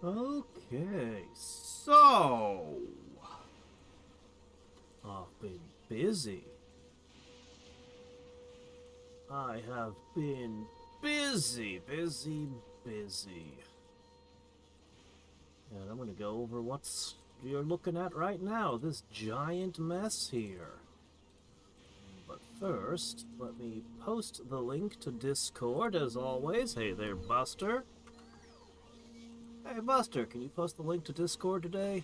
Okay, so I've been busy. I have been busy. And I'm gonna go over what's you're looking at right now, this giant mess here. But first, let me post the link to Discord as always. Hey there, Buster. Hey, Buster, can you post the link to Discord today?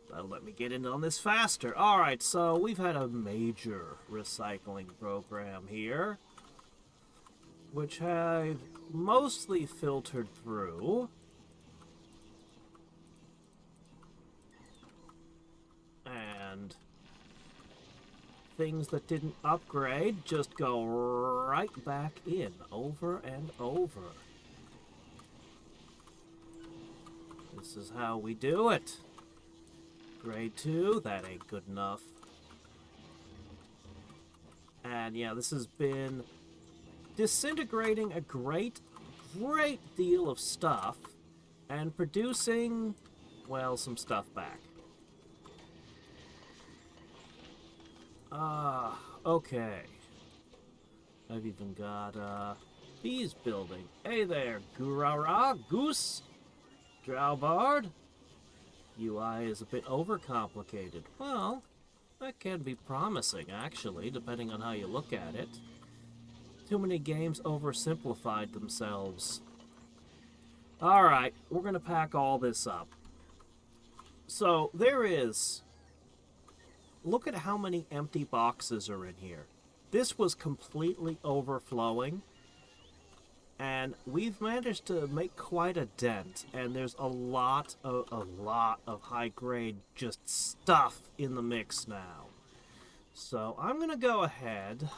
That'll let me get in on this faster. Alright, so we've had a major recycling program here, which I've mostly filtered through. And things that didn't upgrade just go right back in, over and over. This is how we do it. Grade 2, that ain't good enough. And yeah, this has been disintegrating a great deal of stuff and producing, well, some stuff back. Okay. I've even got, bees building. Hey there, Gurara, Goose, Drowbard. UI is a bit overcomplicated. Well, that can be promising, actually, depending on how you look at it. Too many games oversimplified themselves. Alright, we're gonna pack all this up. So, there is... Look at how many empty boxes are in here. This was completely overflowing. And we've managed to make quite a dent, and there's a lot of high-grade just stuff in the mix now. So I'm gonna go ahead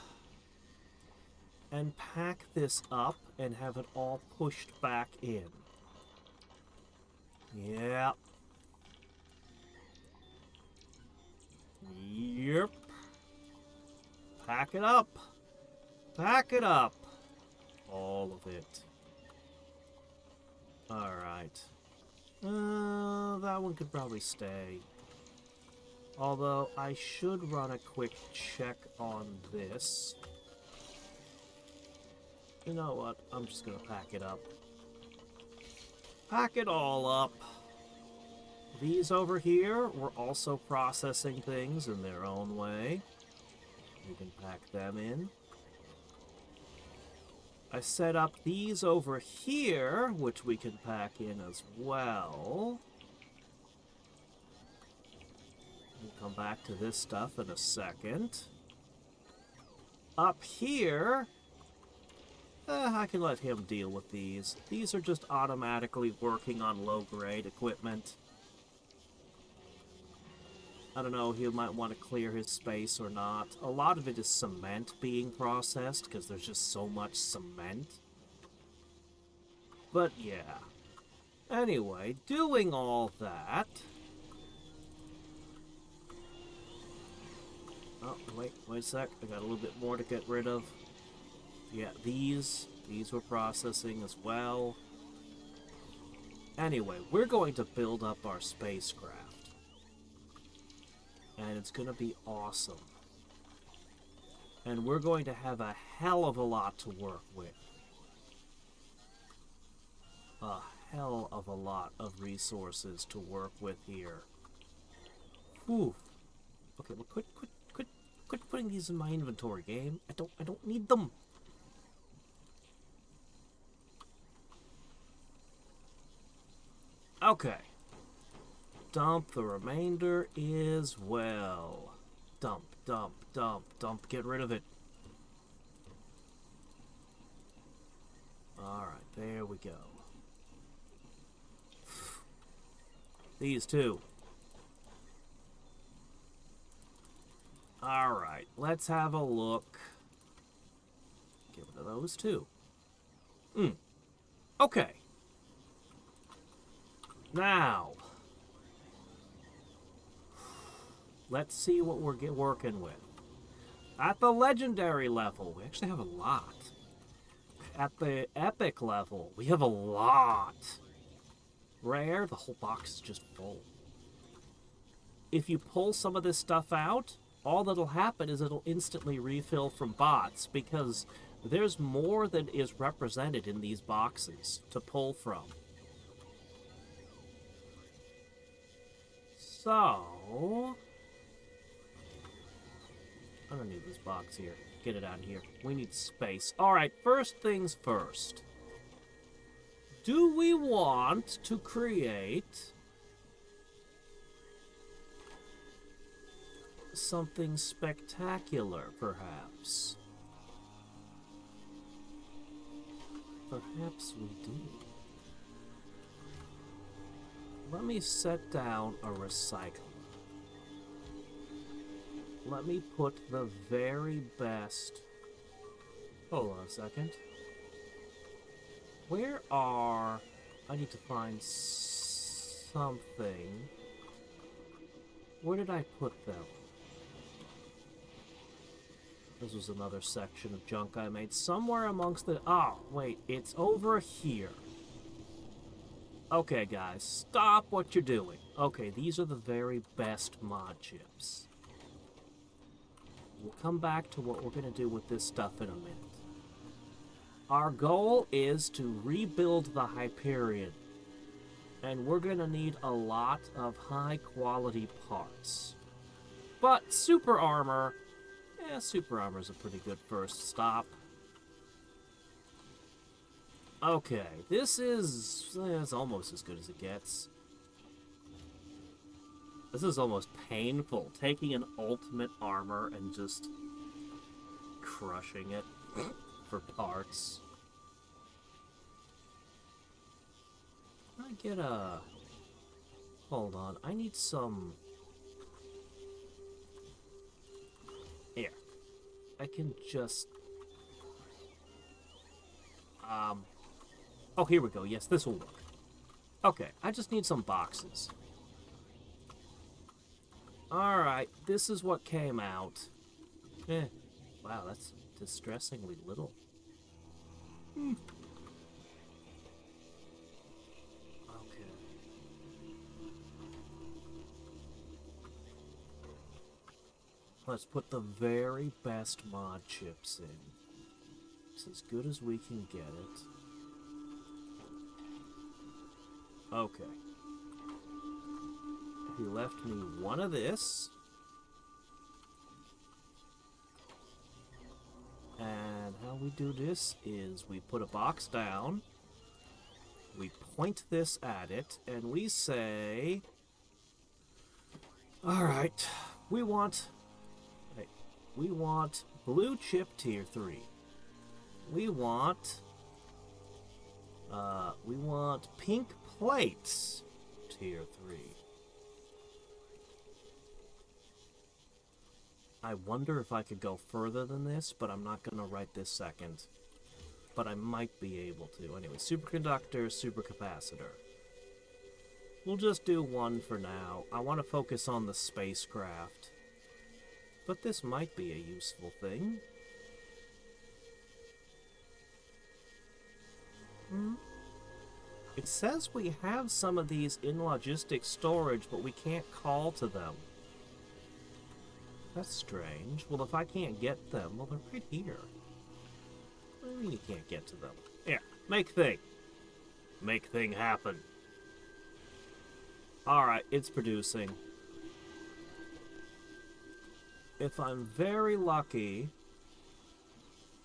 and pack this up and have it all pushed back in. Yeah. Yep. Pack it up. Pack it up. All of it. Alright. That one could probably stay. Although, I should run a quick check on this. You know what? I'm just gonna pack it up. Pack it all up. These over here were also processing things in their own way. We can pack them in. I set up these over here, which we can pack in as well. We'll come back to this stuff in a second. Up here, I can let him deal with these. These are just automatically working on low-grade equipment. I don't know, he might want to clear his space or not. A lot of it is cement being processed, because there's just so much cement. But yeah. Anyway, doing all that... Oh, wait a sec. I got a little bit more to get rid of. Yeah, these were processing as well. Anyway, we're going to build up our spacecraft. And it's going to be awesome. And we're going to have a hell of a lot to work with. A hell of a lot of resources to work with here. Whew. Okay, well, quit putting these in my inventory, game. I don't need them. Okay. Dump the remainder as well. Dump. Get rid of it. Alright, there we go. These two. Alright, let's have a look. Get rid of those two. Okay. Now, let's see what we're working with. At the legendary level, we actually have a lot. At the epic level, we have a lot. rare, the whole box is just full. If you pull some of this stuff out, all that'll happen is it'll instantly refill from bots, because there's more than is represented in these boxes to pull from. So... I don't need this box here. Get it out of here. We need space. Alright, first things first. Do we want to create something spectacular, perhaps? Perhaps we do. Let me set down a recycler. Let me put the very best... Hold on a second. Where are... I need to find something. Where did I put them? This was another section of junk I made. Somewhere amongst the... Oh, wait. It's over here. Okay, guys. Stop what you're doing. Okay, these are the very best mod chips. We'll come back to what we're going to do with this stuff in a minute. Our goal is to rebuild the Hyperion. And we're going to need a lot of high-quality parts. But super armor... Yeah, super armor is a pretty good first stop. Okay, this is... it's almost as good as it gets. This is almost painful, taking an ultimate armor and just crushing it for parts. Can I get a... Hold on, I need some... Here. I can just... Oh, here we go. Yes, this will work. Okay, I just need some boxes. Alright, this is what came out. Wow, that's distressingly little. Okay. Let's put the very best mod chips in. It's as good as we can get it. Okay. He left me one of this. And how we do this is we put a box down. We point this at it. And we say... Alright. We want blue chip tier 3. We want pink plates tier 3. I wonder if I could go further than this, but I'm not going to right this second. But I might be able to. Anyway, superconductor, supercapacitor. We'll just do one for now. I want to focus on the spacecraft. But this might be a useful thing. It says we have some of these in logistics storage, but we can't call to them. That's strange. Well, if I can't get them, well, they're right here. What do you mean you can't get to them? Here, make thing. Make thing happen. Alright, it's producing. If I'm very lucky,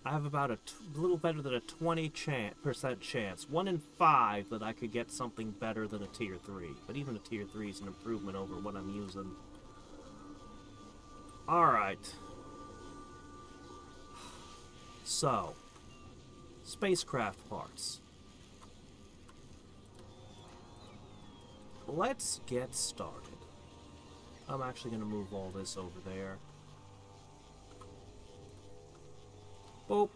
I have about a little better than a 20% chance. 1 in 5 that I could get something better than a tier 3. But even a tier 3 is an improvement over what I'm using. Alright. So, spacecraft parts. Let's get started. I'm actually going to move all this over there. Boop.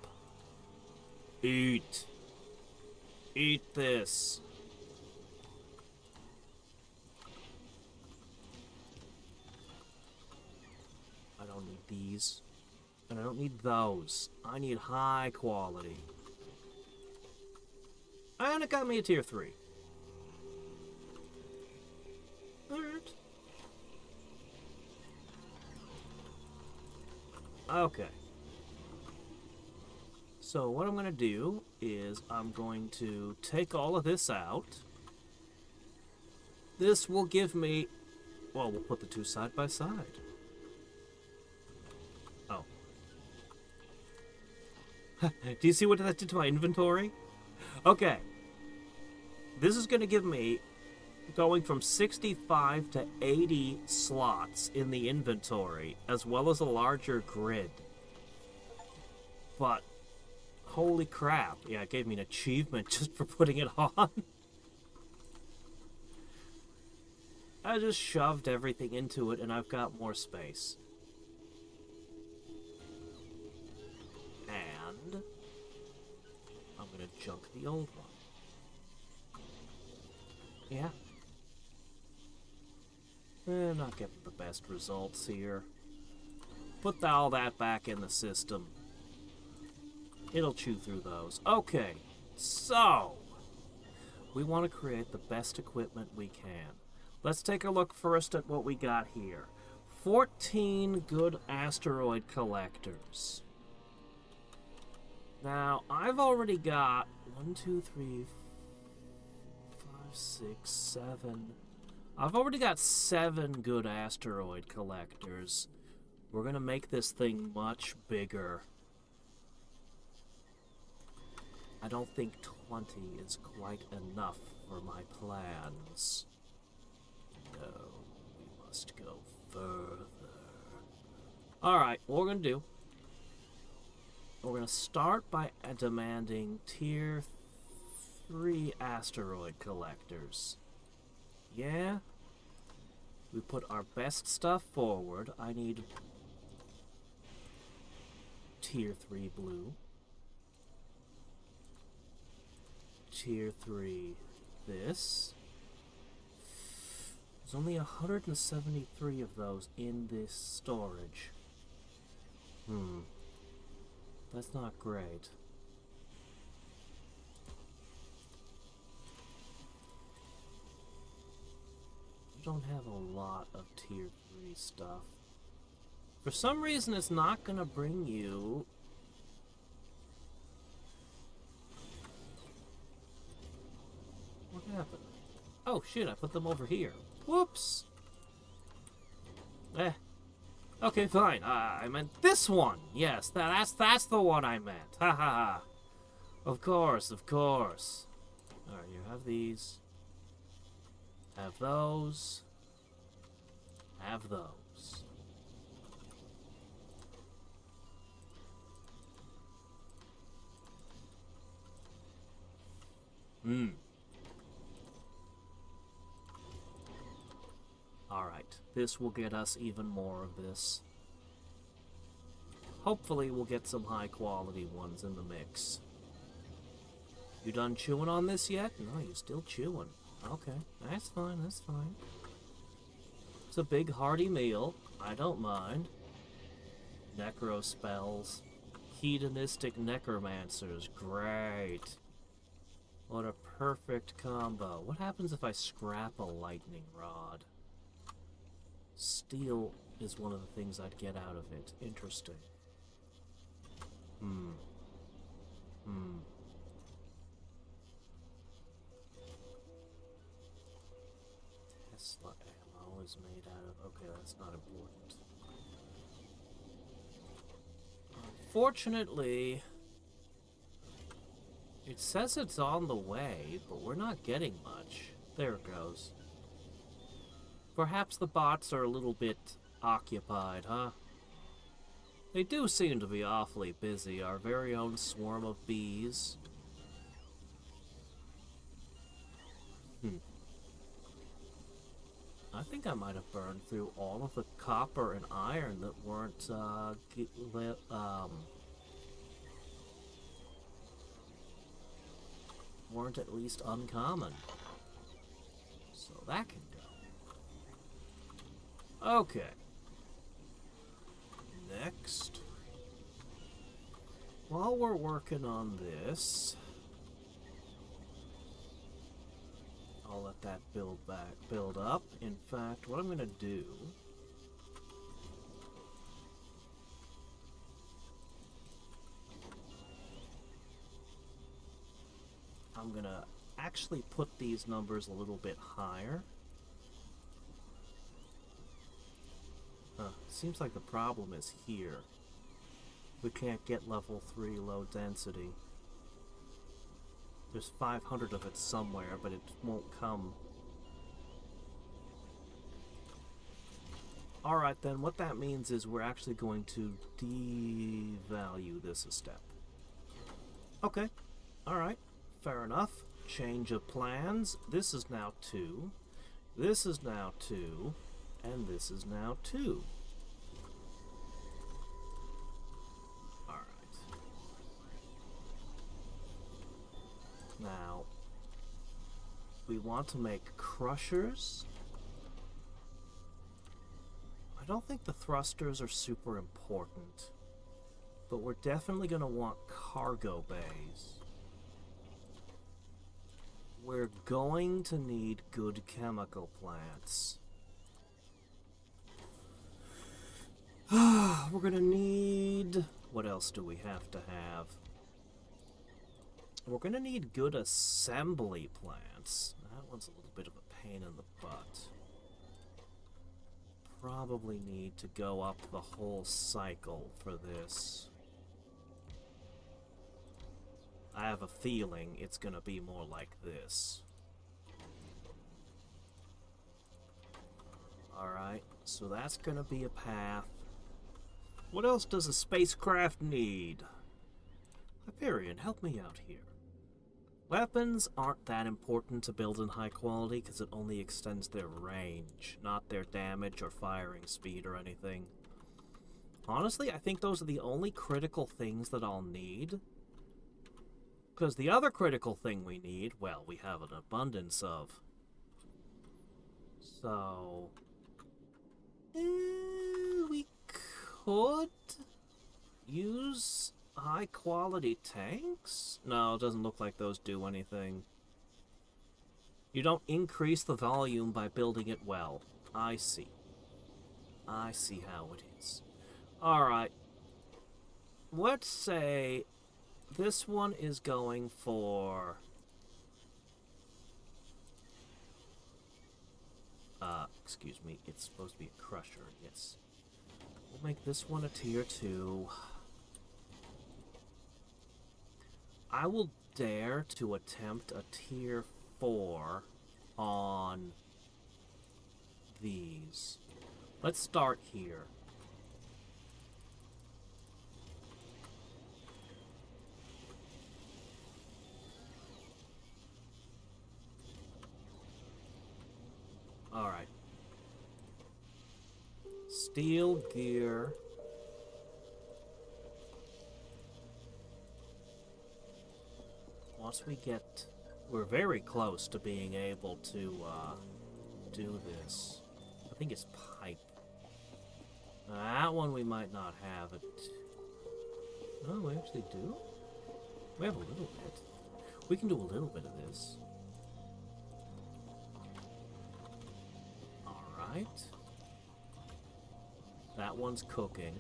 Eat. Eat this. I don't need these. And I don't need those. I need high quality. And it got me a tier 3. Okay. So what I'm going to do is I'm going to take all of this out. This will give me... Well, we'll put the two side by side. Oh. Do you see what that did to my inventory? Okay. This is going to give me going from 65 to 80 slots in the inventory, as well as a larger grid. But, holy crap. Yeah, it gave me an achievement just for putting it on. I just shoved everything into it and I've got more space. And I'm gonna junk the old one. Yeah. Not getting the best results here. Put all that back in the system. It'll chew through those. Okay, so we want to create the best equipment we can. Let's take a look first at what we got here. 14 good asteroid collectors. Now, I've already got 1, 2, 3, 5, 6, 7. I've already got 7 good asteroid collectors. We're going to make this thing much bigger. I don't think 20 is quite enough for my plans. No, we must go further. Alright, what we're going to do, we're going to start by demanding tier 3 asteroid collectors. Yeah? We put our best stuff forward. I need tier 3 blue. Tier 3 this. There's only 173 of those in this storage. That's not great. We don't have a lot of tier 3 stuff. For some reason, it's not gonna bring you... What happened? Oh shit, I put them over here. Whoops! Okay, fine. I meant this one! Yes, that's the one I meant. Ha ha ha. Of course, of course. Alright, you have these. Have those. Have those. Alright, this will get us even more of this. Hopefully we'll get some high quality ones in the mix. You done chewing on this yet? No, you're still chewing. Okay, that's fine, that's fine. It's a big hearty meal. I don't mind. Necro spells. Hedonistic necromancers. Great. What a perfect combo. What happens if I scrap a lightning rod? Steel is one of the things I'd get out of it. Interesting. Tesla ammo is made out of... Okay, that's not important. Unfortunately, it says it's on the way, but we're not getting much. There it goes. Perhaps the bots are a little bit occupied, huh? They do seem to be awfully busy, our very own swarm of bees. I think I might have burned through all of the copper and iron that weren't, weren't at least uncommon. So that can go. Okay. Next. While we're working on this, I'll let that build up. In fact, what I'm going to do gonna actually put these numbers a little bit higher. Seems like the problem is here. We can't get level 3 low density. There's 500 of it somewhere, but it won't come. Alright then, what that means is we're actually going to devalue this a step. Okay, alright, fair enough. Change of plans. This is now 2. This is now 2. And this is now 2. Alright. Now, we want to make crushers. I don't think the thrusters are super important, but we're definitely going to want cargo bays. We're going to need good chemical plants. We're going to need... What else do we have to have? We're going to need good assembly plants. That one's a little bit of a pain in the butt. Probably need to go up the whole cycle for this. I have a feeling it's gonna be more like this. Alright, so that's gonna be a path. What else does a spacecraft need? Hyperion, help me out here. Weapons aren't that important to build in high quality because it only extends their range, not their damage or firing speed or anything. Honestly, I think those are the only critical things that I'll need. Because the other critical thing we need, well, we have an abundance of. So... we could use high quality tanks? No, it doesn't look like those do anything. You don't increase the volume by building it well. I see. I see how it is. Alright. Let's say this one is going for... excuse me, it's supposed to be a crusher, yes. We'll make this one a tier 2. I will dare to attempt a tier 4 on these. Let's start here. Alright. Steel gear. Once we get... We're very close to being able to do this. I think it's pipe. That one we might not have it. No, we actually do. We have a little bit. We can do a little bit of this. Alright. That one's cooking.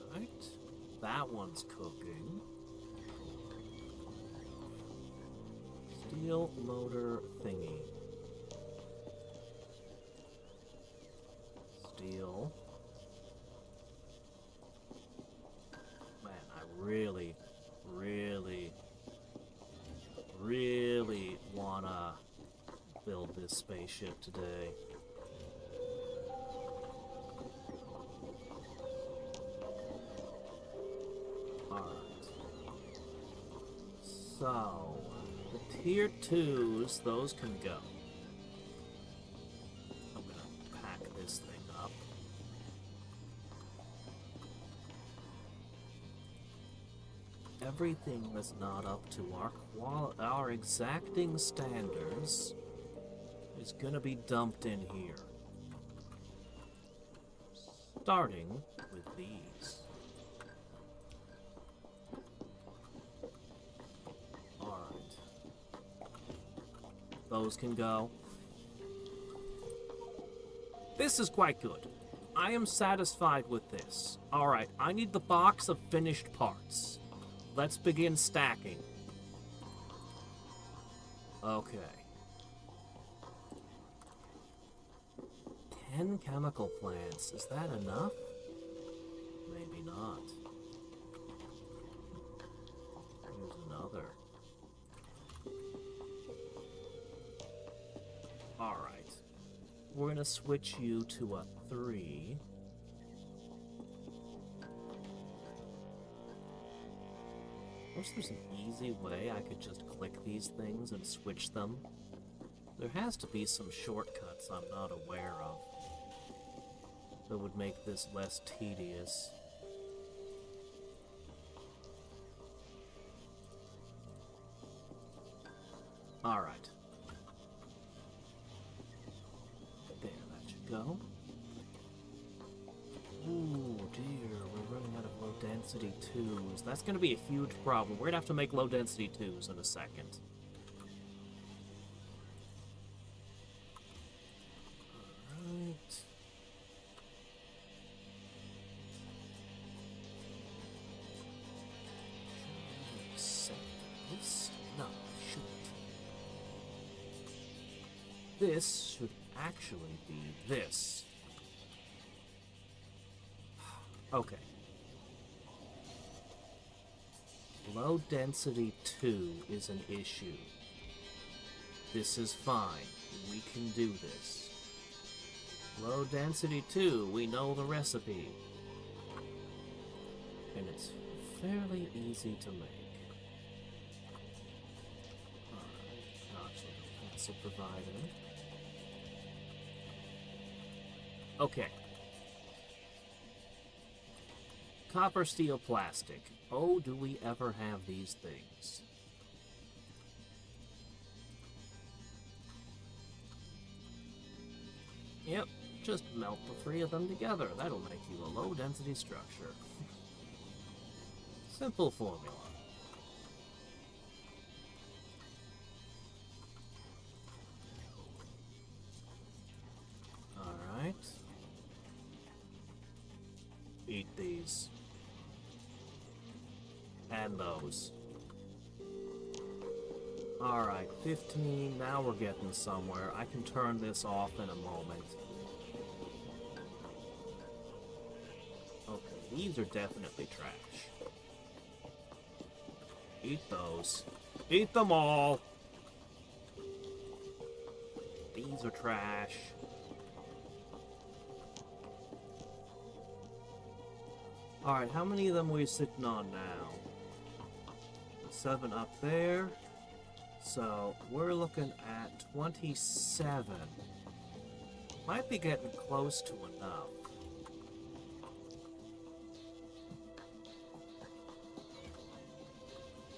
Alright. That one's cooking. Steel motor thingy. Steel. Man, I really wanna build this spaceship today. Alright. So, the tier 2s, those can go. I'm gonna pack this thing up. Everything that's not up to our exacting standards is gonna be dumped in here. Starting with these. Alright. Those can go. This is quite good. I am satisfied with this. Alright, I need the box of finished parts. Let's begin stacking. Okay. 10 chemical plants. Is that enough? Maybe not. Here's another. Alright. We're gonna switch you to a 3. I wish there's an easy way I could just click these things and switch them. There has to be some shortcuts I'm not aware of that would make this less tedious. Alright. There, that should go. Ooh, dear, we're running out of low-density 2s. That's going to be a huge problem. We're going to have to make low-density 2s in a second. Alright. Should I accept this? No, I shouldn't. This should actually be this. Okay. Low density 2 is an issue. This is fine. We can do this. Low density 2, we know the recipe. And it's fairly easy to make. Alright, gotcha. That's a provider. Okay. Copper, steel, plastic. Oh, do we ever have these things? Yep, just melt the 3 of them together. That'll make you a low-density structure. Simple formula. Alright. Eat these. And those. Alright, 15, now we're getting somewhere. I can turn this off in a moment. Okay, these are definitely trash. Eat those. Eat them all! These are trash. Alright, how many of them are we sitting on now? 7 up there. So, we're looking at 27. Might be getting close to enough.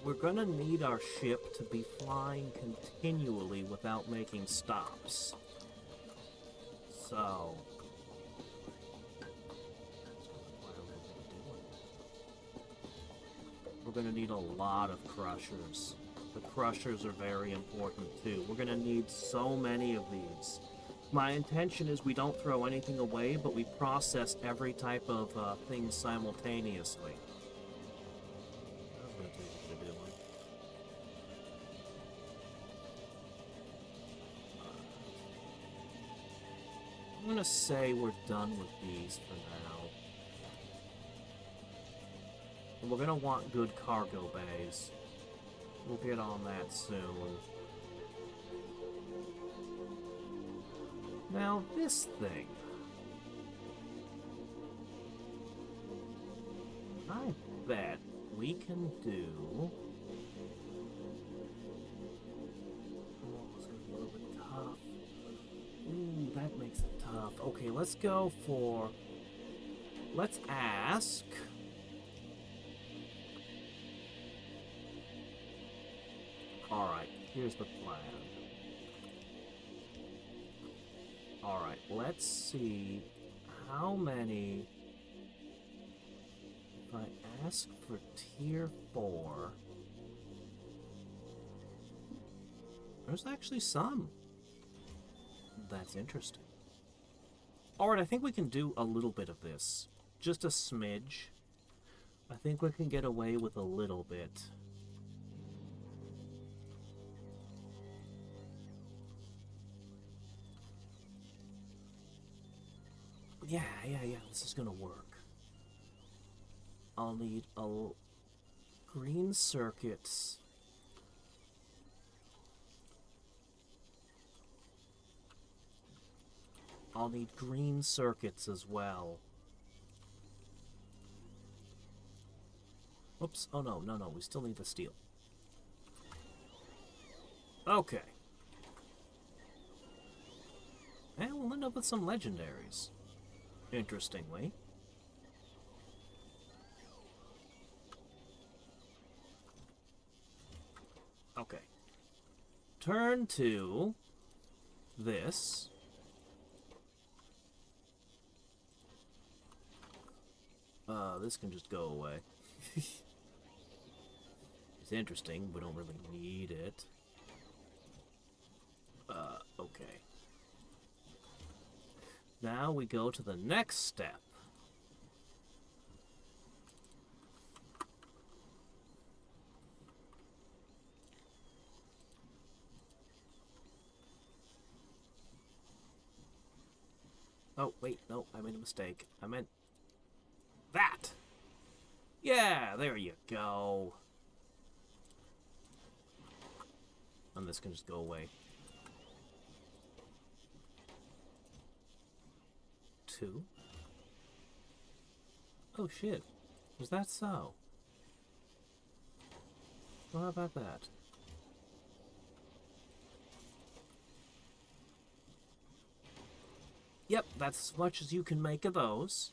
We're gonna need our ship to be flying continually without making stops. So... we're going to need a lot of crushers. The crushers are very important too. We're going to need so many of these. My intention is we don't throw anything away, but we process every type of thing simultaneously. That's going to take a bit of doing. I'm going to say we're done with these for now. We're gonna want good cargo bays. We'll get on that soon. Now, this thing. I bet we can do... oh, it's gonna be a little bit tough. Ooh, that makes it tough. Okay, let's go for... let's ask... alright, here's the plan. Alright, let's see how many... if I ask for tier 4... there's actually some. That's interesting. Alright, I think we can do a little bit of this. Just a smidge. I think we can get away with a little bit. Yeah, this is gonna work. I'll need green circuits. I'll need green circuits as well. Oops, oh no, we still need the steel. Okay. And we'll end up with some legendaries. Interestingly. Okay. Turn to this. This can just go away. It's interesting, we don't really need it. Okay. Now we go to the next step. Oh, wait, no, I made a mistake. I meant that. Yeah, there you go. And this can just go away. 2. Oh shit. Was that so? Well, how about that? Yep, that's as much as you can make of those.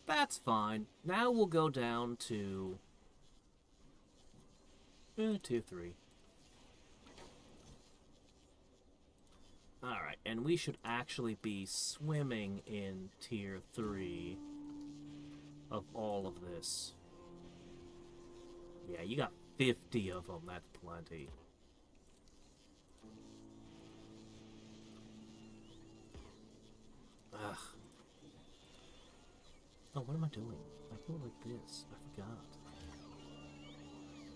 That's fine. Now we'll go down to... Tier 3. Alright, and we should actually be swimming in Tier 3 of all of this. Yeah, you got 50 of them. That's plenty. Ugh. Oh, what am I doing? I do it like this. I forgot.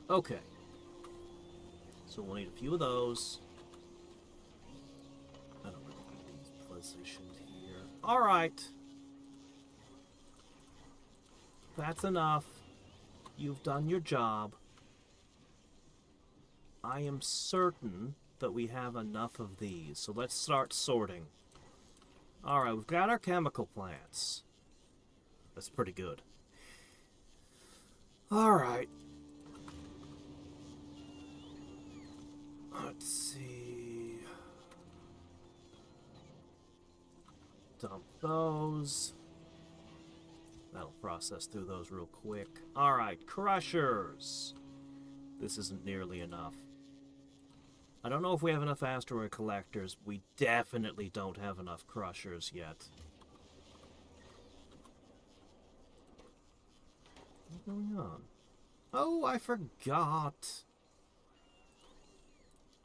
Okay. So we'll need a few of those. I don't really need these positioned here. Alright. That's enough. You've done your job. I am certain that we have enough of these. So let's start sorting. Alright, we've got our chemical plants. That's pretty good. Alright. Let's see. Dump those. That'll process through those real quick. Alright, crushers. This isn't nearly enough. I don't know if we have enough asteroid collectors. We definitely don't have enough crushers yet. What's going on? Oh, I forgot.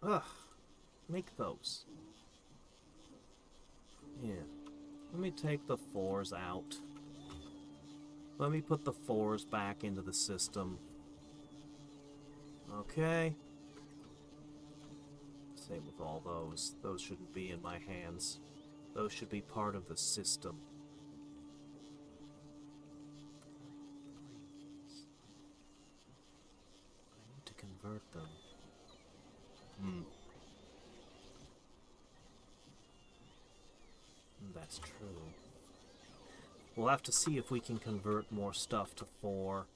Ugh. Make those. Yeah. Let me take the 4s out. Let me put the 4s back into the system. Okay. Same with all those. Those shouldn't be in my hands. Those should be part of the system. I need to convert them. That's true. We'll have to see if we can convert more stuff to 4.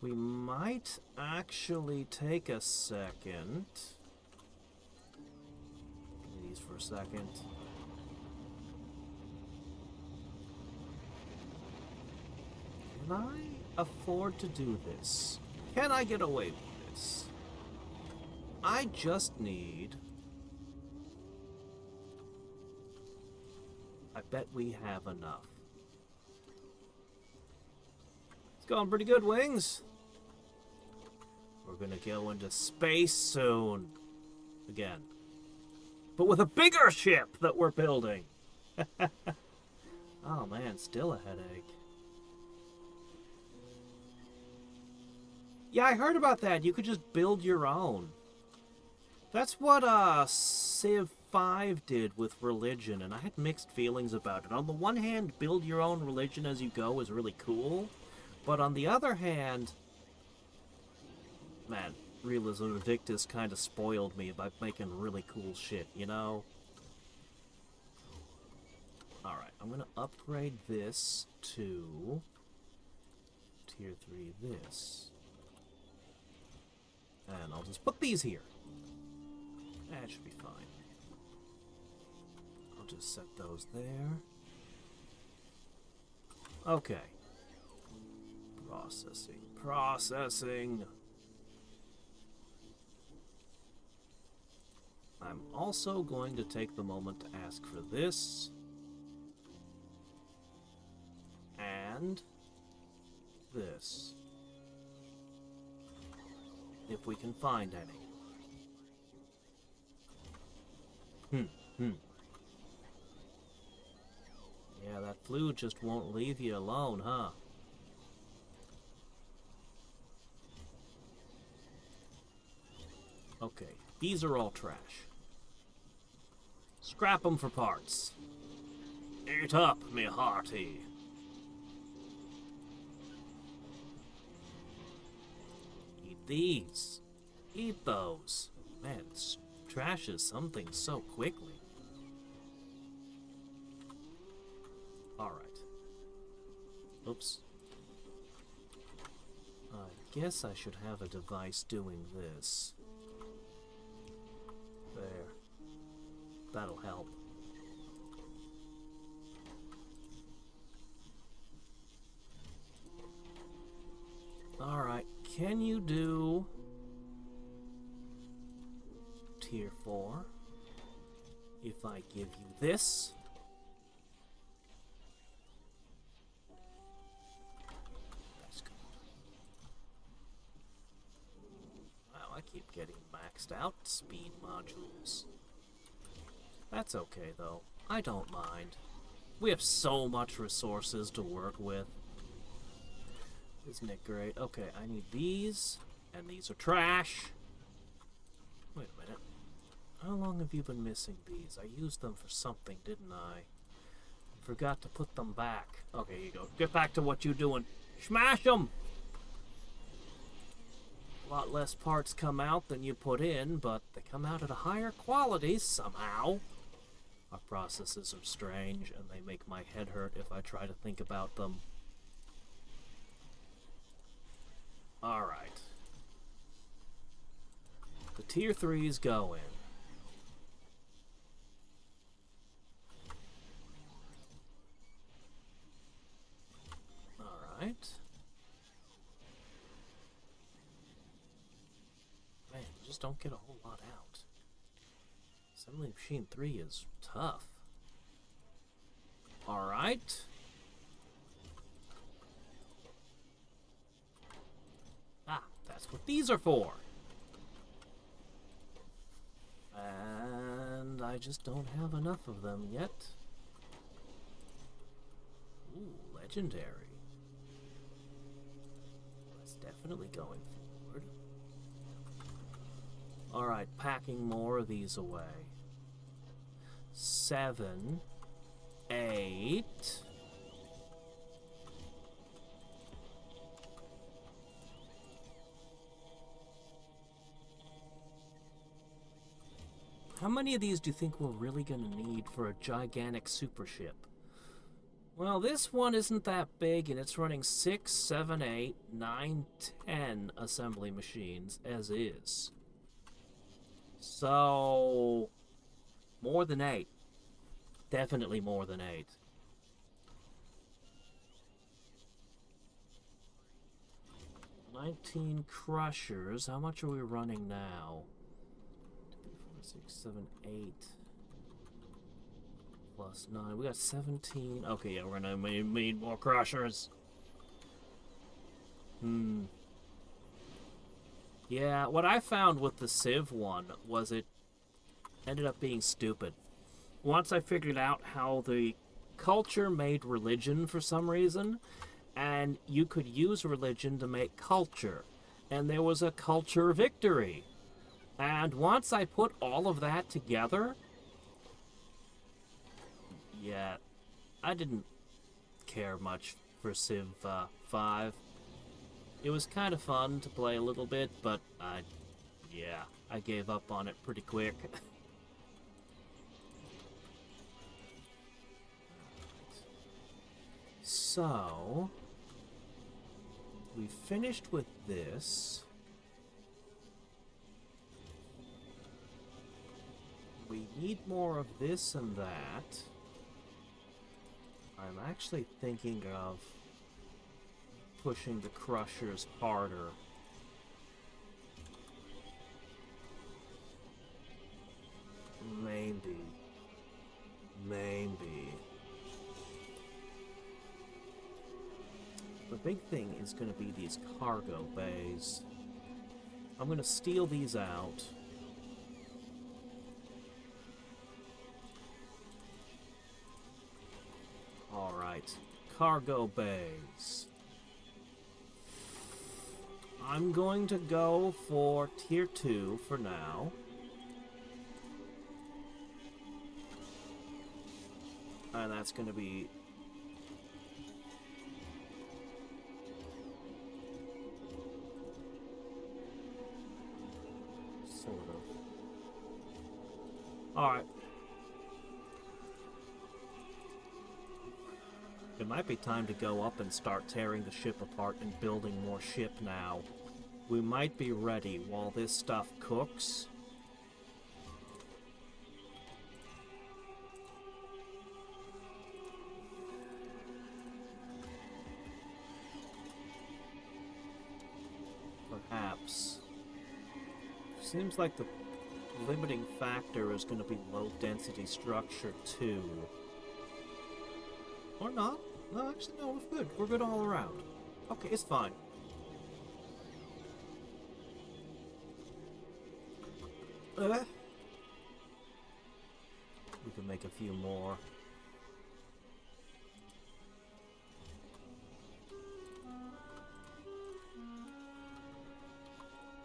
We might actually take a second. Give me these for a second. Can I afford to do this? Can I get away with this? I just need... I bet we have enough. It's going pretty good, Wings. We're gonna go into space soon. Again. But with a bigger ship that we're building. Oh man, still a headache. Yeah, I heard about that. You could just build your own. That's what Civ 5 did with religion, and I had mixed feelings about it. On the one hand, build your own religion as you go is really cool, but on the other hand, man, Realism Invictus kind of spoiled me by making really cool shit, you know? Alright, I'm gonna upgrade this to Tier 3 this. And I'll just put these here. That should be fine. I'll just set those there. Okay. Processing. I'm also going to take the moment to ask for this. And this. If we can find any. Yeah, that flu just won't leave you alone, huh? Okay, these are all trash. Scrap them for parts. Eat up, me hearty. Eat these. Eat those. Man, this trashes something so quickly. Alright. Oops. I guess I should have a device doing this. There. That'll help. Alright, can you do Tier 4 if I give you this? That's good. Wow, I keep getting maxed out speed modules. That's okay though, I don't mind. We have so much resources to work with. Isn't it great? Okay, I need these, and these are trash. Wait a minute. How long have you been missing these? I used them for something, didn't I? Forgot to put them back. Okay, here you go. Get back to what you're doing. Smash them! A lot less parts come out than you put in, but they come out at a higher quality somehow. Our processes are strange, and they make my head hurt if I try to think about them. Alright. The Tier 3s go in. Alright. Man, you just don't get a whole lot out. Assembly Machine 3 is tough. Alright. Ah, that's what these are for. And I just don't have enough of them yet. Ooh, legendary. That's definitely going forward. Alright, packing more of these away. 7, 8. How many of these do you think we're really going to need for a gigantic super ship? Well, this one isn't that big, and it's running 6, 7, 8, 9, 10 assembly machines as is. So, more than 8. Definitely more than 8. $19 crushers. How much are we running now? 6, 7, 8 plus 9. We got 17. Okay, yeah, we're gonna need more crushers. Yeah, what I found with the Civ one was it ended up being stupid. Once I figured out how the culture made religion for some reason, and you could use religion to make culture. And there was a culture victory. And once I put all of that together, yeah, I didn't care much for Civ 5. It was kind of fun to play a little bit, but I gave up on it pretty quick. So, we finished with this. We need more of this and that. I'm actually thinking of pushing the crushers harder. Maybe. The big thing is going to be these cargo bays. I'm going to steal these out. Alright, cargo bays. I'm going to go for tier 2 for now. And that's going to be... sort of. Alright. It might be time to go up and start tearing the ship apart and building more ship now. We might be ready while this stuff cooks. Perhaps. Seems like the limiting factor is going to be low density structure too. Or not. No, actually, no, we're good. We're good all around. Okay, it's fine. We can make a few more.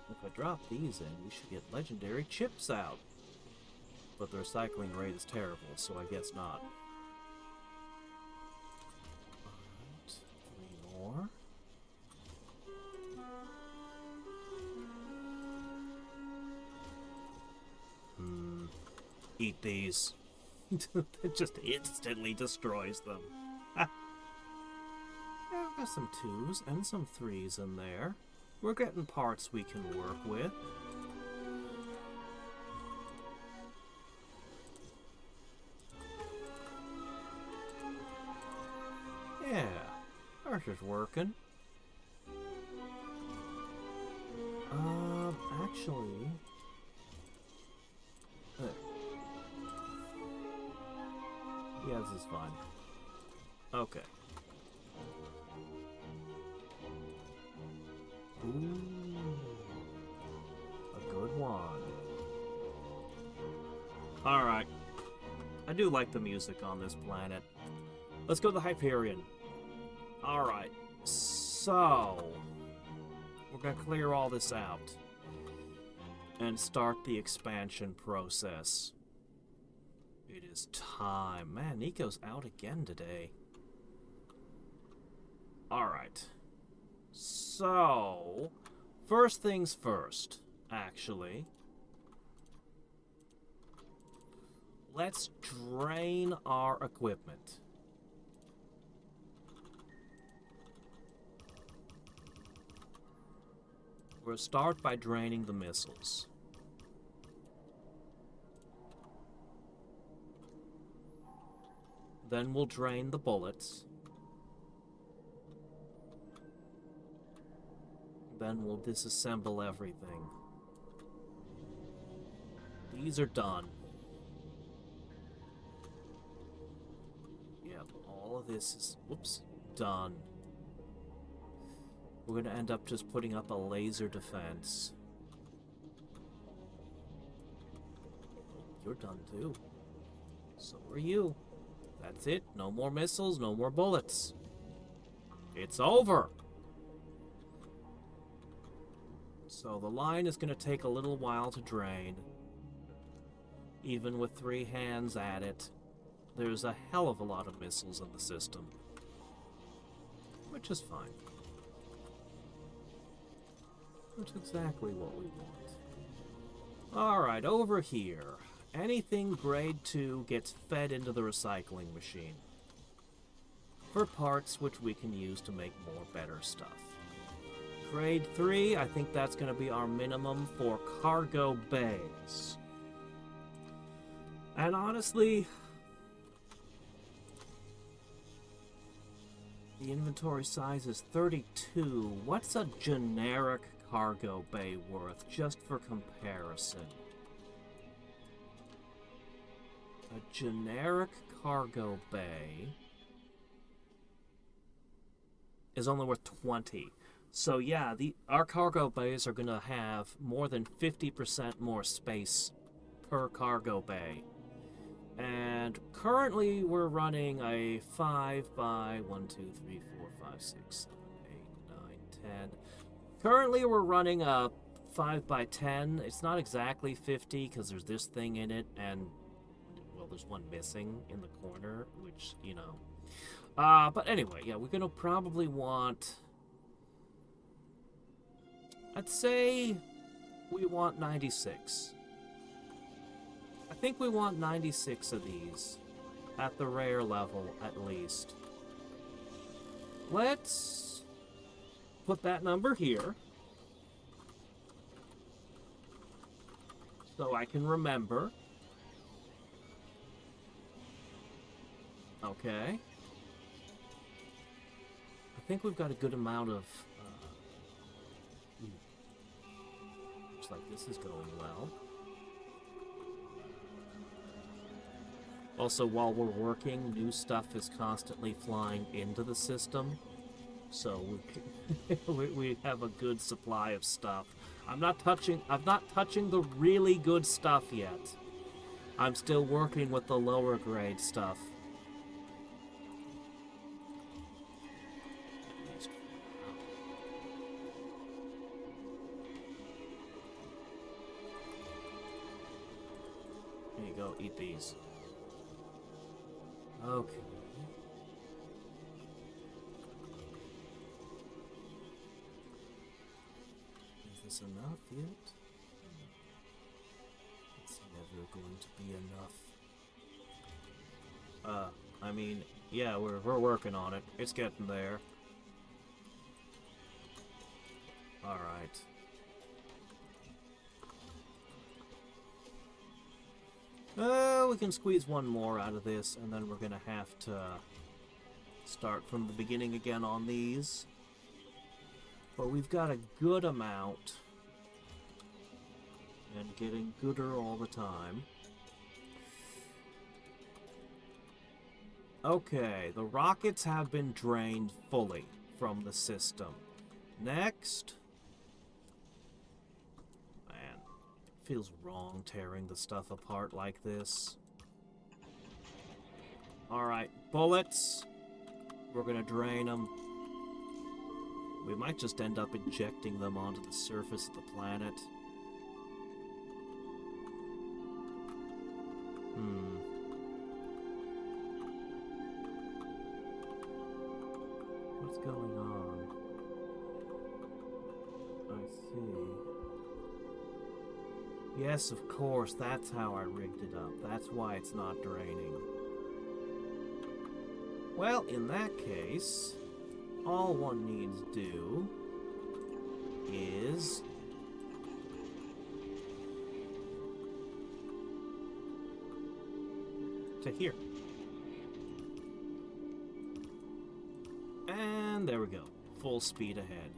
If I drop these in, we should get legendary chips out. But the recycling rate is terrible, so I guess not. Alright, 3 more. Eat these. It just instantly destroys them. Yeah, I've got some 2s and some 3s in there. We're getting parts we can work with. Yeah, ours is working. Actually... yeah, this is fine. Okay. Ooh, a good one. Alright. I do like the music on this planet. Let's go to the Hyperion. Alright. So... we're gonna clear all this out. And start the expansion process. It is time. Man, Nico's out again today. Alright. So, first things first, actually. Let's drain our equipment. We'll start by draining the missiles. Then we'll drain the bullets. Then we'll disassemble everything. These are done. Yep, all of this is, whoops, done. We're gonna end up just putting up a laser defense. You're done too. So are you. That's it. No more missiles, no more bullets. It's over. So the line is going to take a little while to drain. Even with 3 hands at it, there's a hell of a lot of missiles in the system. Which is fine. That's exactly what we want. Alright, over here. Anything grade 2 gets fed into the recycling machine. For parts which we can use to make more better stuff. Grade 3, I think that's going to be our minimum for cargo bays. And honestly, the inventory size is 32. What's a generic cargo bay worth, just for comparison? A generic cargo bay is only worth 20. So yeah, our cargo bays are going to have more than 50% more space per cargo bay. And currently we're running a 5 by 1, 2, 3, 4, 5, 6, 7, 8, 9, 10. Currently we're running a 5 by 10. It's not exactly 50 because there's this thing in it, and well, there's one missing in the corner, which, you know. But anyway, yeah, we're gonna probably want, I'd say we want 96. I think we want 96 of these, at the rare level, at least. Let's put that number here, so I can remember. Okay. I think we've got a good amount of... looks like this is going well. Also, while we're working, new stuff is constantly flying into the system, so we have a good supply of stuff. I'm not touching the really good stuff yet. I'm still working with the lower grade stuff. Here you go, eat these. Okay. Is this enough yet? It's never going to be enough. I mean, yeah, we're working on it. It's getting there. Alright. We can squeeze one more out of this, and then we're gonna have to start from the beginning again on these. But we've got a good amount, and getting gooder all the time. Okay, the rockets have been drained fully from the system. Next... Man, it feels wrong tearing the stuff apart like this. Alright, bullets. We're gonna drain them. We might just end up injecting them onto the surface of the planet. What's going on? I see. Yes, of course, that's how I rigged it up. That's why it's not draining. Well, in that case, all one needs do is to here. And there we go. Full speed ahead.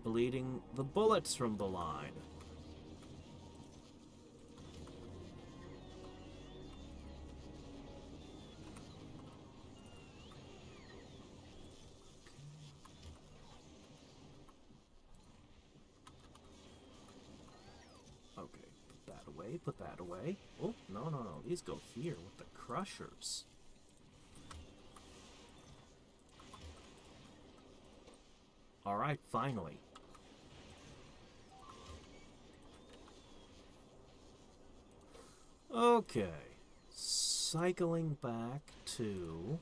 Bleeding the bullets from the line. Okay, put that that away, put that away. Oh, no, no, no. These go here with the crushers. Alright, finally. Okay. Cycling back to...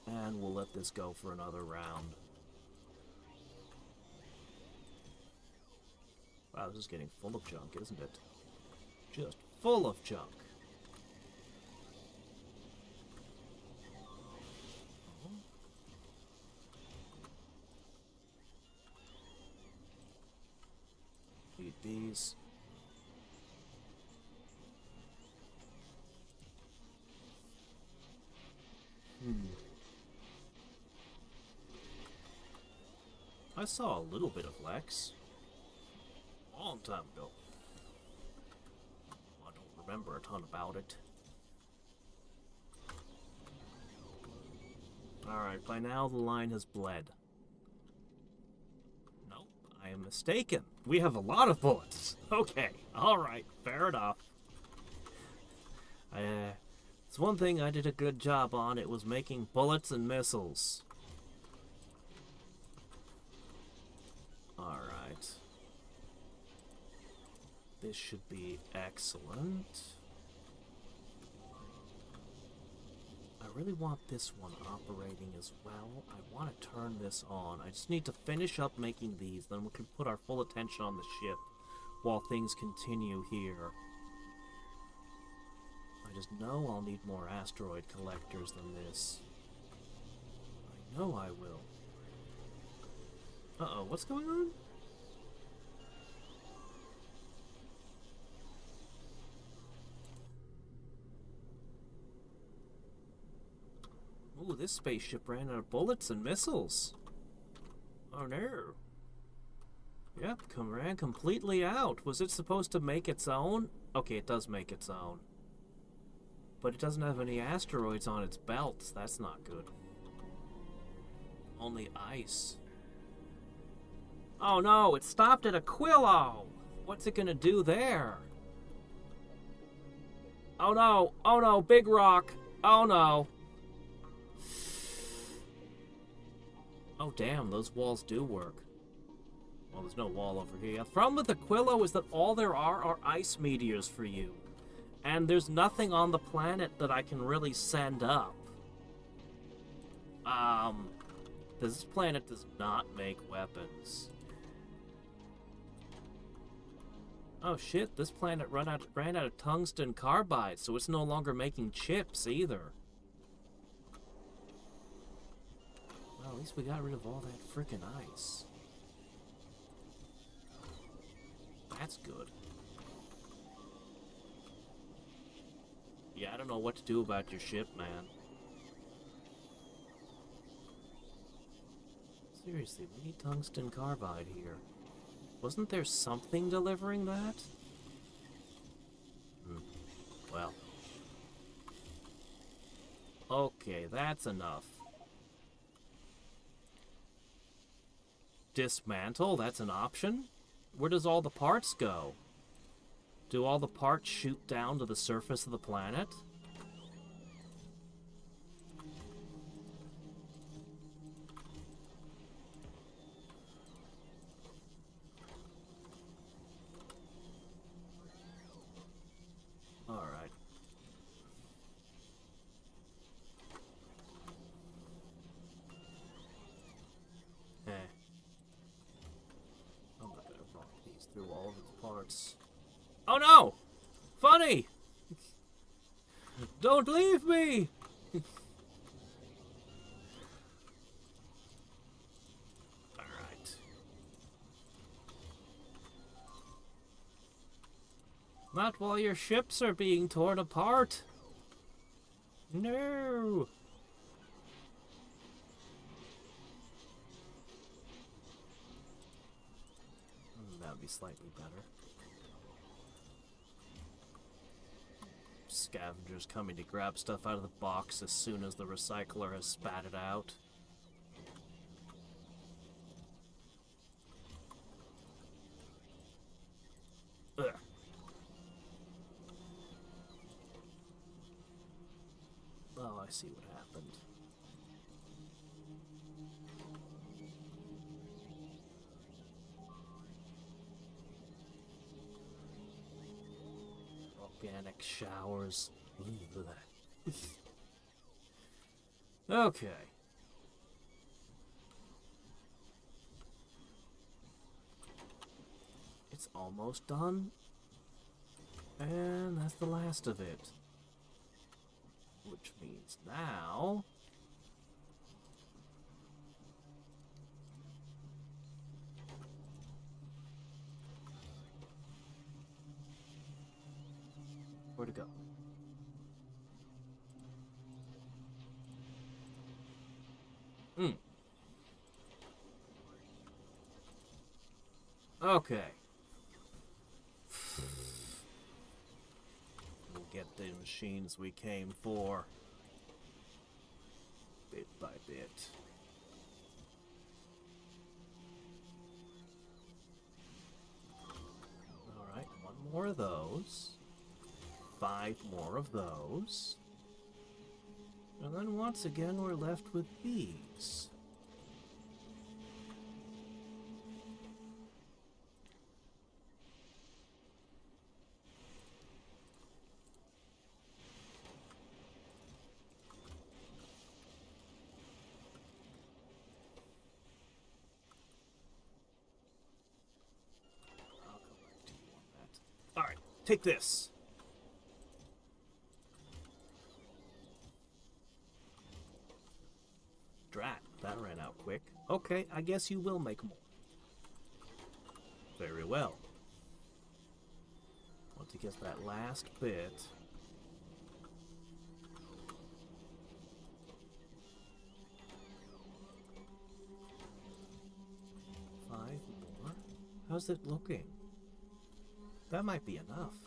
And we'll let this go for another round. Wow, this is getting full of junk, isn't it? Just full of junk. Eat these. I saw a little bit of Lex. A long time ago. I don't remember a ton about it. Alright, by now the line has bled. Nope, I am mistaken. We have a lot of bullets. Okay, alright, fair enough. It's one thing I did a good job on, it was making bullets and missiles. Alright. This should be excellent. I really want this one operating as well. I want to turn this on. I just need to finish up making these, then we can put our full attention on the ship while things continue here. I just know I'll need more asteroid collectors than this. I know I will. Uh-oh, what's going on? Ooh, this spaceship ran out of bullets and missiles. Oh no. Yep, ran completely out. Was it supposed to make its own? Okay, it does make its own. But it doesn't have any asteroids on its belts. That's not good. Only ice. Oh no, it stopped at Aquilo! What's it gonna do there? Oh no, big rock! Oh no! Oh damn, those walls do work. Well, there's no wall over here. The problem with Aquilo is that all there are ice meteors for you. And there's nothing on the planet that I can really send up. This planet does not make weapons. Oh shit, this planet ran out of tungsten carbide, so it's no longer making chips either. Well, at least we got rid of all that frickin' ice. That's good. Yeah, I don't know what to do about your ship, man. Seriously, we need tungsten carbide here. Wasn't there something delivering that? Well. Okay, that's enough. Dismantle, that's an option? Where does all the parts go? Do all the parts shoot down to the surface of the planet? Alright. I'm not gonna rock these through all of its parts. Oh no! Funny! Don't leave me! Alright. Not while your ships are being torn apart. No! That would be slightly better. Scavengers coming to grab stuff out of the box as soon as the recycler has spat it out. I see what happened. Organic showers. Okay. It's almost done. And that's the last of it. Which means now... where to go? Okay. We'll get the machines we came for. Bit by bit. Alright, one more of those. 5 more of those. And then once again we're left with these. I'll come back to you on that. Alright, take this. Drat, that ran out quick. Okay, I guess you will make more. Very well. Once he gets that last bit... 5 more. How's it looking? That might be enough.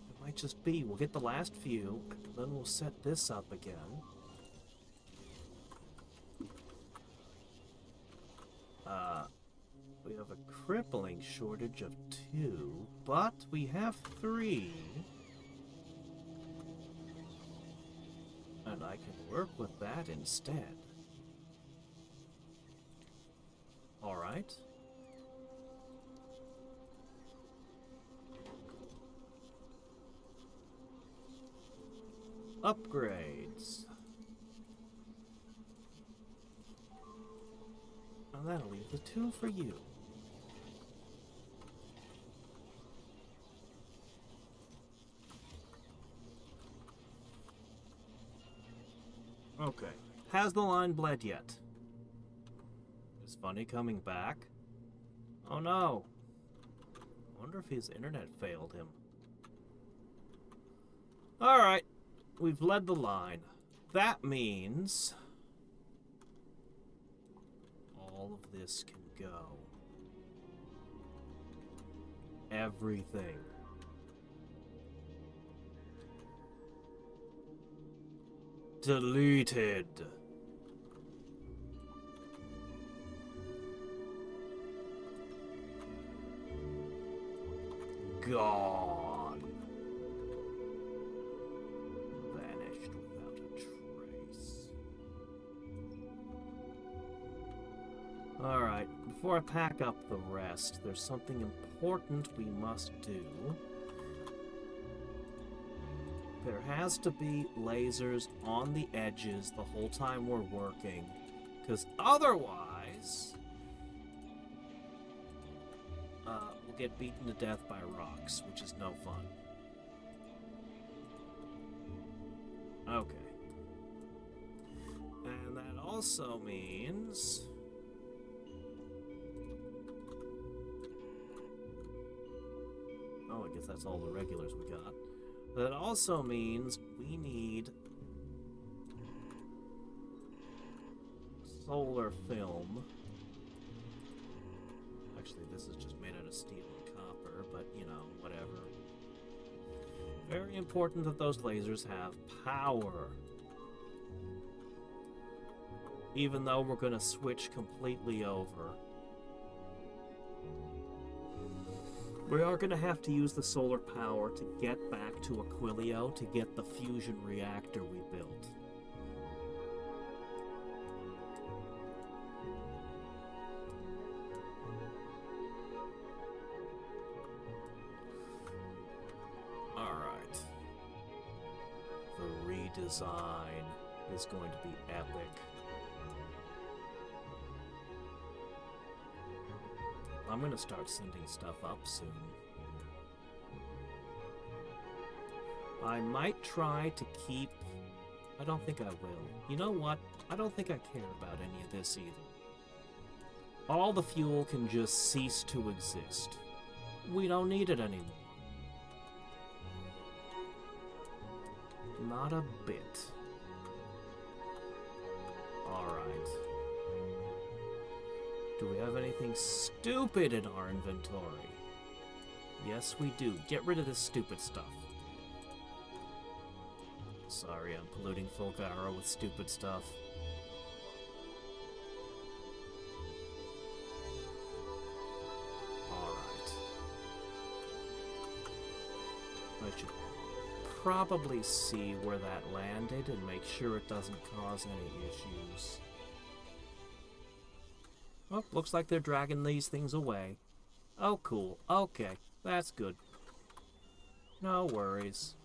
It might just be. We'll get the last few, then we'll set this up again. We have a crippling shortage of 2, but we have 3. And I can work with that instead. Alright. Upgrades. And that'll leave the 2 for you. Okay. Has the line bled yet? Is Funny coming back? Oh no. I wonder if his internet failed him. Alright. We've led the line. That means... all of this can go. Everything. Deleted. Gone. Vanished without a trace. Alright, before I pack up the rest, there's something important we must do. There has to be lasers on the edges the whole time we're working, because otherwise we'll get beaten to death by rocks, which is no fun. Okay. And that also means... oh, I guess that's all the regulars we got. That also means we need solar film. Actually, this is just made out of steel and copper, but, you know, whatever. Very important that those lasers have power. Even though we're going to switch completely over. We are going to have to use the solar power to get back to Aquilio to get the fusion reactor we built. design is going to be epic. I'm gonna start sending stuff up soon. I might try to keep... I don't think I will. You know what? I don't think I care about any of this either. All the fuel can just cease to exist. We don't need it anymore. Not a bit. Alright. Do we have anything stupid in our inventory? Yes, we do. Get rid of this stupid stuff. Sorry, I'm polluting Fulgara with stupid stuff. Alright. I should probably see where that landed and make sure it doesn't cause any issues. Oh, looks like they're dragging these things away. Oh, cool. Okay, that's good. No worries.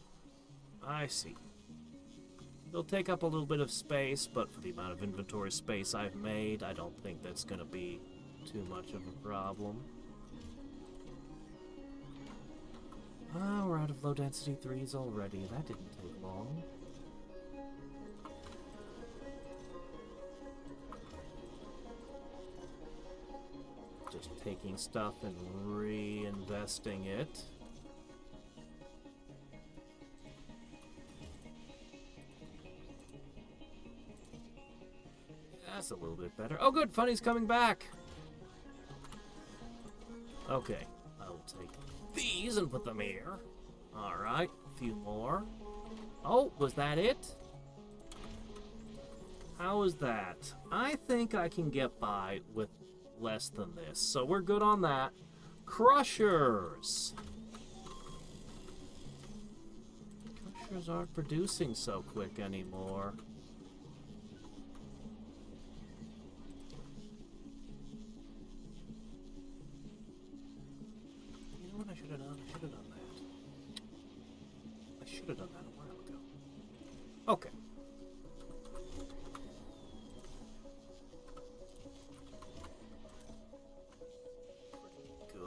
I see. They'll take up a little bit of space, but for the amount of inventory space I've made, I don't think that's going to be too much of a problem. Ah, we're out of low-density 3s already. That didn't take long. Just taking stuff and reinvesting it. That's a little bit better. Oh good, Funny's coming back! Okay, I will take these and put them here. Alright, a few more. Oh, was that it? How is that? I think I can get by with less than this, so we're good on that. Crushers! Crushers aren't producing so quick anymore. You know what I should have done? I should have done that. I should have done that a while ago. Okay.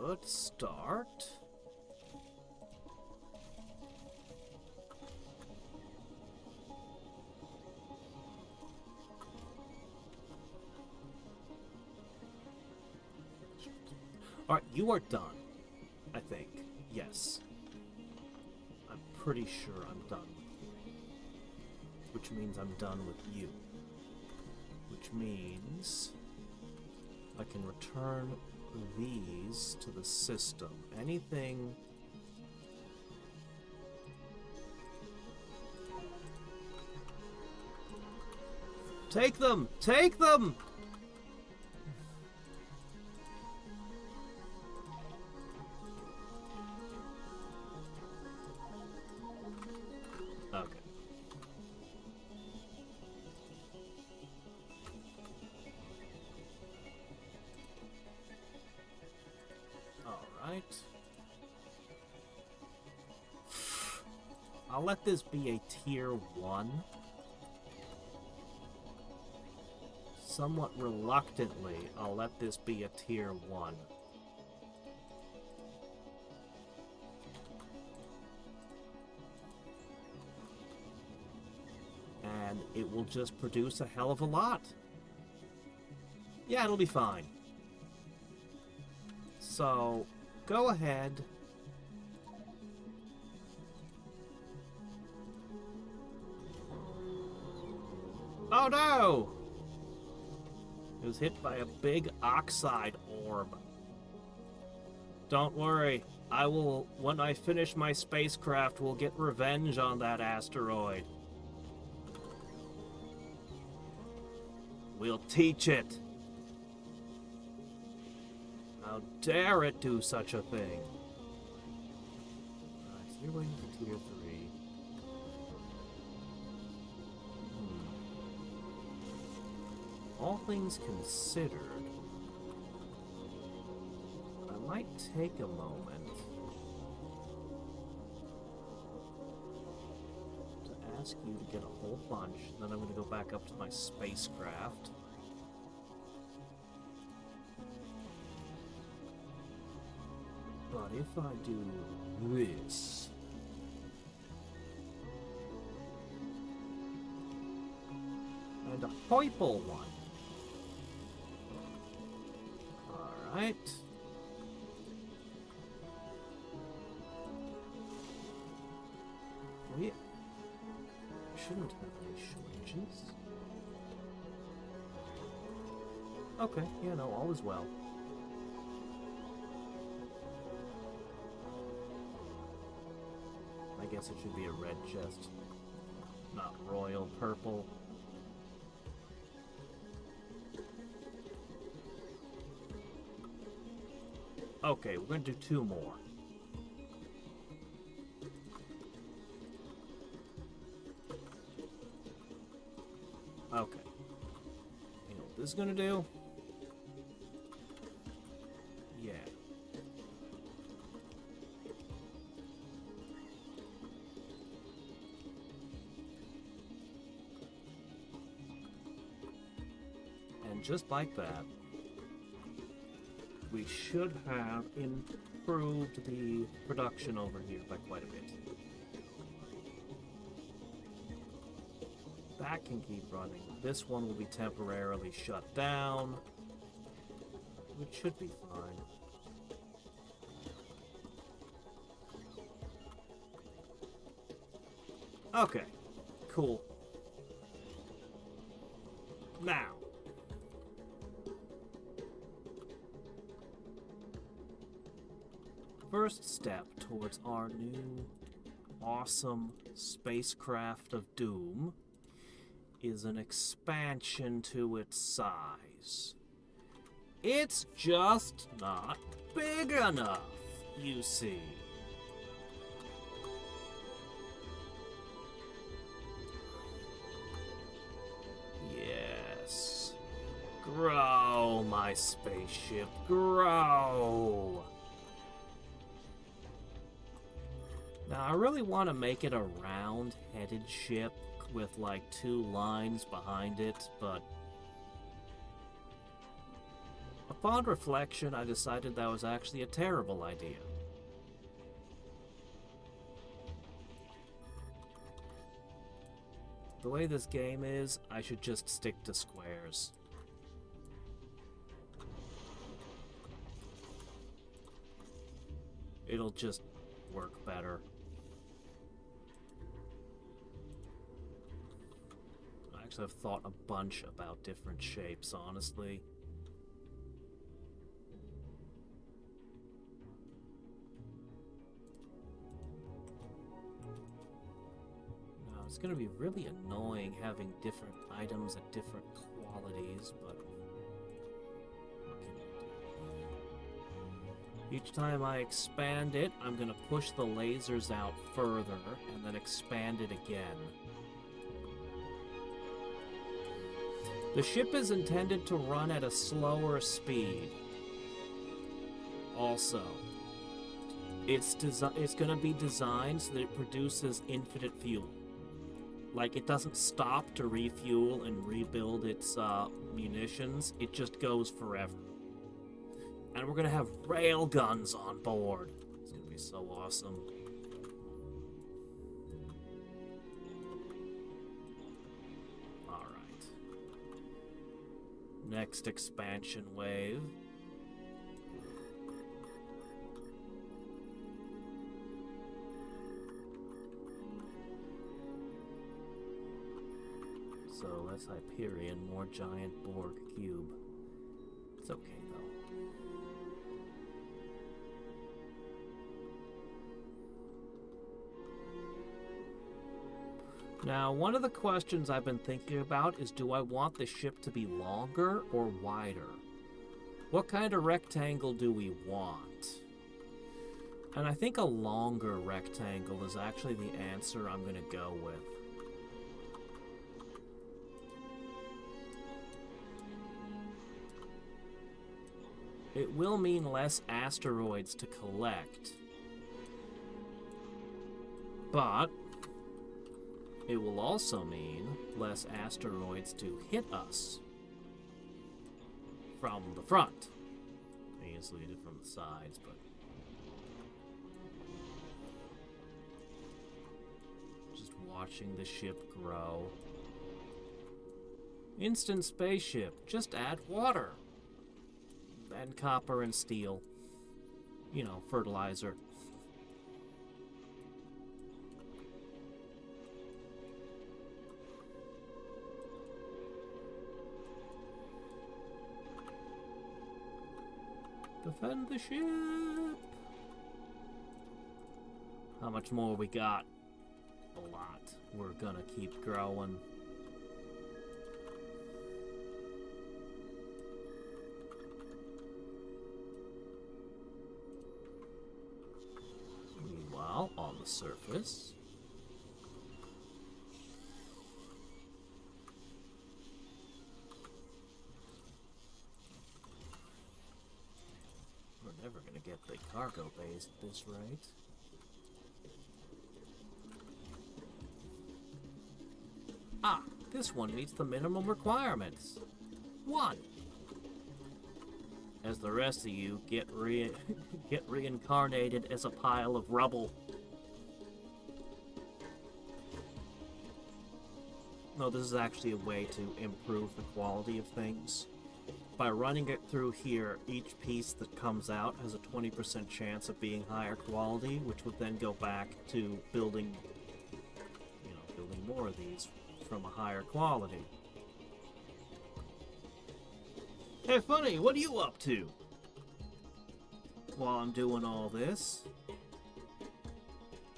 Good start. Alright, you are done. I think. Yes. I'm pretty sure I'm done with you. Which means I'm done with you. Which means I can return these to the system. Anything... Take them! Take them! Okay. Alright. I'll let this be a tier 1. Somewhat reluctantly, I'll let this be a tier 1. And it will just produce a hell of a lot. Yeah, it'll be fine. So, go ahead. Oh no! It was hit by a big oxide orb. Don't worry, I will, when I finish my spacecraft, we'll get revenge on that asteroid. We'll teach it. How dare it do such a thing? Alright, so you're waiting for tier 3. All things considered, I might take a moment to ask you to get a whole bunch, then I'm going to go back up to my spacecraft. But if I do this... and a purple one. Alright. We shouldn't have any shortages. Okay, yeah, no, all is well. I guess it should be a red chest, not royal purple. Okay, we're gonna do 2 more. Okay. You know what this is gonna do? Yeah. And just like that, we should have improved the production over here by quite a bit. That can keep running. This one will be temporarily shut down, which should be fine. Okay, cool. Now, first step towards our new awesome spacecraft of doom is an expansion to its size. It's just not big enough, you see. Yes. Grow, my spaceship, grow! Now, I really want to make it a round-headed ship with, like, 2 lines behind it, but upon reflection, I decided that was actually a terrible idea. The way this game is, I should just stick to squares. It'll just work better. I've thought a bunch about different shapes, honestly. Now, it's going to be really annoying having different items at different qualities, but what can I do? Each time I expand it, I'm going to push the lasers out further and then expand it again. The ship is intended to run at a slower speed. Also, it's going to be designed so that it produces infinite fuel. Like, it doesn't stop to refuel and rebuild its munitions. It just goes forever. And we're going to have rail guns on board. It's going to be so awesome. Next expansion wave. So less Hyperion, more giant Borg cube. It's okay though. Now, one of the questions I've been thinking about is, do I want the ship to be longer or wider? What kind of rectangle do we want? And I think a longer rectangle is actually the answer I'm going to go with. It will mean less asteroids to collect. But It will also mean less asteroids to hit us from the front. Easily do from the sides, but just watching the ship grow. Instant spaceship. Just add water. And copper and steel. You know, fertilizer. Defend the ship! How much more we got? A lot. We're gonna keep growing. Meanwhile, on the surface... never gonna get the cargo bays at this rate. Ah, this one meets the minimum requirements. 1. As the rest of you get reincarnated as a pile of rubble. No, this is actually a way to improve the quality of things. By running it through here, each piece that comes out has a 20% chance of being higher quality, which would then go back to building, building more of these from a higher quality. Hey, Funny, what are you up to? While I'm doing all this,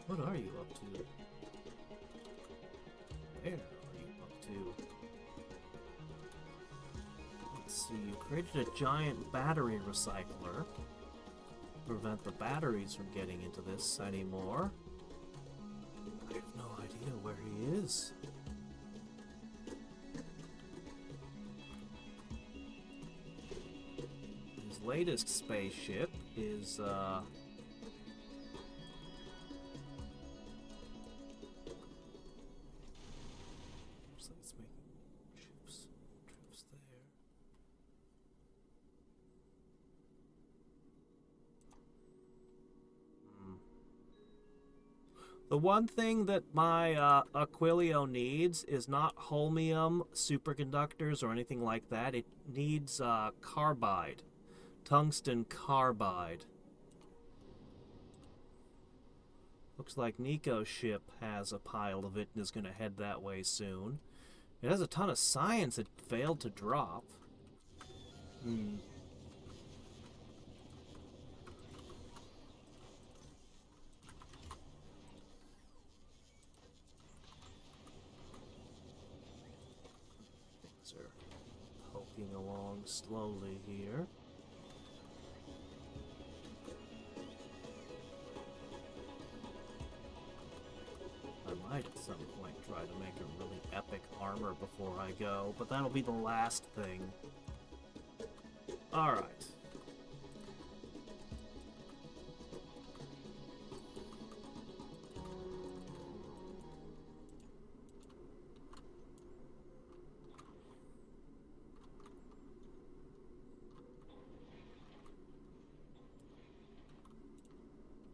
what are you up to? Where are you up to? So you created a giant battery recycler. Prevent the batteries from getting into this anymore. I have no idea where he is. His latest spaceship is, the one thing that my Aquilio needs is not holmium superconductors or anything like that. It needs carbide. Tungsten carbide. Looks like Nico's ship has a pile of it and is going to head that way soon. It has a ton of science it failed to drop. Poking along slowly here. I might at some point try to make a really epic armor before I go, but that'll be the last thing. Alright.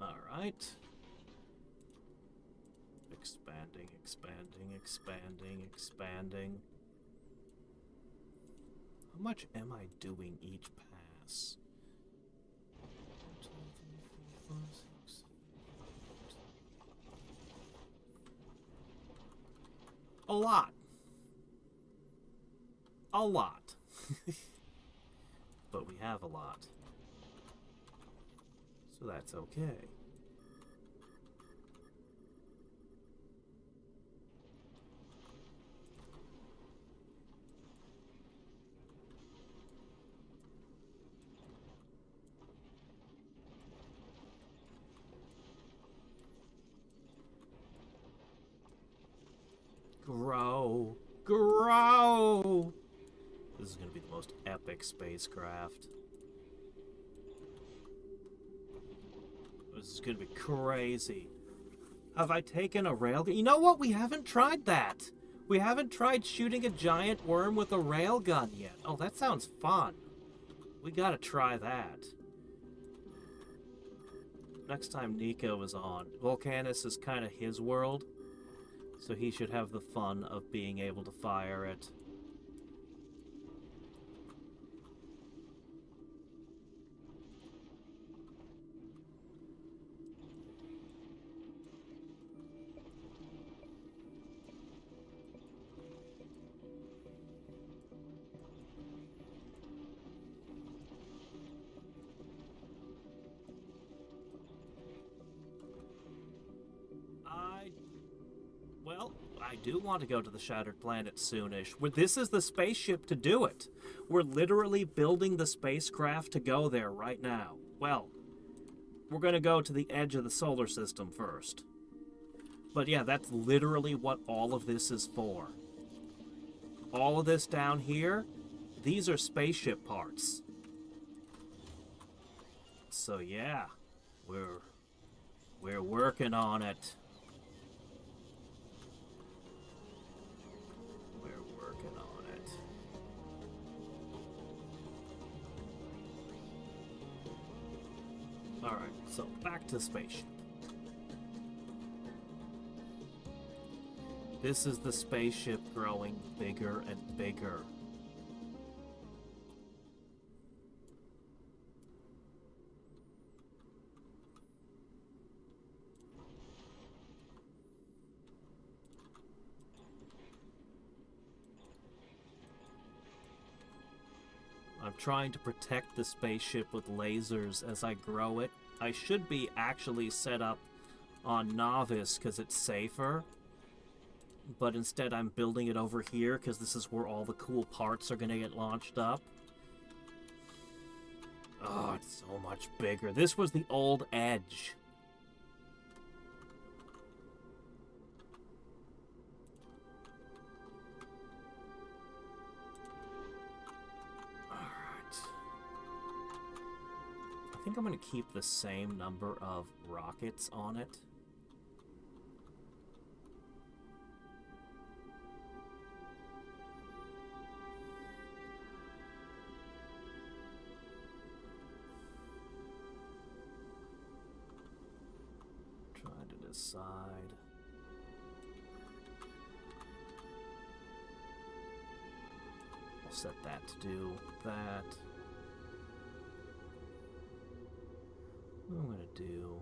Alright. Expanding, expanding, expanding, expanding. How much am I doing each pass? 1, 2, 3, 4, 5, 6. A lot. A lot. But we have a lot. So that's okay. Grow. Grow! This is going to be the most epic spacecraft. This is going to be crazy. Have I taken a railgun? You know what? We haven't tried that. We haven't tried shooting a giant worm with a railgun yet. Oh, that sounds fun. We gotta try that. Next time Nico is on, Volcanus is kind of his world, so he should have the fun of being able to fire it. Well, I do want to go to the Shattered Planet soonish. This is the spaceship to do it. We're literally building the spacecraft to go there right now. Well, we're going to go to the edge of the solar system first. But yeah, that's literally what all of this is for. All of this down here, these are spaceship parts. So yeah, we're working on it. Alright, so back to spaceship. This is the spaceship growing bigger and bigger. I'm trying to protect the spaceship with lasers as I grow it. I should be actually set up on Novice because it's safer. But instead I'm building it over here because this is where all the cool parts are going to get launched up. Oh, it's so much bigger. This was the old Edge. I think I'm going to keep the same number of rockets on it. Trying to decide. I'll set that to do that. What I'm gonna do.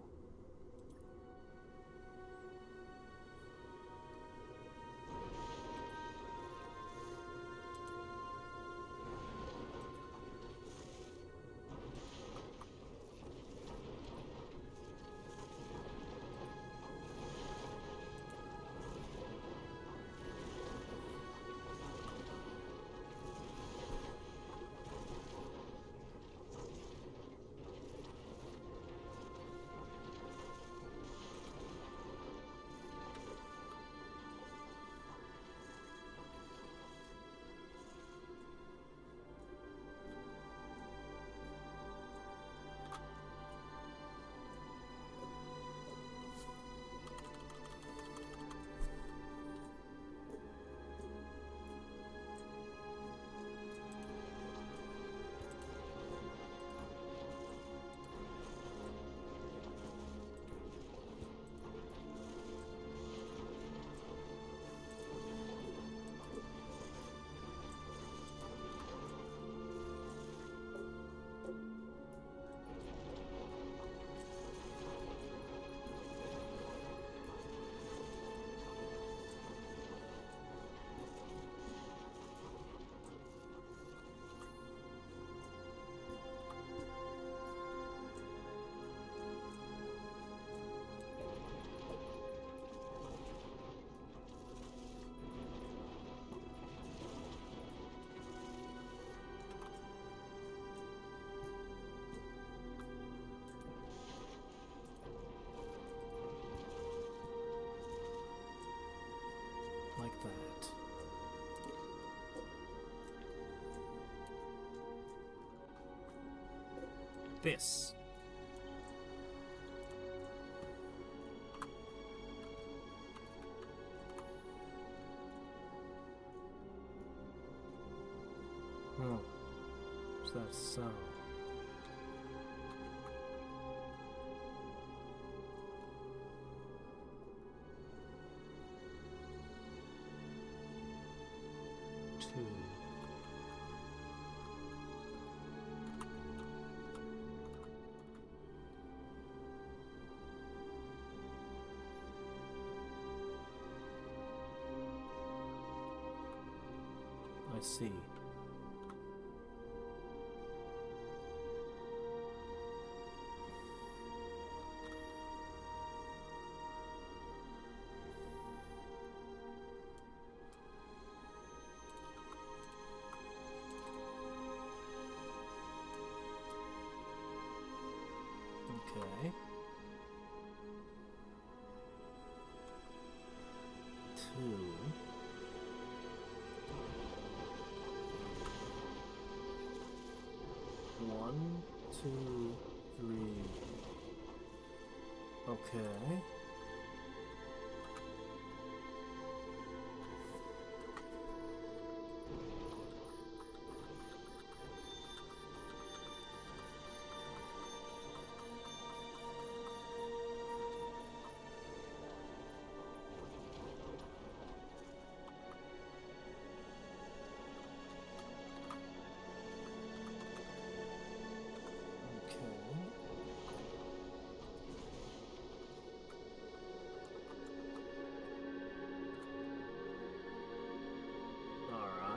Like that. This. So... two. I see. Okay. Two. One, two, three. Okay.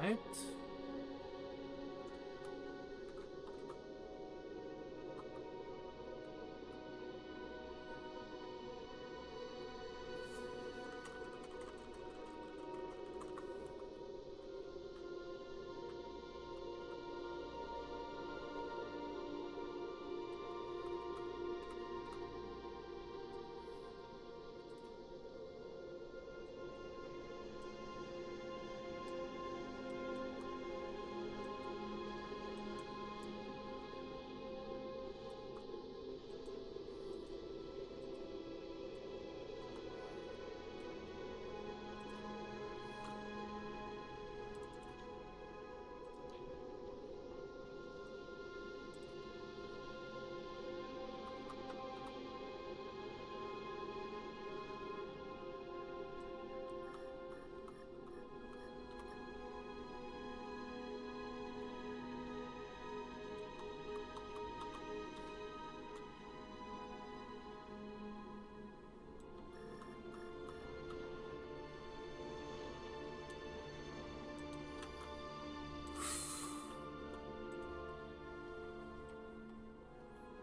Alright.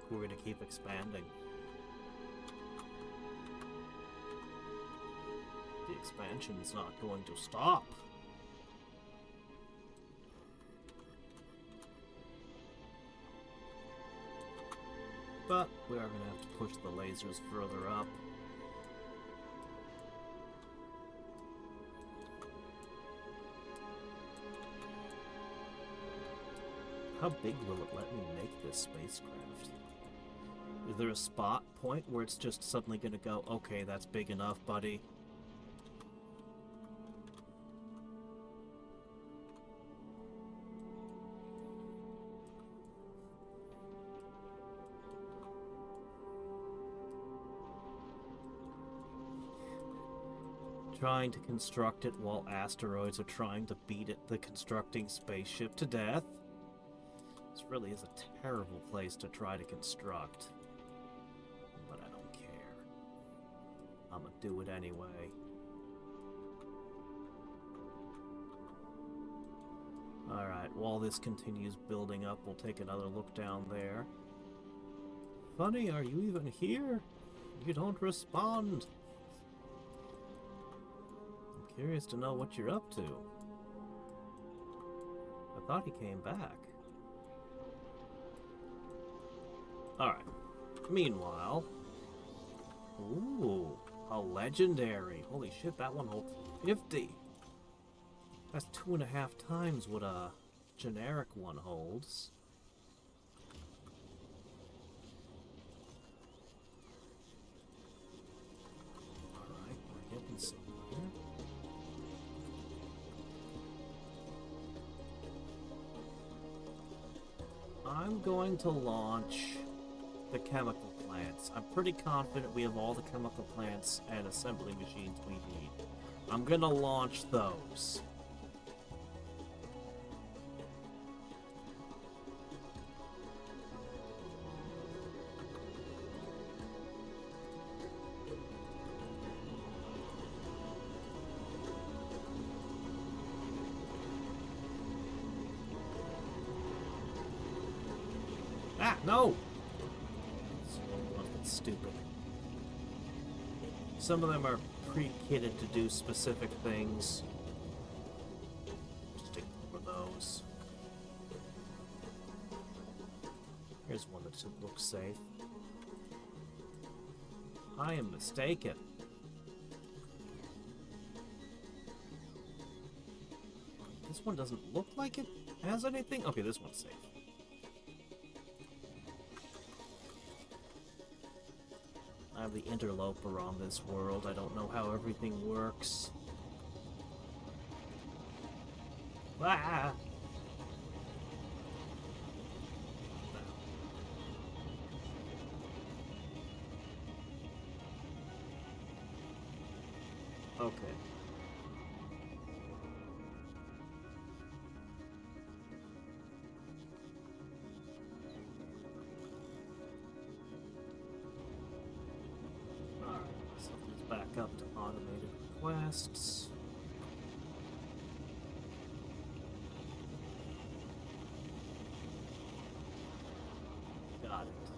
We're going to keep expanding. The expansion's not going to stop. But we are going to have to push the lasers further up. How big will it let me make this spacecraft? Is there a spot point where it's just suddenly going to go, okay, that's big enough, buddy? Trying to construct it while asteroids are trying to beat it, the constructing spaceship to death. This really is a terrible place to try to construct. But I don't care. I'm gonna do it anyway. Alright, while this continues building up, we'll take another look down there. Funny, are you even here? You don't respond. I'm curious to know what you're up to. I thought he came back. Alright. Meanwhile... Ooh, a legendary. Holy shit, that one holds 50. That's 2.5 times what a generic one holds. Alright, we're getting somewhere. I'm going to launch the chemical plants. I'm pretty confident we have all the chemical plants and assembly machines we need. I'm gonna launch those. Ah, no! That's stupid. Some of them are pre-kitted to do specific things. Just ignore those. Here's one that looks safe. I am mistaken. This one doesn't look like it has anything. Okay, this one's safe. I'm the interloper on this world. I don't know how everything works. Ah! Okay. Back up to automated requests. Got it.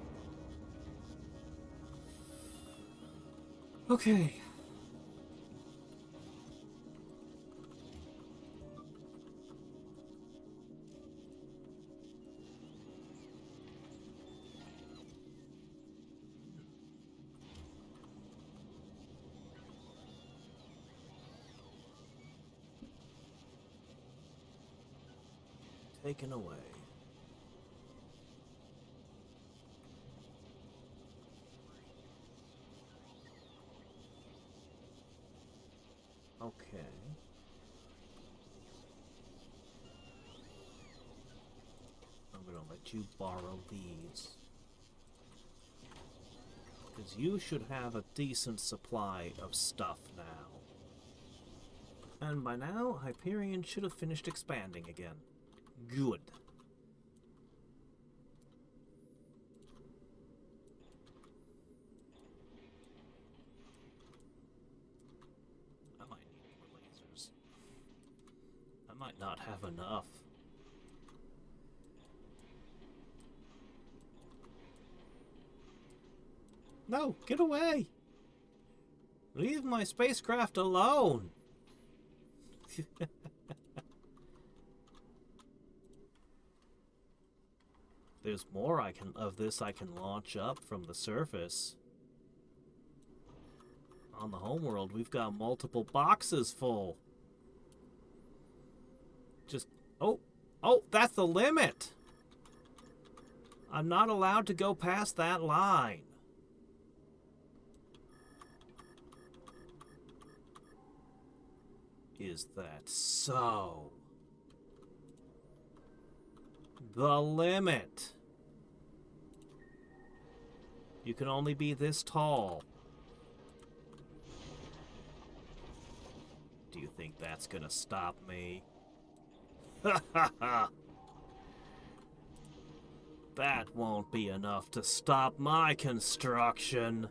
Okay. Taken away. Okay. I'm gonna let you borrow these. Because you should have a decent supply of stuff now. And by now, Hyperion should have finished expanding again. Good. I might need more lasers. I might not have enough. No, get away! Leave my spacecraft alone! There's more of this I can launch up from the surface. On the homeworld, we've got multiple boxes full. Just, oh, that's the limit! I'm not allowed to go past that line. Is that so? The limit. You can only be this tall. Do you think that's gonna stop me? Ha ha ha! That won't be enough to stop my construction.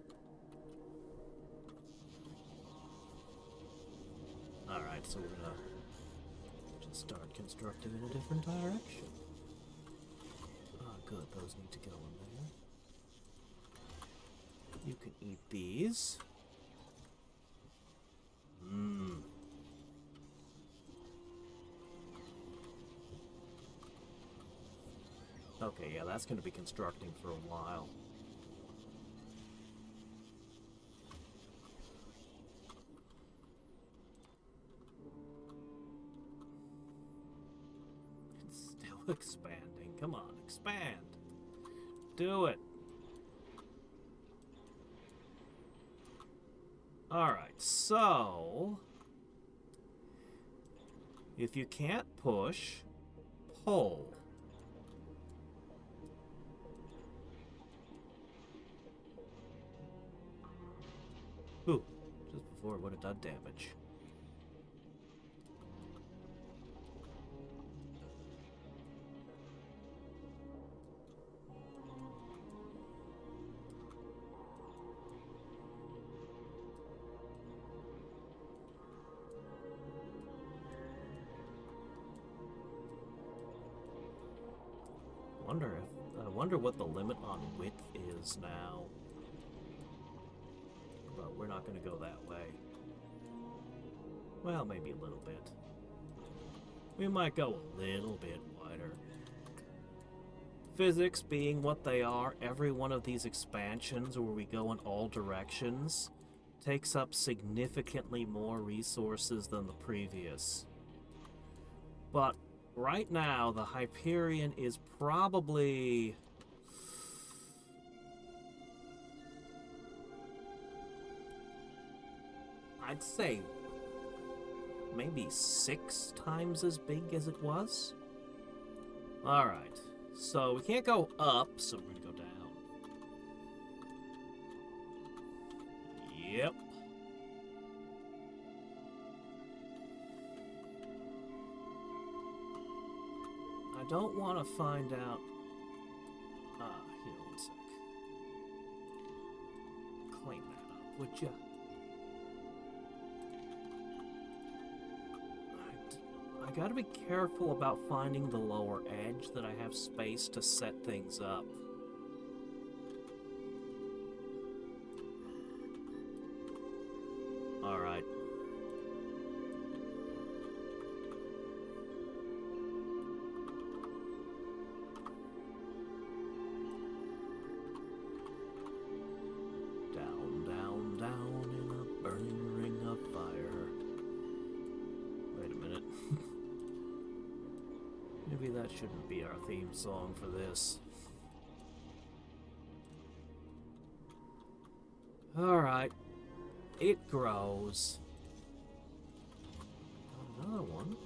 Alright, so we're gonna just start constructing in a different direction. Ah, good, those need to go in there. You can eat these. Mmm. Okay, yeah, that's gonna be constructing for a while. Expanding. Come on, expand. Do it. Alright, so if you can't push, pull. before it would have done damage. I wonder what the limit on width is now. But we're not going to go that way. Well, maybe a little bit. We might go a little bit wider. Physics being what they are, every one of these expansions where we go in all directions takes up significantly more resources than the previous. But right now, the Hyperion is probably... I'd say maybe 6 times as big as it was. Alright, so we can't go up, so we're gonna go down. Yep. I don't want to find out... here, one sec. Clean that up, would ya? I gotta be careful about finding the lower edge that I have space to set things up. Alright. Down, down, down in a burning ring of fire. Wait a minute. Maybe that shouldn't be our theme song for this. Alright. It grows. Another one.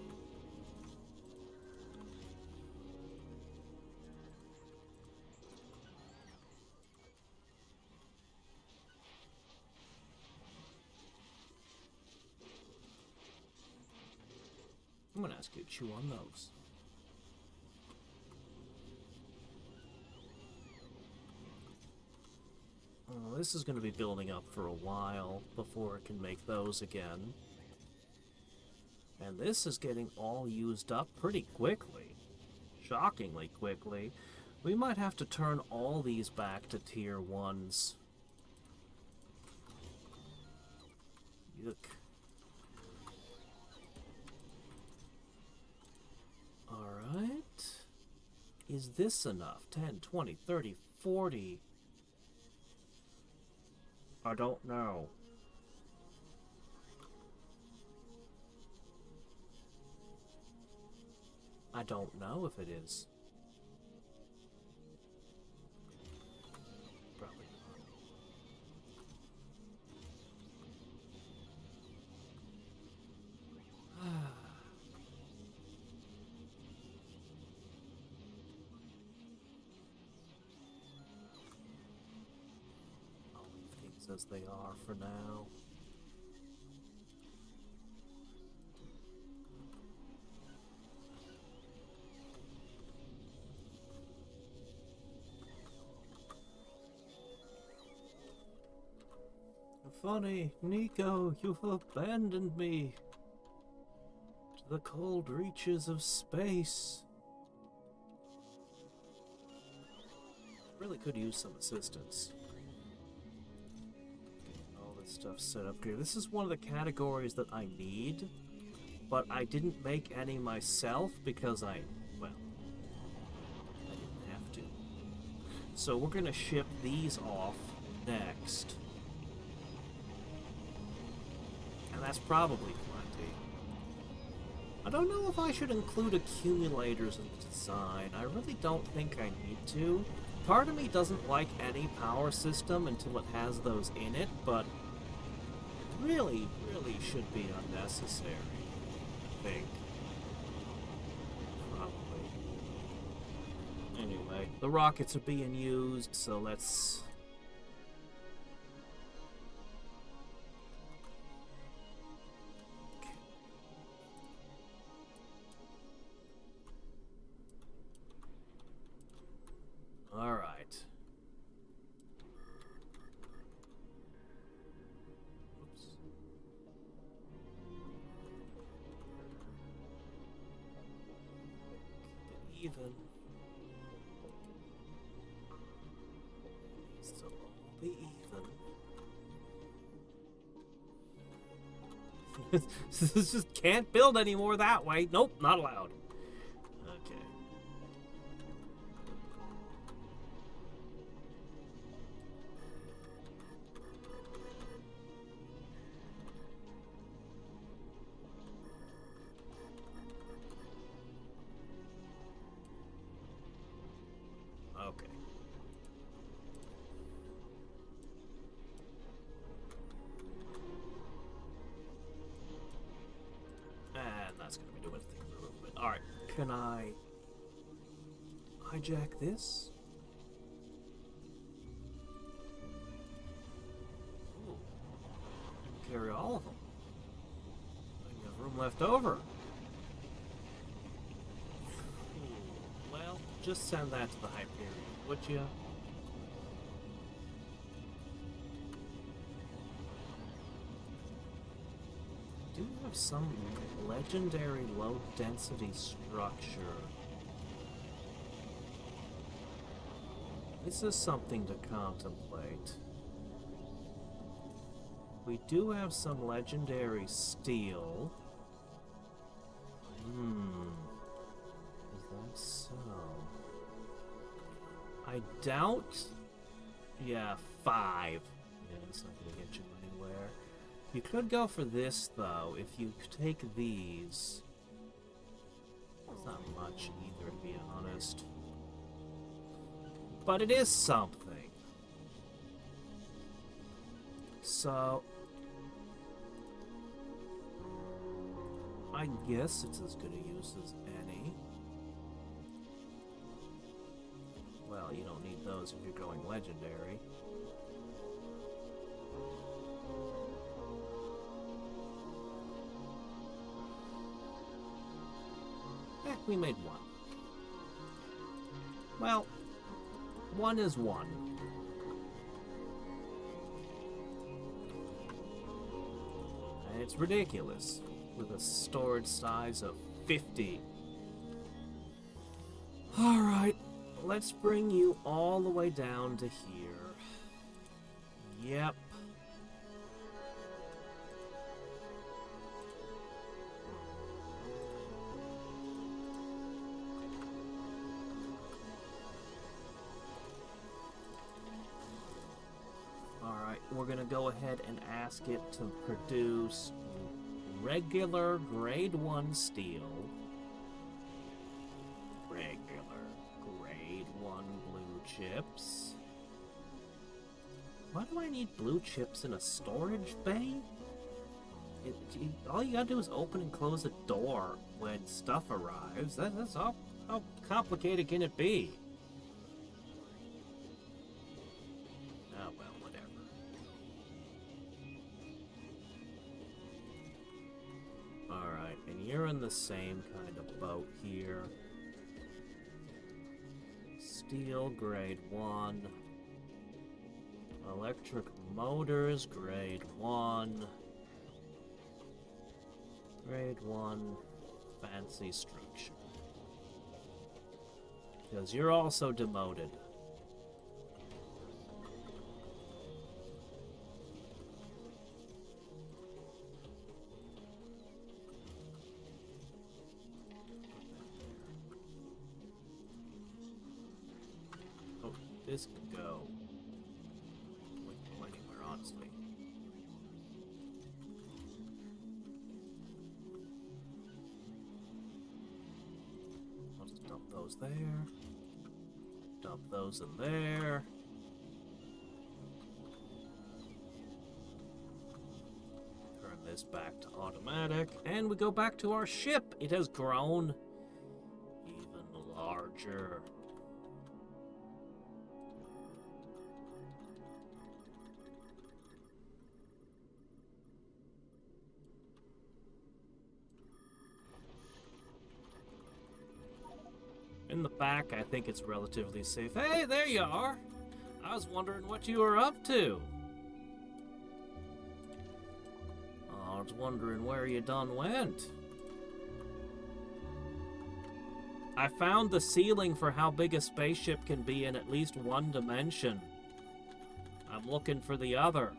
I'm gonna ask you to chew on those. This is going to be building up for a while before it can make those again. And this is getting all used up pretty quickly. Shockingly quickly. We might have to turn all these back to tier 1s. Yuck. Alright. Is this enough? 10, 20, 30, 40... I don't know. I don't know if it is. Probably not. As they are for now. Funny, Nico, you've abandoned me to the cold reaches of space. Really could use some assistance. Stuff set up here. This is one of the categories that I need, but I didn't make any myself because I didn't have to. So we're gonna ship these off next. And that's probably plenty. I don't know if I should include accumulators in the design. I really don't think I need to. Part of me doesn't like any power system until it has those in it, but really should be unnecessary, I think. Probably. Anyway, the rockets are being used, so let's... even. Needs to all be even. This just can't build anymore that way. Nope, not allowed. Okay. Okay. And that's going to be doing things a little bit. Alright, can I hijack this? Ooh. Carry all of them. I have room left over. Well, just send that to the Hyperion, would you? Do have some legendary low-density structure. This is something to contemplate. We do have some legendary steel. Is that so? I doubt... Yeah, 5. Yeah, it's not gonna get you anywhere. You could go for this, though, if you take these. It's not much either, to be honest. But it is something. So... I guess it's as good a use as any. Well, you don't need those if you're going legendary. We made 1. Well, 1 is 1. And it's ridiculous, with a storage size of 50. Alright, let's bring you all the way down to here. Yep. We're going to go ahead and ask it to produce regular grade 1 steel, regular grade 1 blue chips. Why do I need blue chips in a storage bay? All you gotta do is open and close a door when stuff arrives. That's all. How complicated can it be? Oh well, whatever. Alright, and you're in the same kind of boat here. Steel, grade 1. Electric motors, grade 1. Grade 1 fancy structure. Because you're also demoted. Oh, this can go. We can go anywhere, honestly. Dump those there. Dump those in there. Turn this back to automatic. And we go back to our ship. It has grown even larger. In the back, I think it's relatively safe. Hey, there you are! I was wondering what you were up to. Oh, I was wondering where you done went. I found the ceiling for how big a spaceship can be in at least one dimension. I'm looking for the other.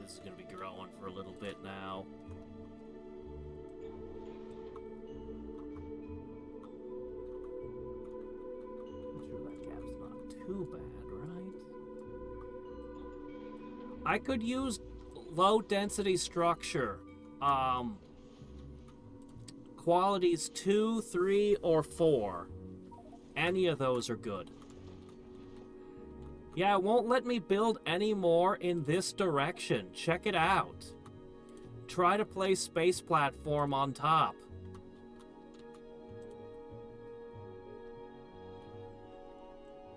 This is going to be growing for a little bit now. I'm sure that gap's not too bad, right? I could use low density structure. Qualities 2, 3, or 4. Any of those are good. Yeah, it won't let me build any more in this direction. Check it out. Try to place space platform on top.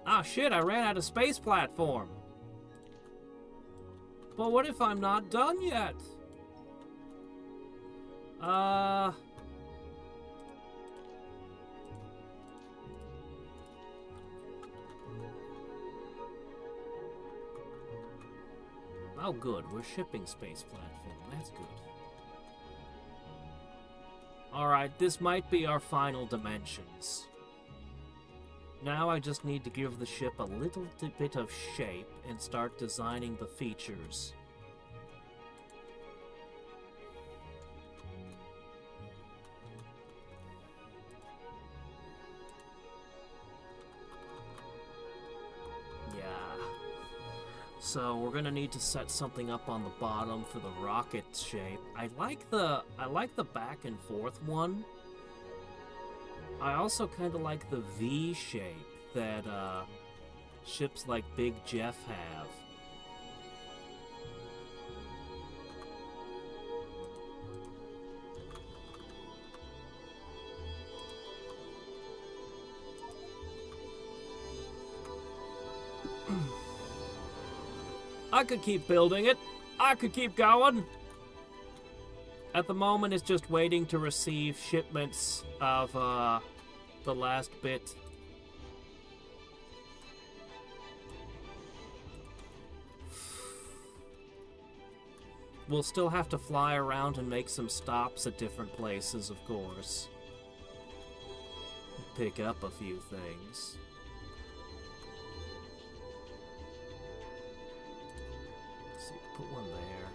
Ah, shit, I ran out of space platform. But what if I'm not done yet? Oh, good. We're shipping space platform. That's good. Alright, this might be our final dimensions. Now I just need to give the ship a little bit of shape and start designing the features. So we're gonna need to set something up on the bottom for the rocket shape. I like the back and forth one. I also kind of like the V shape that ships like Big Jeff have. I could keep building it. I could keep going. At the moment, it's just waiting to receive shipments of the last bit. We'll still have to fly around and make some stops at different places, of course. Pick up a few things. Put one there.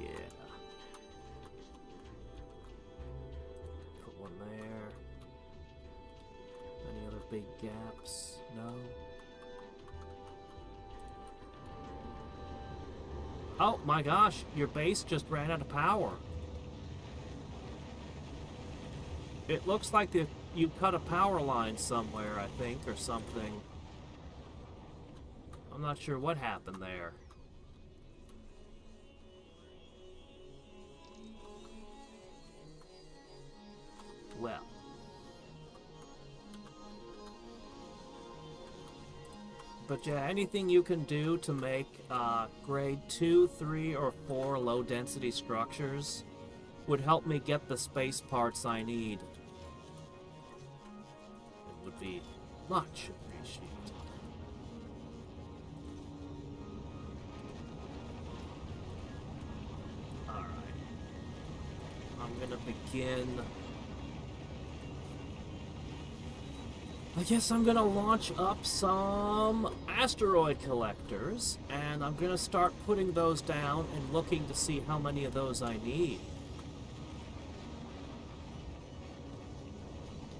Yeah. Put one there. Any other big gaps? No? Oh my gosh, your base just ran out of power. It looks like you cut a power line somewhere, I think, or something. I'm not sure what happened there. Well. But yeah, anything you can do to make grade 2, 3, or 4 low-density structures would help me get the space parts I need. It would be much appreciated. I'm gonna begin. I guess I'm gonna launch up some asteroid collectors, and I'm gonna start putting those down and looking to see how many of those I need.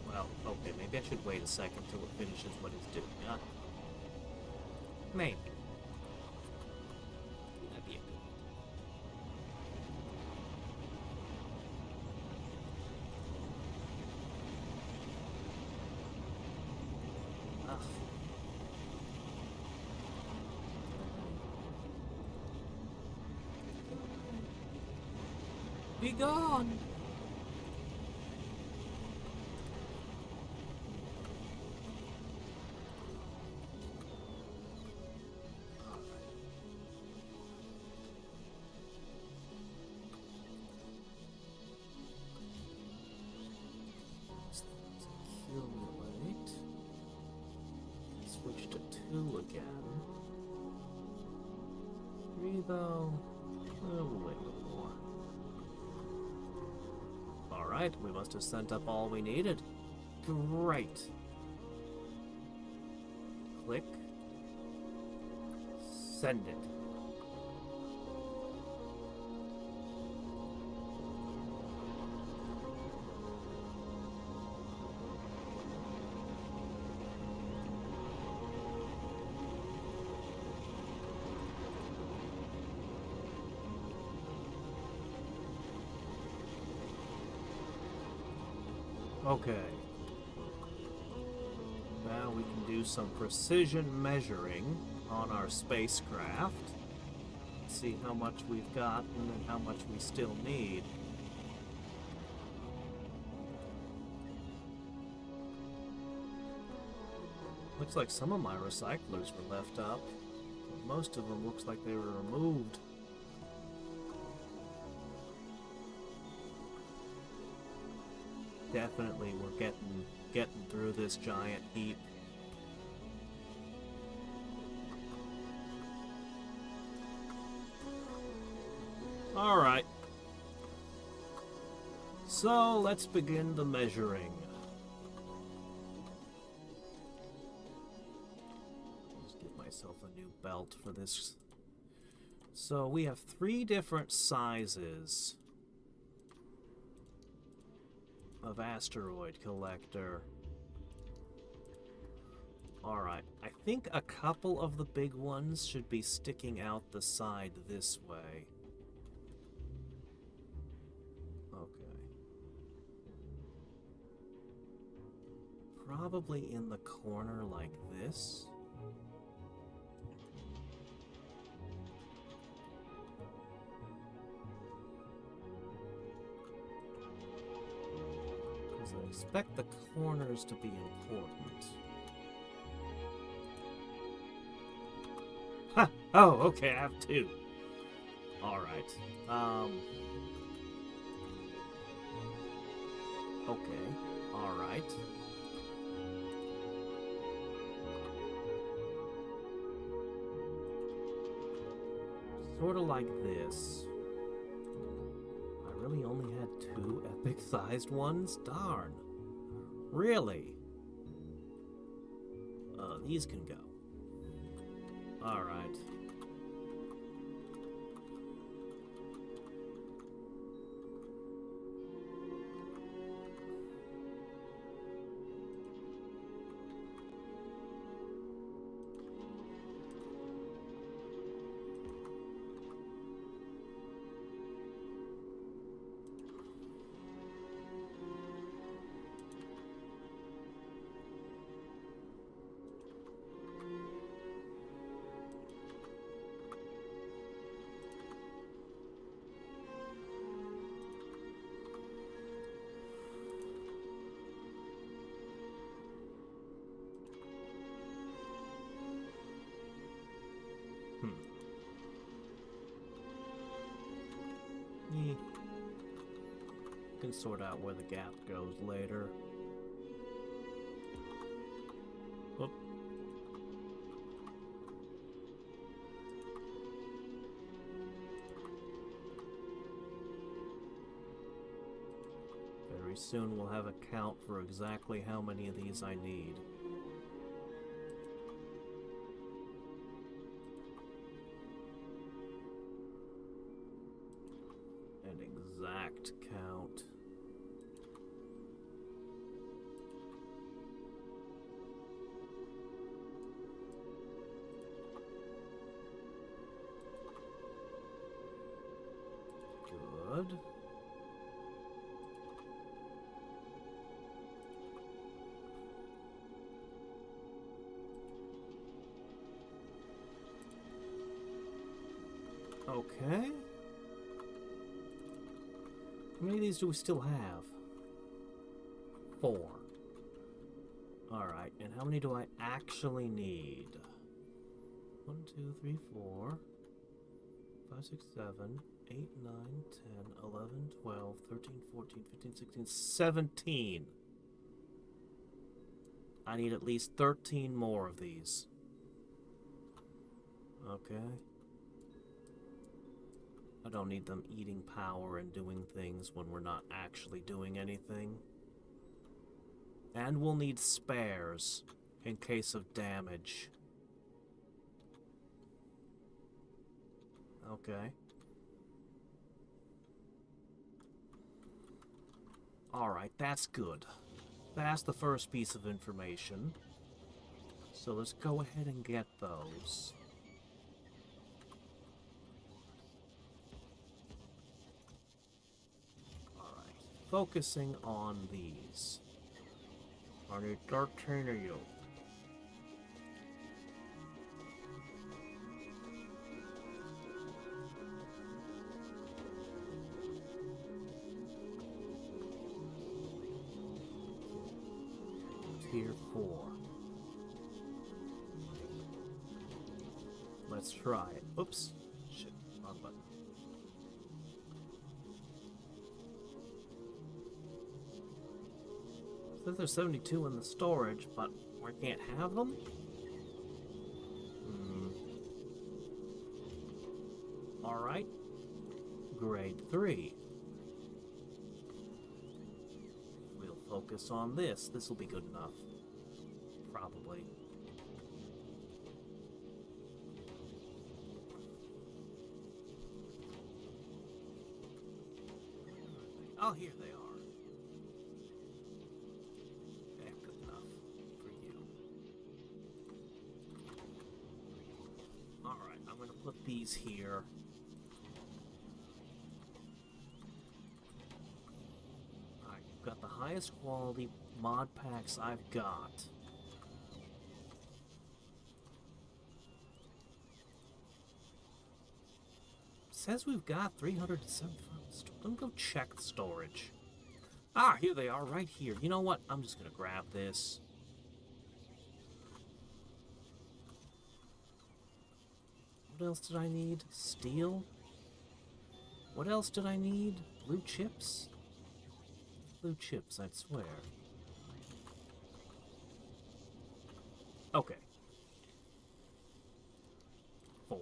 Well, okay, maybe I should wait a second till it finishes what it's doing, huh? Maybe. That'd be a good. Be gone! Accumulate. Switch to 2 again. 3 though. Oh, wait a little more. Alright, we must have sent up all we needed. Great. Click. Send it. Okay. Now we can do some precision measuring on our spacecraft. See how much we've got and then how much we still need. Looks like some of my recyclers were left up. But most of them looks like they were removed. Definitely we're getting through this giant heap. Alright. So let's begin the measuring. Let's give myself a new belt for this. So we have 3 different sizes of asteroid collector. Alright, I think a couple of the big ones should be sticking out the side this way. Okay. Probably in the corner like this. I expect the corners to be important. Ha! Oh, okay, I have 2. Alright. Okay. Alright. Sort of like this. I really only had 2 epic-sized ones? Darn. Really? These can go. Alright. Can sort out where the gap goes later. Whoop. Very soon we'll have a count for exactly how many of these I need. An exact count. Good. Okay. How many of these do we still have? 4. Alright, and how many do I actually need? 1, 2, 3, 4, 5, 6, 7, 8, 9, 10, 11, 12, 13, 14, 15, 16, 17. I need at least 13 more of these. Okay. I don't need them eating power and doing things when we're not actually doing anything. And we'll need spares in case of damage. Okay. Alright, that's good. That's the first piece of information. So let's go ahead and get those. Alright, focusing on these. I need 13 of you. Tier 4. Let's try it. Oops. Shit. Wrong button. Says there's 72 in the storage, but I can't have them? Alright. Grade 3. We'll focus on this. This will be good enough. Probably. Oh, here they are. Okay, good enough for you. Alright, I'm gonna put these here. Alright, you've got the highest quality mod packs I've got. Says we've got 375. Let me go check the storage. Ah, here they are, right here. You know what? I'm just gonna grab this. What else did I need? Steel? What else did I need? Blue chips? Blue chips, I'd swear. Okay. 4.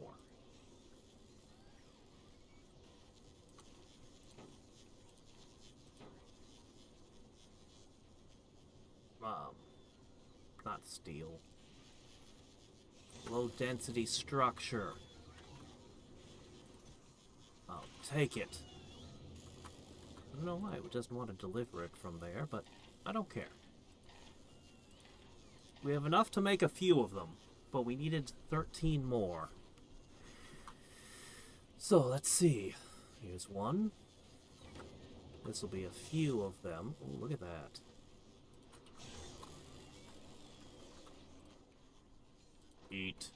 Not steel. Low density structure. I'll take it. I don't know why it doesn't want to deliver it from there, but I don't care. We have enough to make a few of them, but we needed 13 more. So let's see. Here's one. This will be a few of them. Oh, look at that. Eat.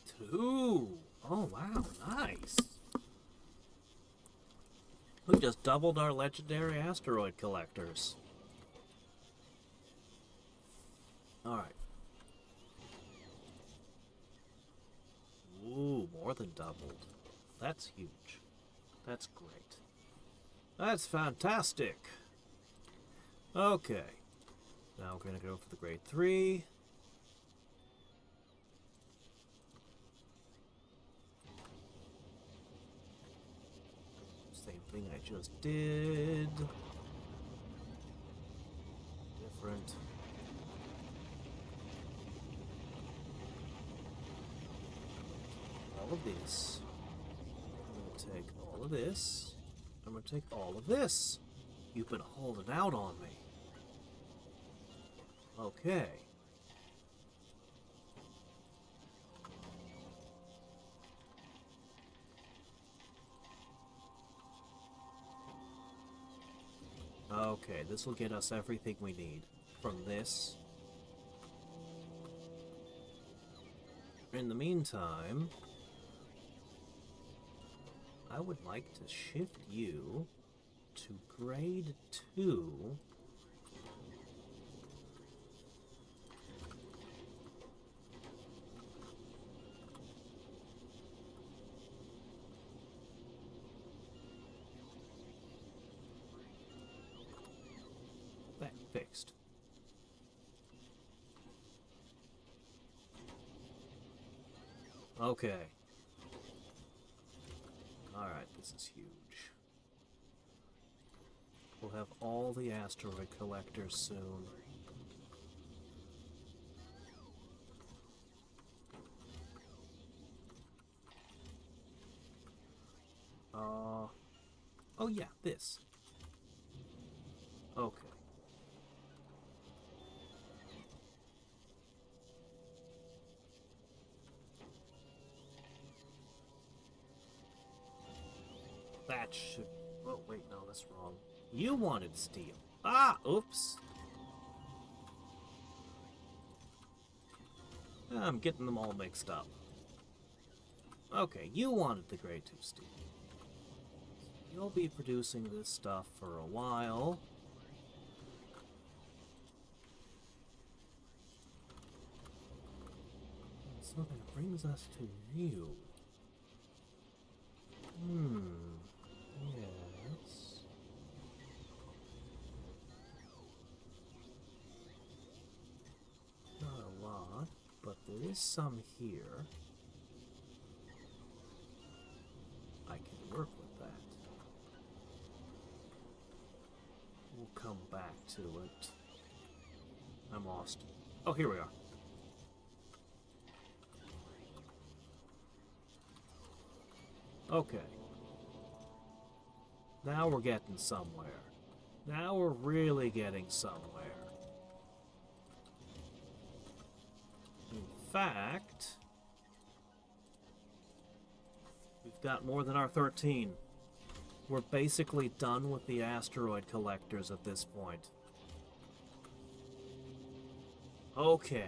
Two. Oh, wow. Nice. We just doubled our legendary asteroid collectors. Alright. Ooh, more than doubled. That's huge. That's great. That's fantastic. Okay. Now we're going to go for the grade 3. Same thing I just did. Different. All of this. I'm going to take all of this. I'm going to take all of this. You've been holding out on me. Okay. Okay, this will get us everything we need from this. In the meantime, I would like to shift you to grade 2. That fixed. Okay. Alright, this is huge. We'll have all the asteroid collectors soon. Oh yeah, this. Okay. That should... Oh, wait, no, that's wrong. You wanted steel. Ah, oops. I'm getting them all mixed up. Okay, you wanted the grade 2 steel. You'll be producing this stuff for a while. So that brings us to you. Yes. Not a lot, but there is some here. I can work with that. We'll come back to it. I'm lost. Oh, here we are. Okay. Now we're getting somewhere. Now we're really getting somewhere. In fact, we've got more than our 13. We're basically done with the asteroid collectors at this point. Okay.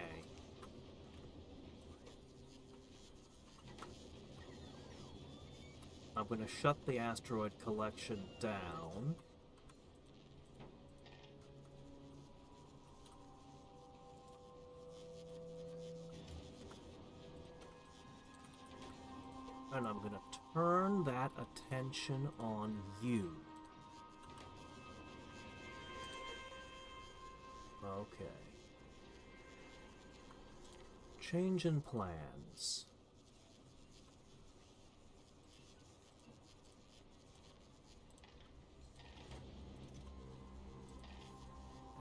I'm going to shut the asteroid collection down. And I'm going to turn that attention on you. Okay. Change in plans.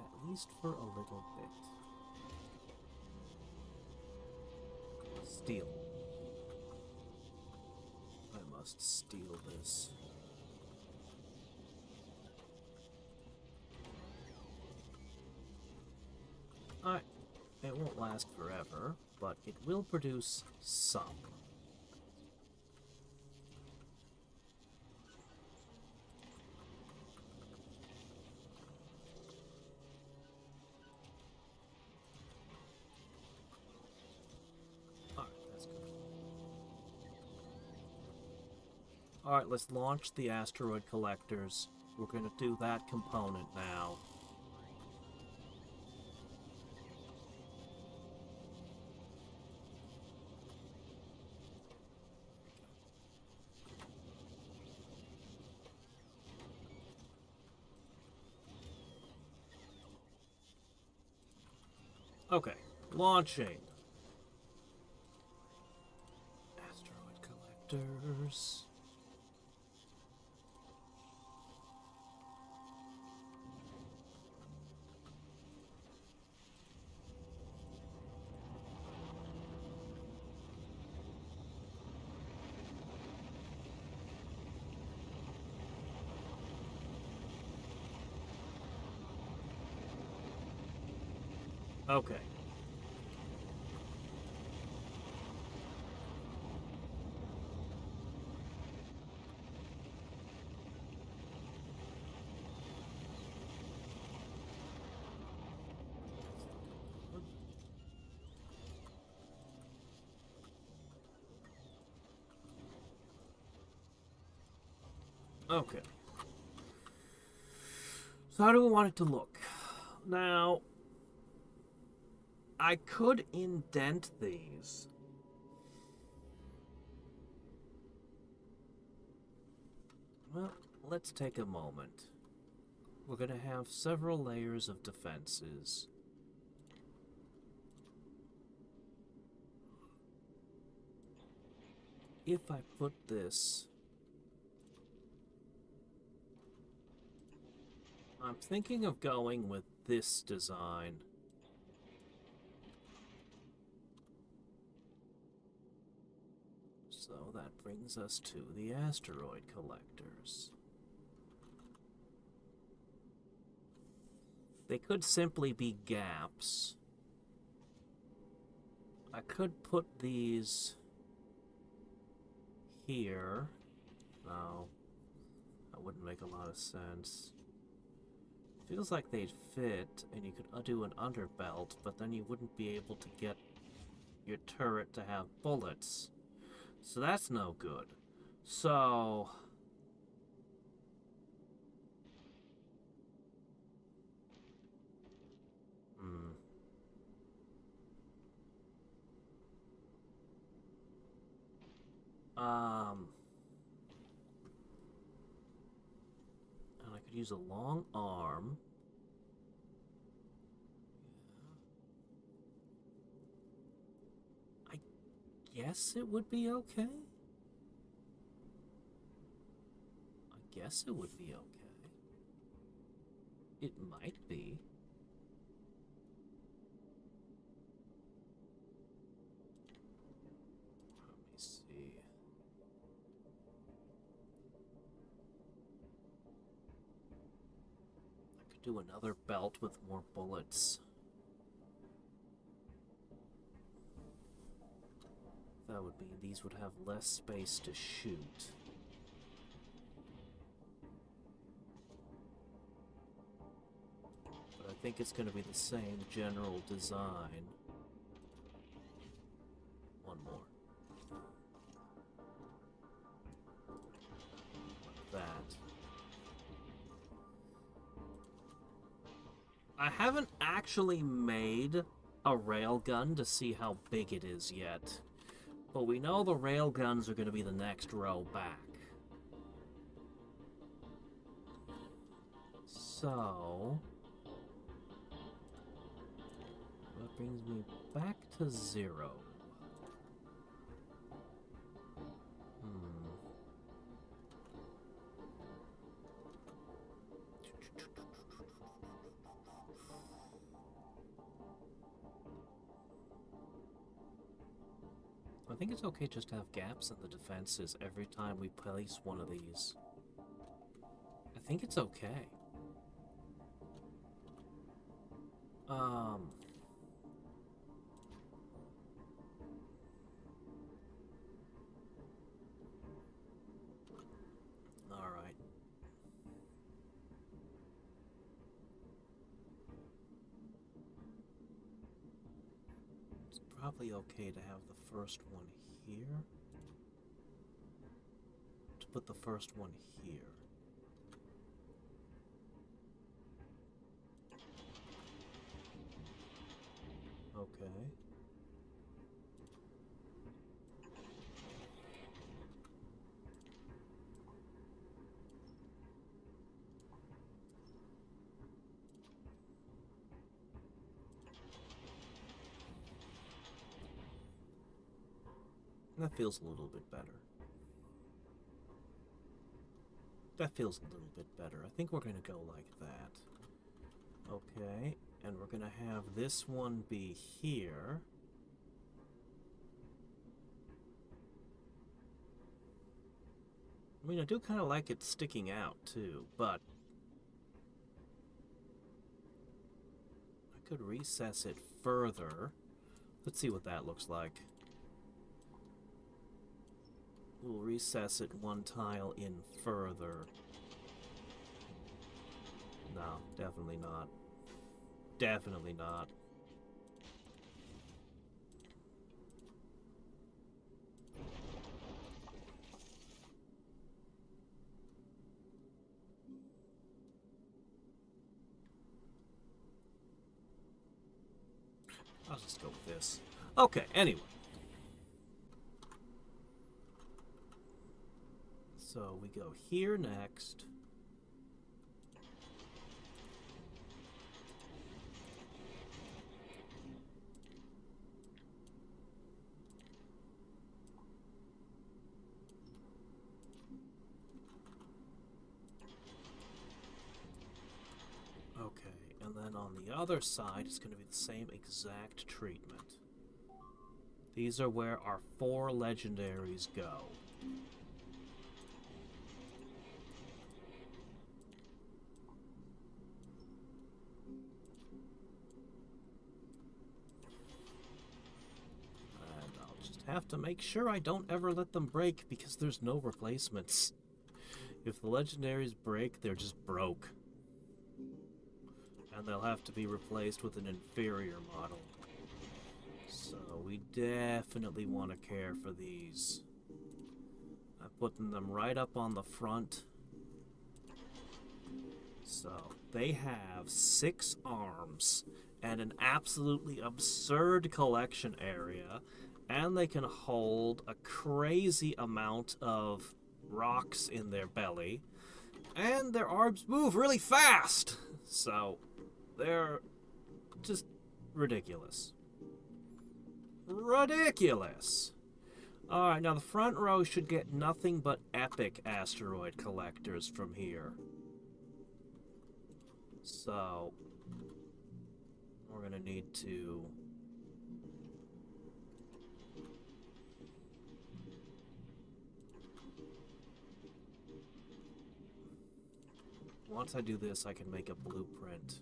At least for a little bit. Steal. I must steal this. Alright. It won't last forever, but it will produce some. Alright, that's good. Alright, let's launch the asteroid collectors. We're going to do that component now. Okay, launching. Asteroid collectors. Okay. Okay. So how do we want it to look? Now, I could indent these. Well, let's take a moment. We're going to have several layers of defenses. if I put this... I'm thinking of going with this design. So that brings us to the asteroid collectors. They could simply be gaps. I could put these here. No, that wouldn't make a lot of sense. Feels like they'd fit, and you could do an underbelt, but then you wouldn't be able to get your turret to have bullets. So that's no good. So... And I could use a long arm. I guess it would be okay. I guess it would be okay. It might be. Let me see. I could do another belt with more bullets. That would mean these would have less space to shoot. But I think it's going to be the same general design. One more. Like that. I haven't actually made a railgun to see how big it is yet. But we know the railguns are going to be the next row back. So... that brings me back to 0. I think it's okay just to have gaps in the defenses every time we place one of these. I think it's okay. Alright. It's probably okay to have the first one here. To put the first one here. Okay. That feels a little bit better. That feels a little bit better. I think we're going to go like that. Okay, and we're going to have this one be here. I mean, I do kind of like it sticking out, too, but... I could recess it further. Let's see what that looks like. We'll recess it one tile in further. No, definitely not. Definitely not. I'll just go with this. Okay, anyway. So we go here next. Okay, and then on the other side, it's going to be the same exact treatment. These are where our 4 legendaries go. And I'll just have to make sure I don't ever let them break because there's no replacements. If the legendaries break, they're just broke. And they'll have to be replaced with an inferior model. So we definitely want to care for these. I'm putting them right up on the front. So they have 6 arms and an absolutely absurd collection area, and they can hold a crazy amount of rocks in their belly, and their arms move really fast. So they're just ridiculous. Ridiculous! Alright, now the front row should get nothing but epic asteroid collectors from here. So, we're gonna need to... Once I do this, I can make a blueprint.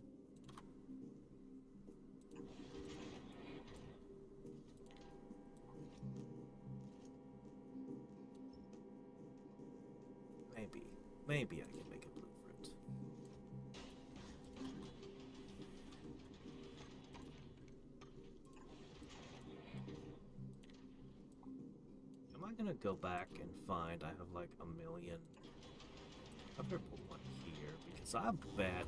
Maybe I can make a blueprint. Am I gonna go back and find I have like a million? I better put one here because I bet.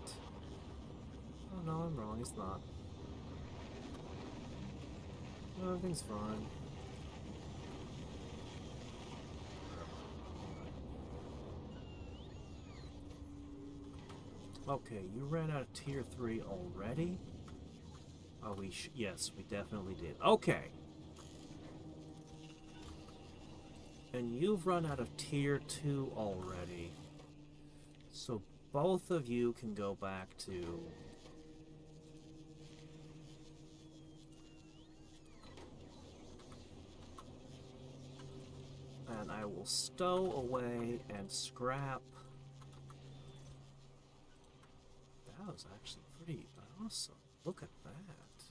Oh no, I'm wrong. It's not. No, everything's fine. Okay, you ran out of tier 3 already? Oh, yes, we definitely did. Okay. And you've run out of tier 2 already. So both of you can go back to... And I will stow away and scrap... That was actually pretty awesome. Look at that.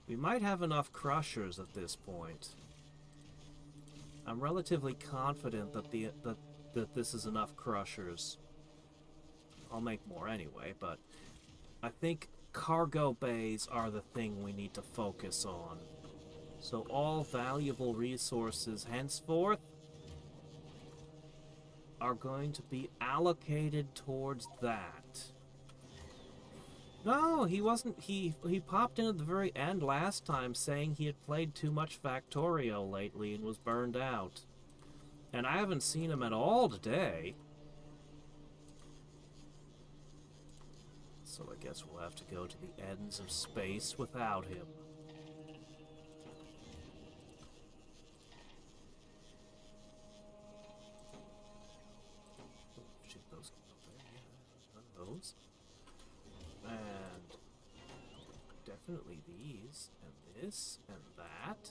We might have enough crushers at this point. I'm relatively confident that that this is enough crushers. I'll make more anyway, but I think cargo bays are the thing we need to focus on. So all valuable resources henceforth are going to be allocated towards that. No, he wasn't. He popped in at the very end last time saying he had played too much Factorio lately and was burned out. And I haven't seen him at all today. So I guess we'll have to go to the ends of space without him. Oh, shit, those can go there. Yeah, none of those. And definitely these, and this, and that.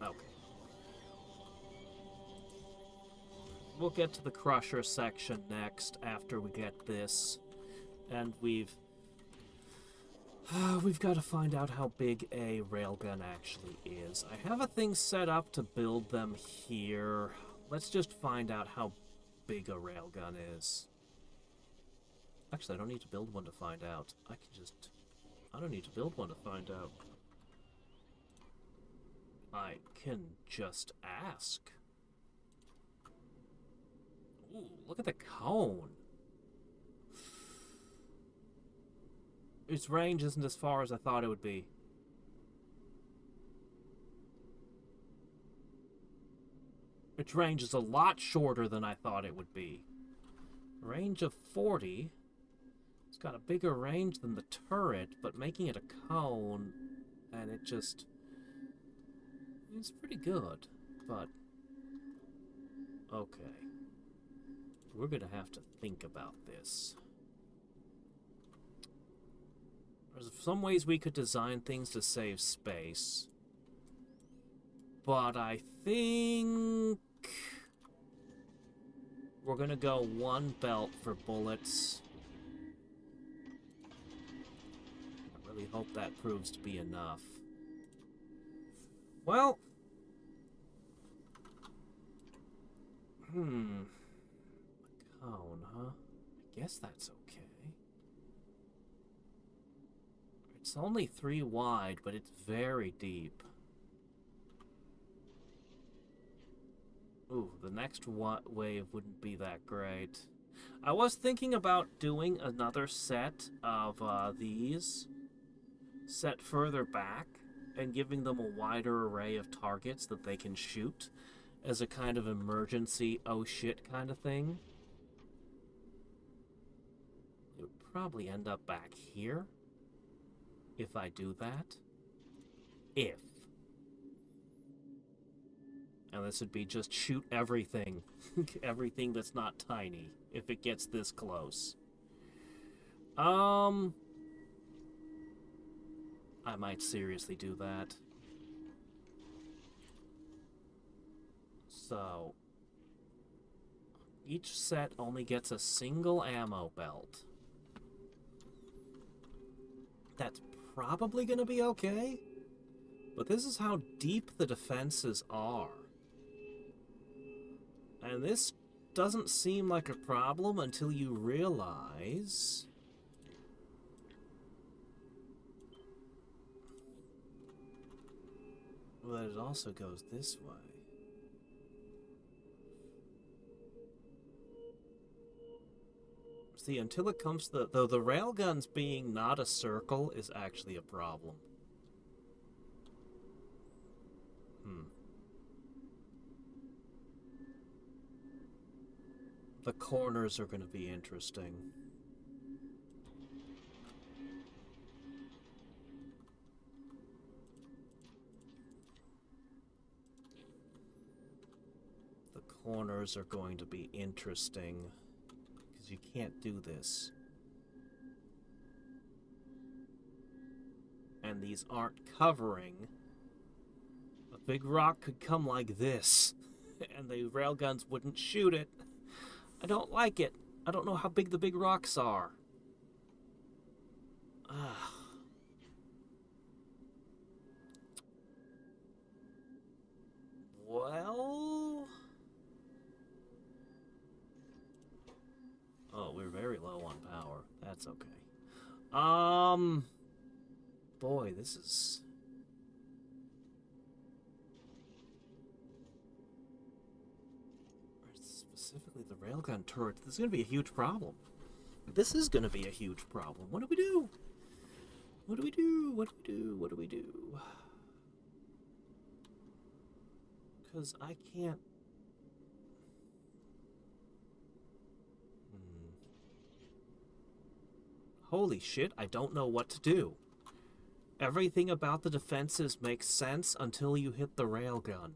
Okay. We'll get to the crusher section next after we get this. And we've got to find out how big a railgun actually is. I have a thing set up to build them here. Let's just find out how big a railgun is. Actually, I don't need to build one to find out. I don't need to build one to find out. I can just ask. Ooh, look at the cone. Its range isn't as far as I thought it would be. Its range is a lot shorter than I thought it would be. Range of 40. It's got a bigger range than the turret, but making it a cone, and it just... It's pretty good, but... Okay. We're gonna have to think about this. There's some ways we could design things to save space. But I think we're gonna go one belt for bullets. I really hope that proves to be enough. Well, a cone, huh? I guess that's okay. It's only 3 wide, but it's very deep. Ooh, the next wave wouldn't be that great. I was thinking about doing another set of these set further back and giving them a wider array of targets that they can shoot as a kind of emergency oh shit kind of thing. It would probably end up back here if I do that. If. And this would be just shoot everything. Everything that's not tiny, if it gets this close. I might seriously do that. So, each set only gets a single ammo belt. That's probably gonna be okay, but this is how deep the defenses are. And this doesn't seem like a problem until you realize that it also goes this way. See, until it comes to though the railguns being not a circle is actually a problem. The corners are going to be interesting. The corners are going to be interesting because you can't do this. And these aren't covering. A big rock could come like this, and the railguns wouldn't shoot it. I don't like it. I don't know how big the big rocks are. Well... Oh, we're very low on power. That's okay. Boy, this is... Specifically the railgun turret. This is going to be a huge problem. This is going to be a huge problem. What do we do? What do we do? What do we do? What do we do? Because I can't... Holy shit, I don't know what to do. Everything about the defenses makes sense until you hit the railgun.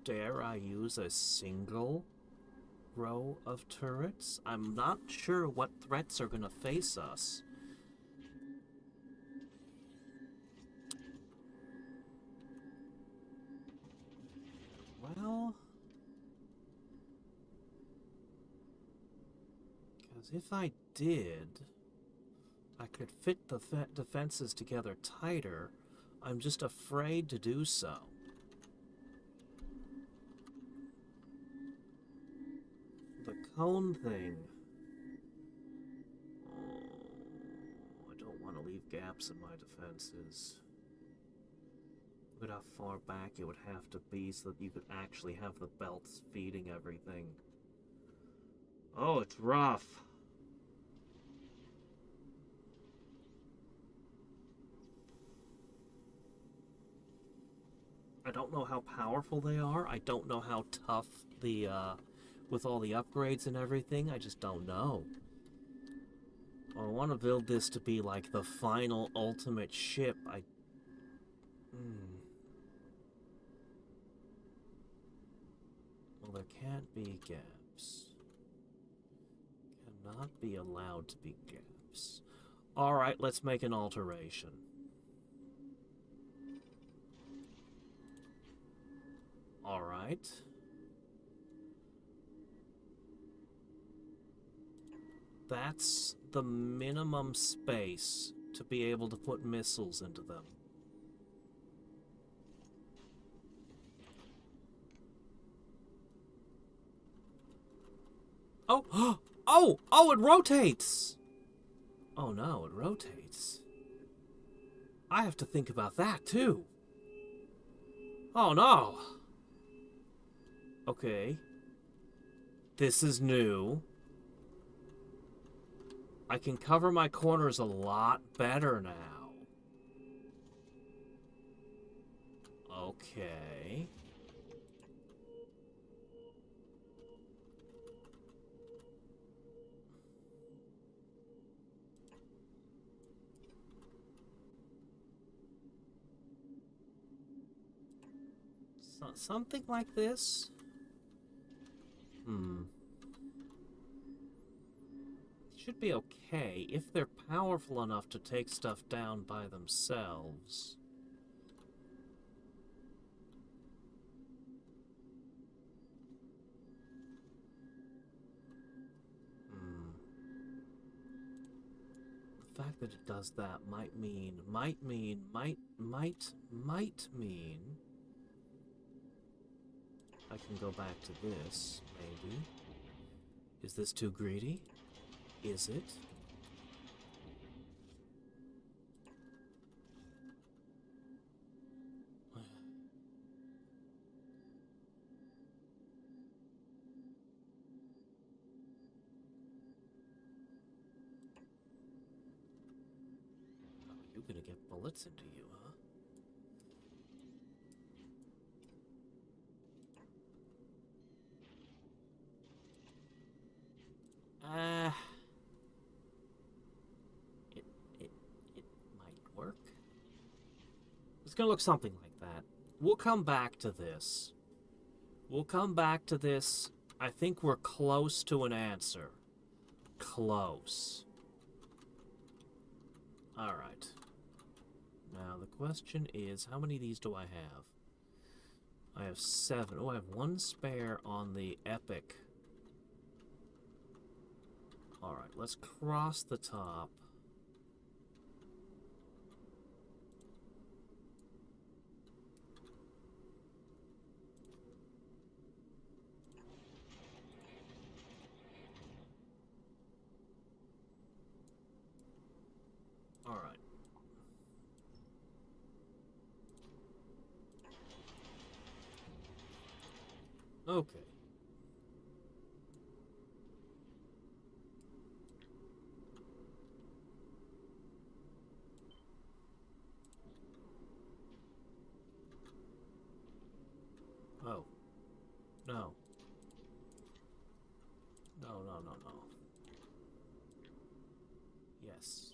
Dare I use a single row of turrets? I'm not sure what threats are going to face us. Well... because if I did, I could fit the defenses together tighter. I'm just afraid to do so. The cone thing. Oh, I don't want to leave gaps in my defenses. Look at how far back it would have to be so that you could actually have the belts feeding everything. Oh, it's rough. I don't know how powerful they are. I don't know how tough the, with all the upgrades and everything. I just don't know. I want to build this to be like the final ultimate ship. Well, there can't be gaps. Cannot be allowed to be gaps. Alright, let's make an alteration. Alright. That's the minimum space to be able to put missiles into them. Oh! Oh, it rotates! Oh no, it rotates. I have to think about that, too. Oh no! Okay. This is new. I can cover my corners a lot better now. Okay. Something like this? Should be okay if they're powerful enough to take stuff down by themselves. The fact that it does that might mean I can go back to this, maybe. Is this too greedy? Is it? Oh, you're gonna get bullets into you, huh? It might work. It's gonna look something like that. We'll come back to this. I think we're close to an answer. Close. Alright. Now, the question is, how many of these do I have? I have 7. Oh, I have 1 spare on the Epic. Alright, let's cross the top. Alright. Okay. Oh. No. No. Yes.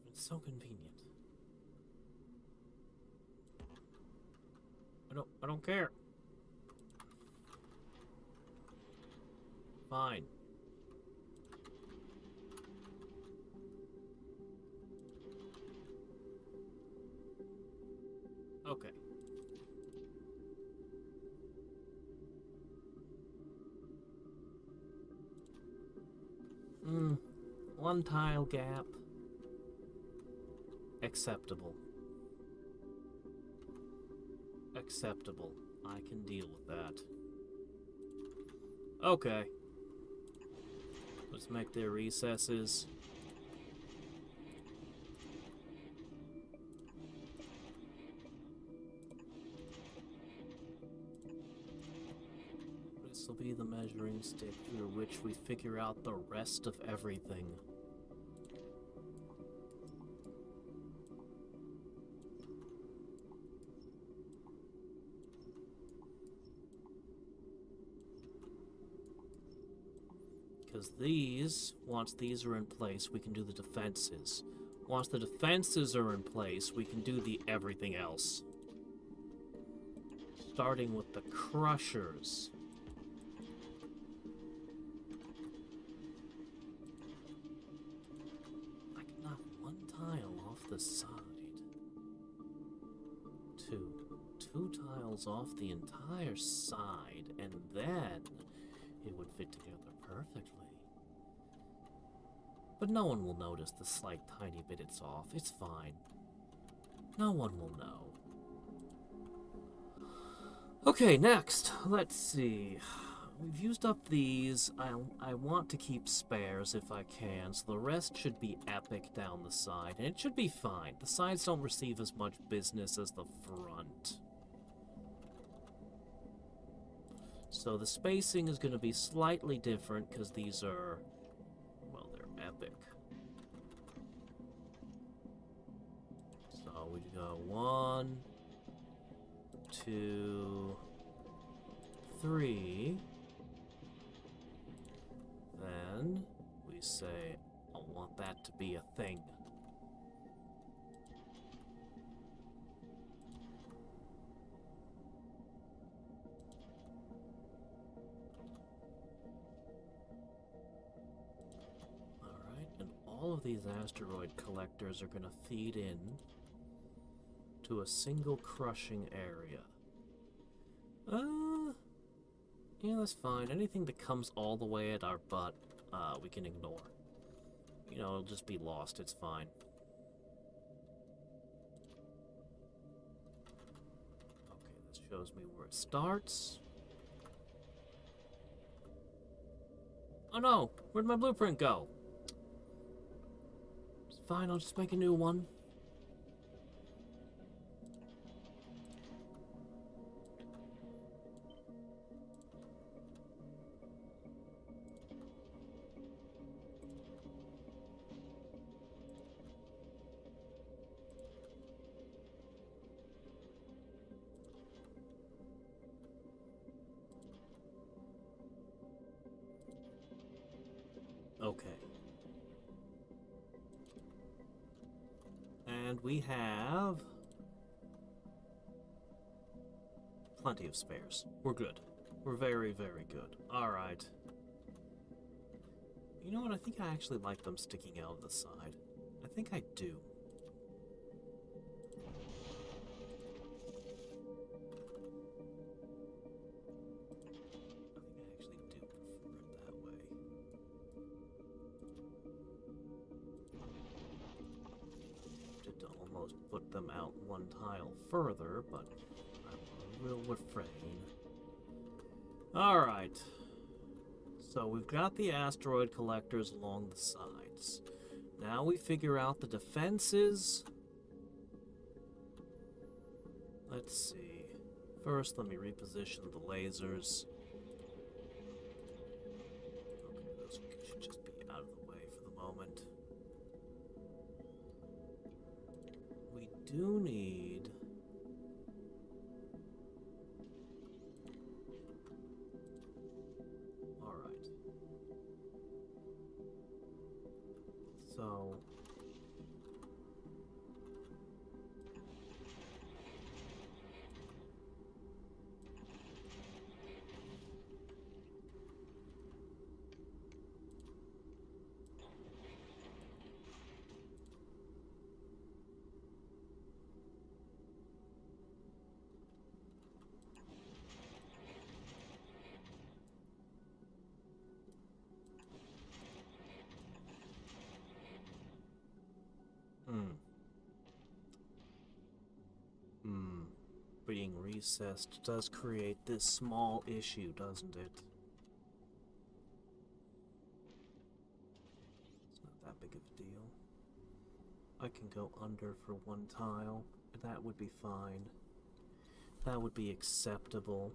It's so convenient. I don't care. Fine. Okay. One tile gap. Acceptable. Acceptable. I can deal with that. Okay. Let's make their recesses. This will be the measuring stick through which we figure out the rest of everything. Because these, once these are in place, we can do the defenses. Once the defenses are in place, we can do the everything else. Starting with the crushers. I can knock one tile off the side. Two tiles off the entire side, and then it would fit together perfectly. But no one will notice the slight tiny bit it's off. It's fine. No one will know. Okay, next. Let's see. We've used up these. I want to keep spares if I can, so the rest should be epic down the side, and it should be fine. The sides don't receive as much business as the front. So the spacing is going to be slightly different because these are, well, they're epic. So we go 1, 2, 3. Then we say, I want that to be a thing. All of these asteroid collectors are going to feed in to a single crushing area. Yeah, that's fine. Anything that comes all the way at our butt, we can ignore. You know, it'll just be lost. It's fine. Okay, this shows me where it starts. Oh no! Where'd my blueprint go? Fine, I'll just make a new one. Okay. And we have plenty of spares. We're good. We're very, very good. Alright. You know what? I think I actually like them sticking out of the side. I think I do. Put them out one tile further, but I will refrain. Alright. So we've got the asteroid collectors along the sides. Now we figure out the defenses. Let's see. First, let me reposition the lasers. Okay, those should just be out of the way for the moment. We do need... Alright. So... Being recessed does create this small issue, doesn't it? It's not that big of a deal. I can go under for one tile. That would be fine. That would be acceptable.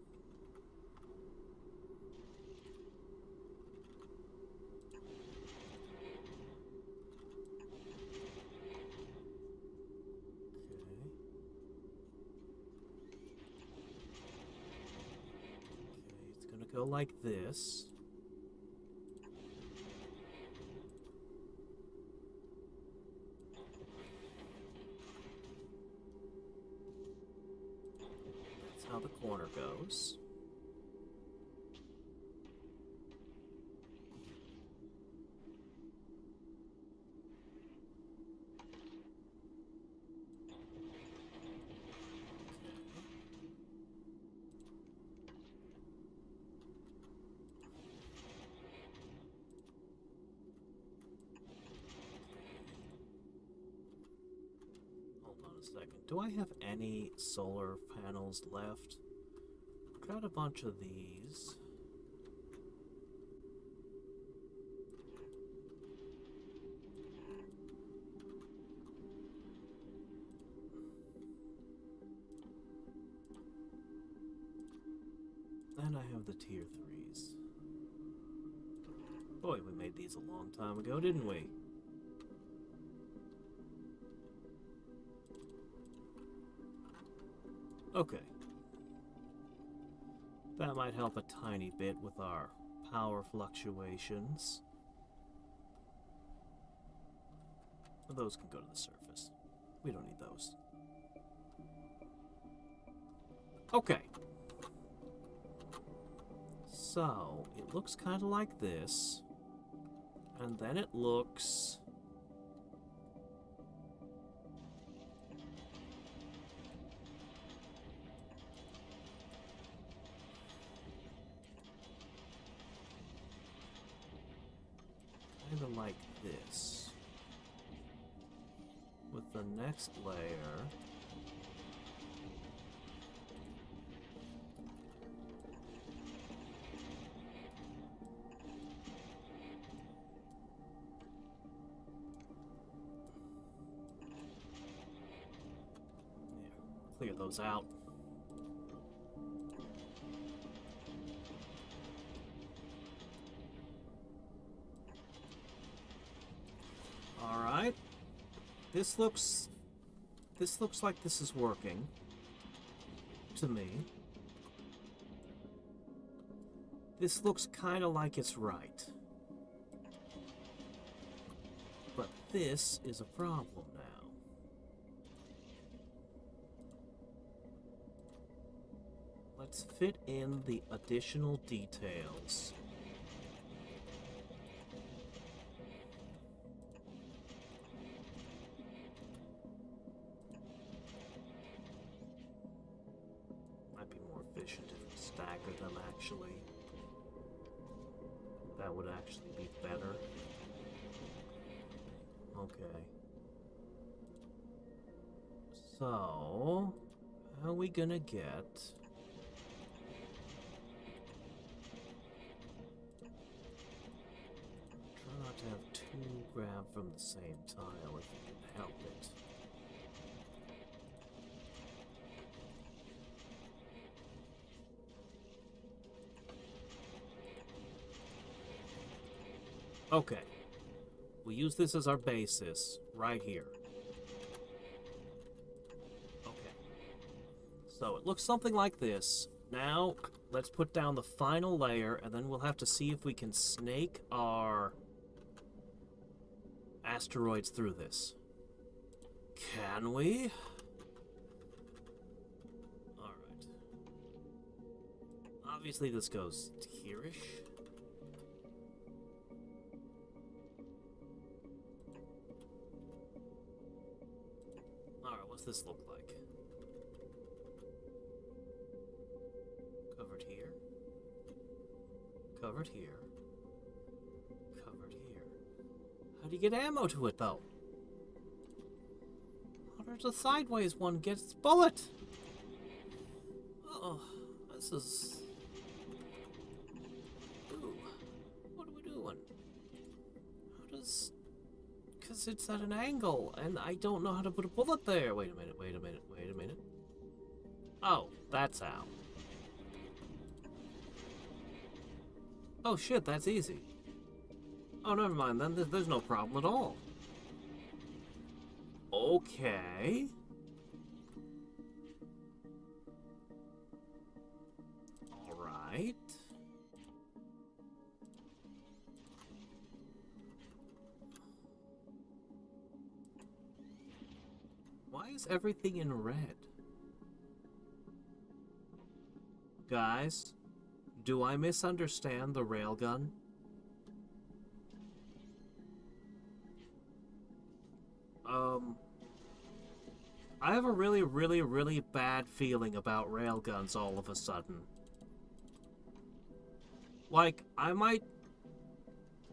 Go like this. how the corner goes. Do I have any solar panels left? Got a bunch of these. And I have the tier 3s. Boy, we made these a long time ago, didn't we? Okay. That might help a tiny bit with our power fluctuations. But those can go to the surface. We don't need those. Okay. So, it looks kind of like this. And then it looks... kind of like this. With the next layer... clear those out. All right. This looks like this is working to me. This looks kind of like it's right. But this is a problem now. Let's fit in the additional details. Might be more efficient if we stagger them, actually. That would actually be better. Okay. So, how are we gonna get... to have two grab from the same tile if you can help it. Okay. We use this as our basis right here. Okay. So it looks something like this. Now, let's put down the final layer, and then we'll have to see if we can snake our asteroids through this. Can we? Alright. Obviously this goes here-ish. Alright, what's this look like? Covered here. Covered here. How do you get ammo to it, though? How does a sideways one get its bullet? Oh, this is... Ooh, what are we doing? How does... Because it's at an angle, and I don't know how to put a bullet there. Wait a minute, wait a minute, wait a minute. Oh, that's how. Oh shit, that's easy. Oh, never mind, then there's no problem at all. Okay. Alright. Why is everything in red? Guys, do I misunderstand the railgun? I have a really, really, really bad feeling about railguns all of a sudden. Like, I might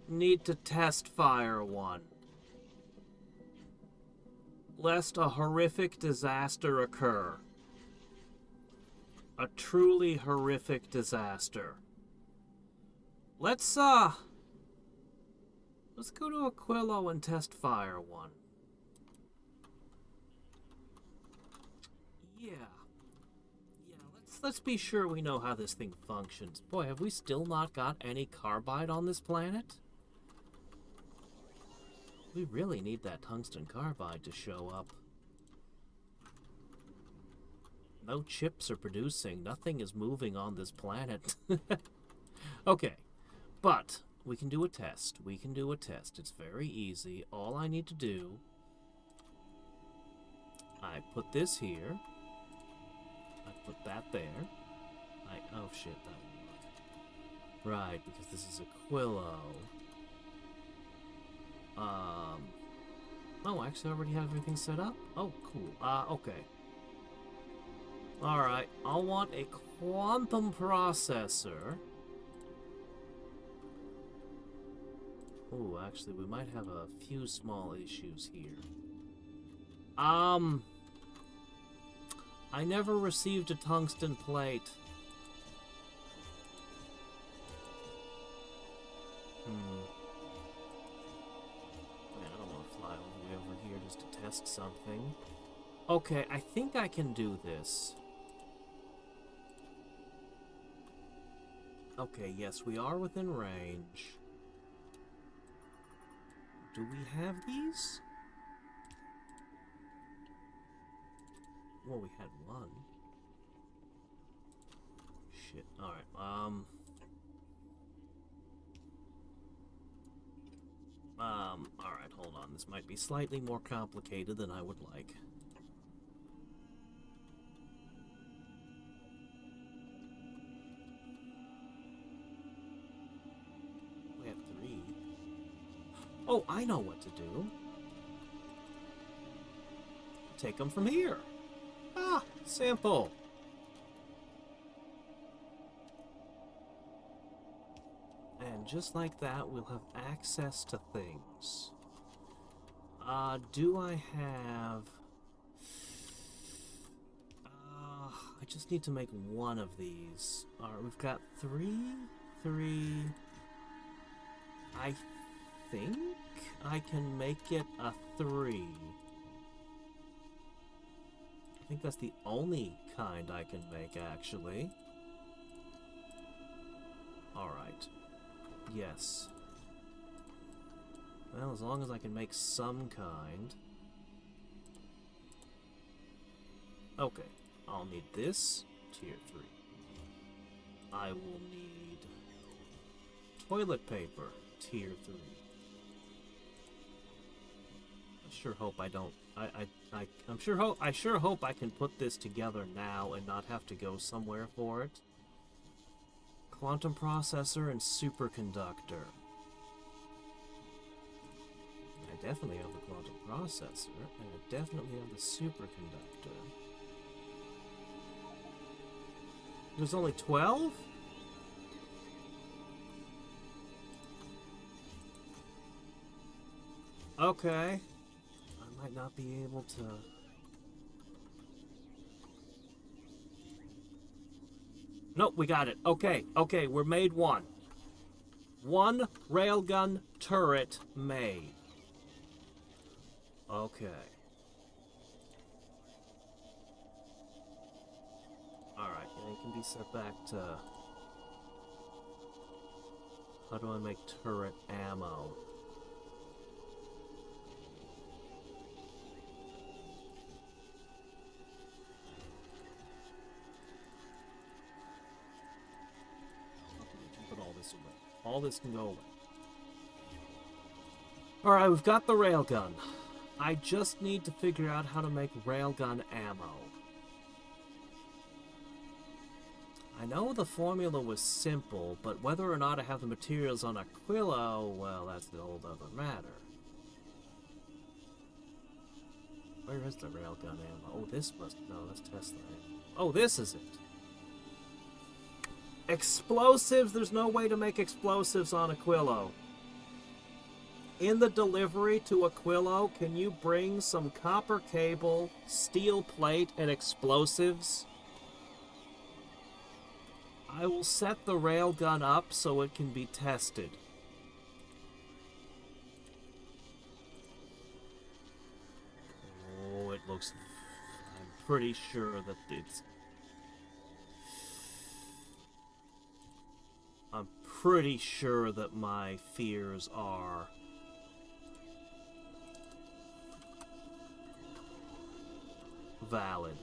need to test fire one, lest a horrific disaster occur. A truly horrific disaster. Let's go to Aquilo and test fire one. Yeah. Yeah, let's be sure we know how this thing functions. Boy, have we still not got any carbide on this planet? We really need that tungsten carbide to show up. No chips are producing. Nothing is moving on this planet. Okay, but we can do a test. We can do a test. It's very easy. All I need to do... I put this here. I put that there. Oh shit, that won't work. Right, because this is Aquilo. Oh, actually I already have everything set up? Oh, cool. Okay. Alright, I'll want a quantum processor. Oh, actually, we might have a few small issues here. I never received a tungsten plate. Man, I don't want to fly all the way over here just to test something. Okay, I think I can do this. Okay, yes, we are within range. Do we have these? Well, we had one. Shit. Alright, alright, hold on. This might be slightly more complicated than I would like. We have 3. Oh, I know what to do. Take them from here. Ah, simple. And just like that, we'll have access to things. Do I have... I just need to make one of these. Alright, we've got 3. I think I can make it a 3. I think that's the only kind I can make, actually. Alright. Yes. Well, as long as I can make some kind. Okay. I'll need this. Tier 3. I will need toilet paper. Tier 3. I sure hope I don't... I sure hope I can put this together now and not have to go somewhere for it. Quantum processor and superconductor. I definitely have the quantum processor, and I definitely have the superconductor. There's only 12? Okay. I might not be able to... Nope, we got it. Okay, okay, we're made one. One railgun turret made. Okay. Alright, and it can be set back to... How do I make turret ammo? All this can go away. Alright, we've got the railgun. I just need to figure out how to make railgun ammo. I know the formula was simple, but whether or not I have the materials on Aquilo, well, that's the whole other matter. Where is the railgun ammo? Oh, this must... No, that's Tesla. Oh, this is it. Explosives! There's no way to make explosives on Aquilo. In the delivery to Aquilo, can you bring some copper cable, steel plate, and explosives? I will set the railgun up so it can be tested. Oh, it looks... I'm pretty sure that it's... I'm pretty sure that my fears are... valid.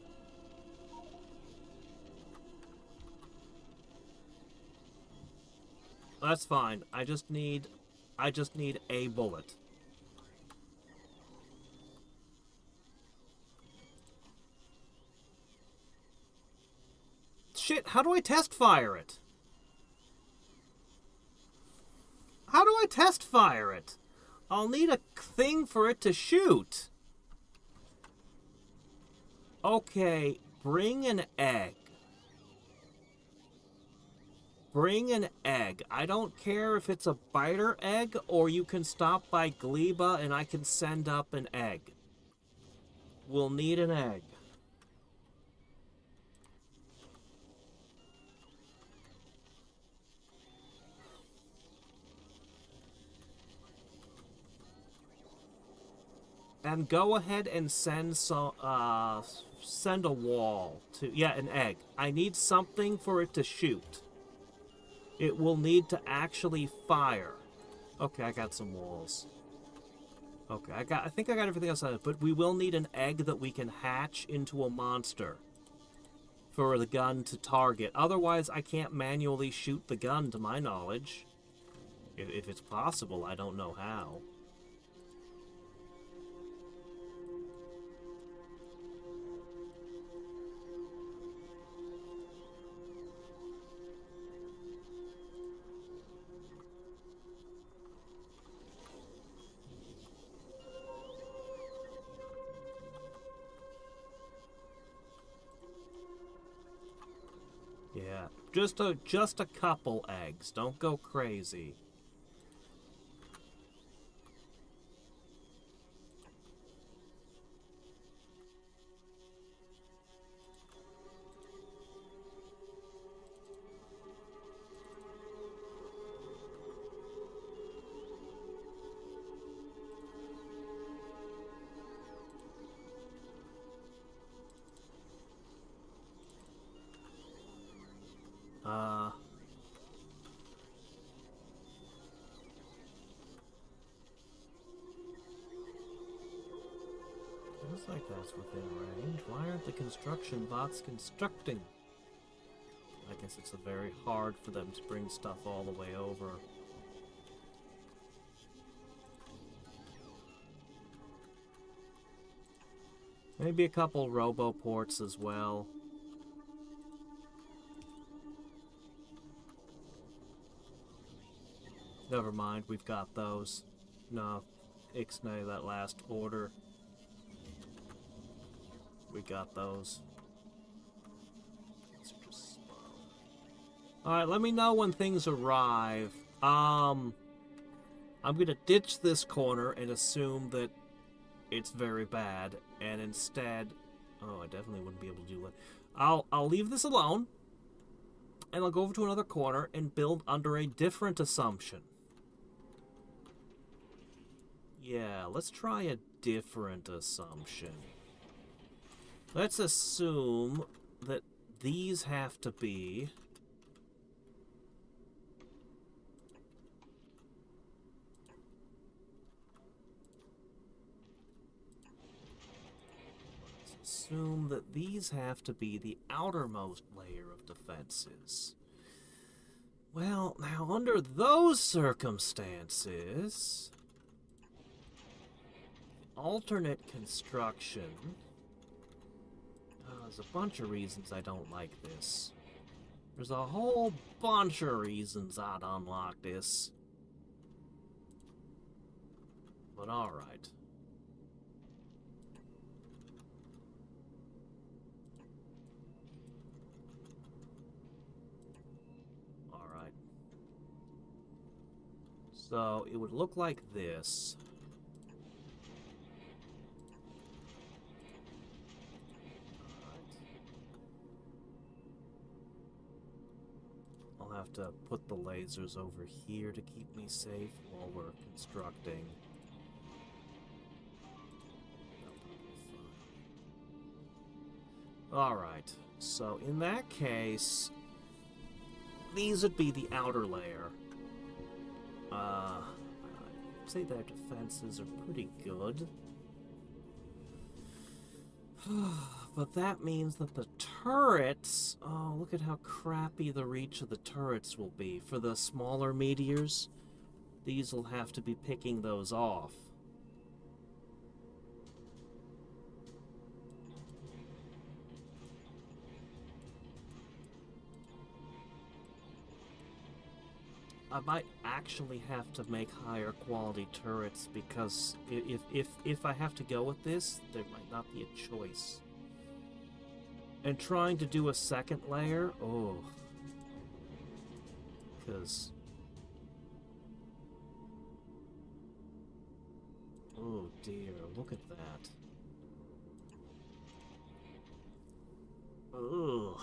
That's fine. I just need a bullet. Shit, how do I test fire it? How do I test fire it? I'll need a thing for it to shoot. Okay, bring an egg. Bring an egg. I don't care if it's a biter egg or you can stop by Gleba and I can send up an egg. We'll need an egg. And go ahead and send some, send a wall to, yeah, an egg. I need something for it to shoot. It will need to actually fire. Okay, I got some walls. Okay, I think I got everything else on it, but we will need an egg that we can hatch into a monster for the gun to target. Otherwise, I can't manually shoot the gun, to my knowledge. If it's possible, I don't know how. Yeah, just a couple eggs. Don't go crazy. Looks like that's within range. Why aren't the construction bots constructing? I guess it's very hard for them to bring stuff all the way over. Maybe a couple roboports as well. Never mind, we've got those. No, Ixnay, that last order. We got those. These are just slow. Alright, let me know when things arrive. I'm gonna ditch this corner and assume that it's very bad, and instead... Oh, I definitely wouldn't be able to do it. I'll leave this alone, and I'll go over to another corner and build under a different assumption. Yeah, let's try a different assumption. Let's assume that these have to be... Let's assume that these have to be the outermost layer of defenses. Well, now under those circumstances... alternate construction... there's a bunch of reasons I don't like this. There's a whole bunch of reasons I'd unlock this. But alright. Alright. So, it would look like this. I'll have to put the lasers over here to keep me safe while we're constructing. Alright, so in that case, these would be the outer layer. I'd say their defenses are pretty good. But that means that the turrets... Oh, look at how crappy the reach of the turrets will be. For the smaller meteors, these will have to be picking those off. I might actually have to make higher quality turrets because if I have to go with this, there might not be a choice. And trying to do a second layer, oh, because oh dear, look at that. Ugh.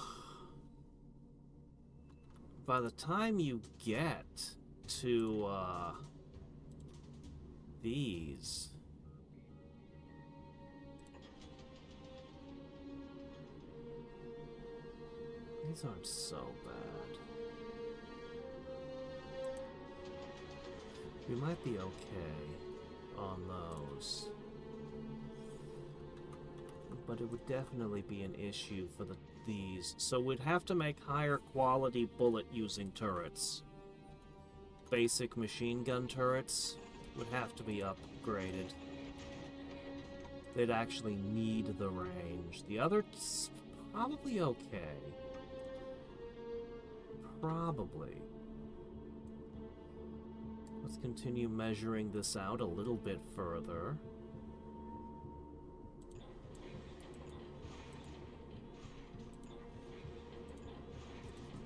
By the time you get to, these... These aren't so bad. We might be okay on those. But it would definitely be an issue for these. So we'd have to make higher quality bullet-using turrets. Basic machine gun turrets would have to be upgraded. They'd actually need the range. The others, probably okay. Probably. Let's continue measuring this out a little bit further.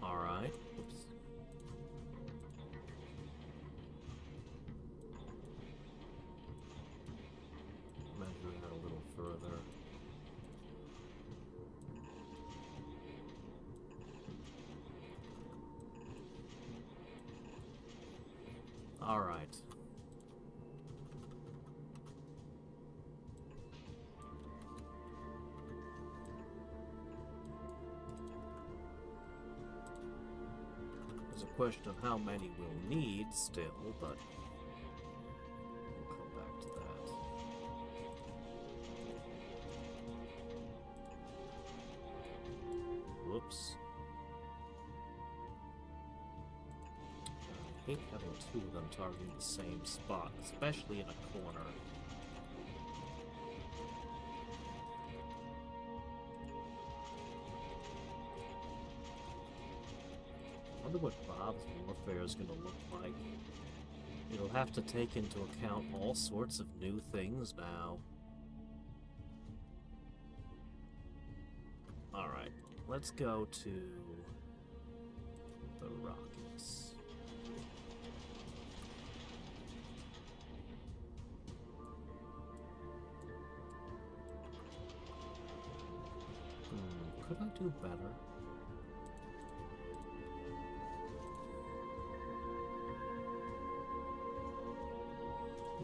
Alright. Oops. Measuring it a little further. Alright. There's a question of how many we'll need still, but we'll come back to that. Whoops. I hate having two of them targeting the same spot, especially in a corner. I wonder what Bob's Warfare is going to look like. It'll have to take into account all sorts of new things now. Alright, let's go to the rockets. Could I do better?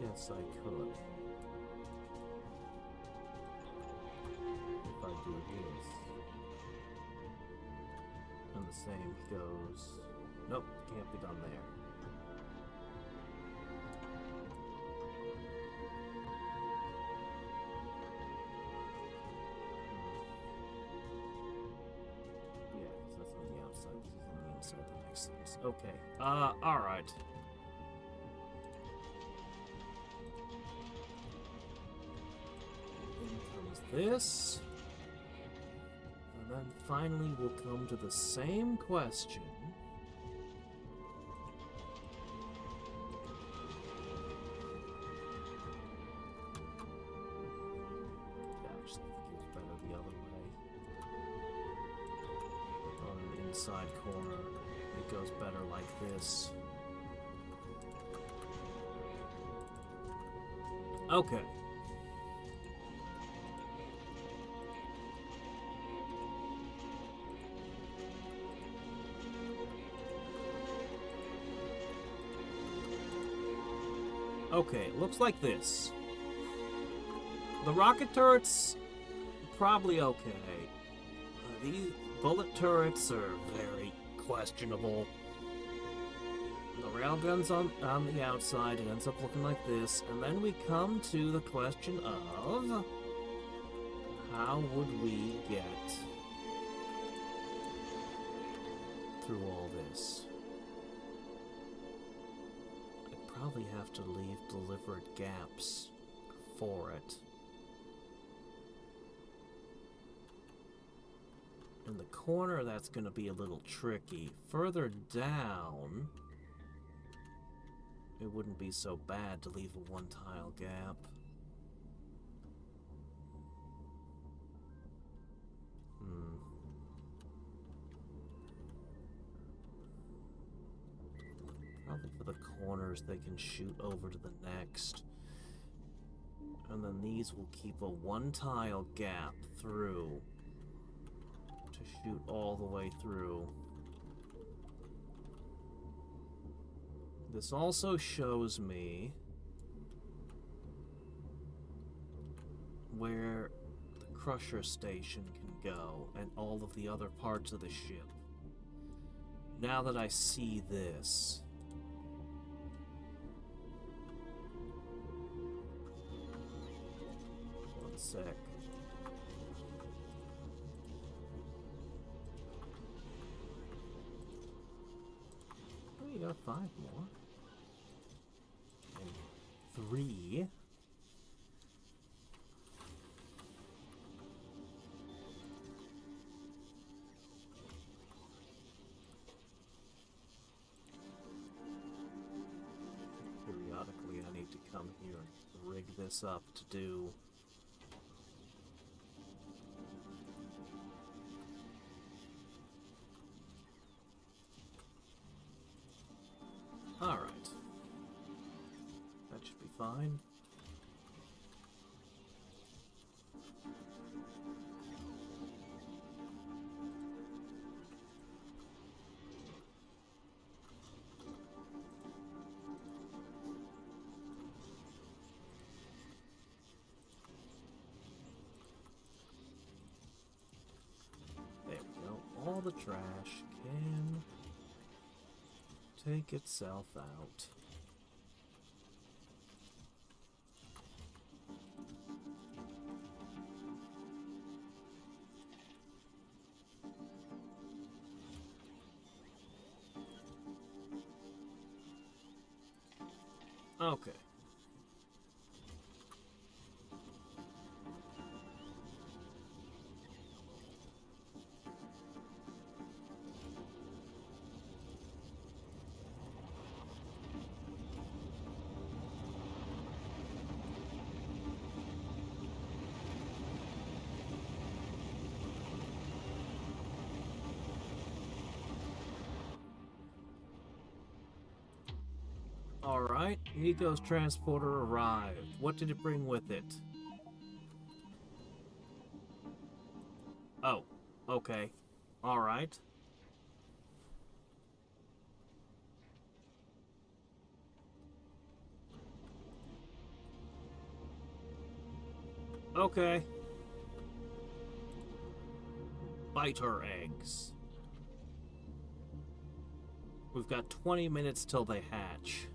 Yes, I could. If I do this. And the same goes... Nope, can't be done there. Yeah, because that's on the outside. This is on the inside. That makes sense. Okay. Alright. This, and And finally, we'll come to the same question. Actually, I think it was better the other way. On an inside corner, it goes better like this. Okay. Okay, it looks like this. The rocket turrets, probably okay. These bullet turrets are very questionable. The railgun's on the outside, it ends up looking like this. And then we come to the question of... how would we get through all this? Probably have to leave deliberate gaps for it. In the corner, that's going to be a little tricky. Further down, it wouldn't be so bad to leave a one-tile gap. Probably for the corners, they can shoot over to the next. And then these will keep a one-tile gap through to shoot all the way through. This also shows me where the crusher station can go and all of the other parts of the ship. Now that I see this... sec. Oh, you got 5 more. And 3. Periodically, I need to come here and rig this up to do... Alright. That should be fine. There we go. All the trash can... take itself out. Okay. Alright, Nico's transporter arrived. What did it bring with it? Oh, okay. Alright. Okay. Biter eggs. We've got 20 minutes till they hatch.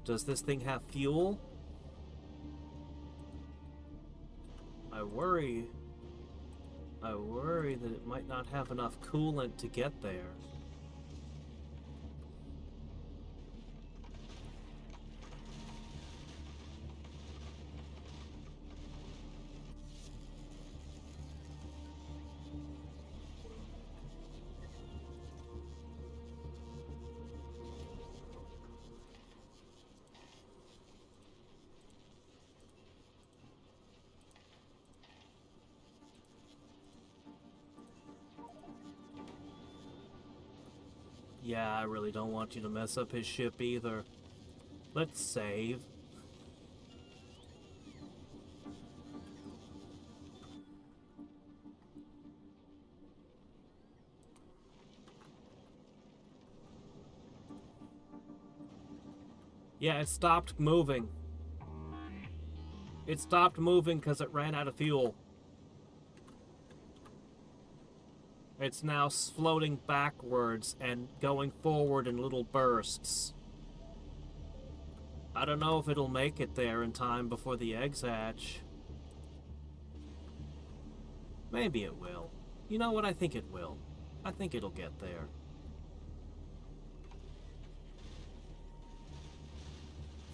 Does this thing have fuel? I worry that it might not have enough coolant to get there. Yeah, I really don't want you to mess up his ship either. Let's save. Yeah, it stopped moving. It stopped moving because it ran out of fuel. It's now floating backwards and going forward in little bursts. I don't know if it'll make it there in time before the eggs hatch. Maybe it will. You know what? I think it will. I think it'll get there.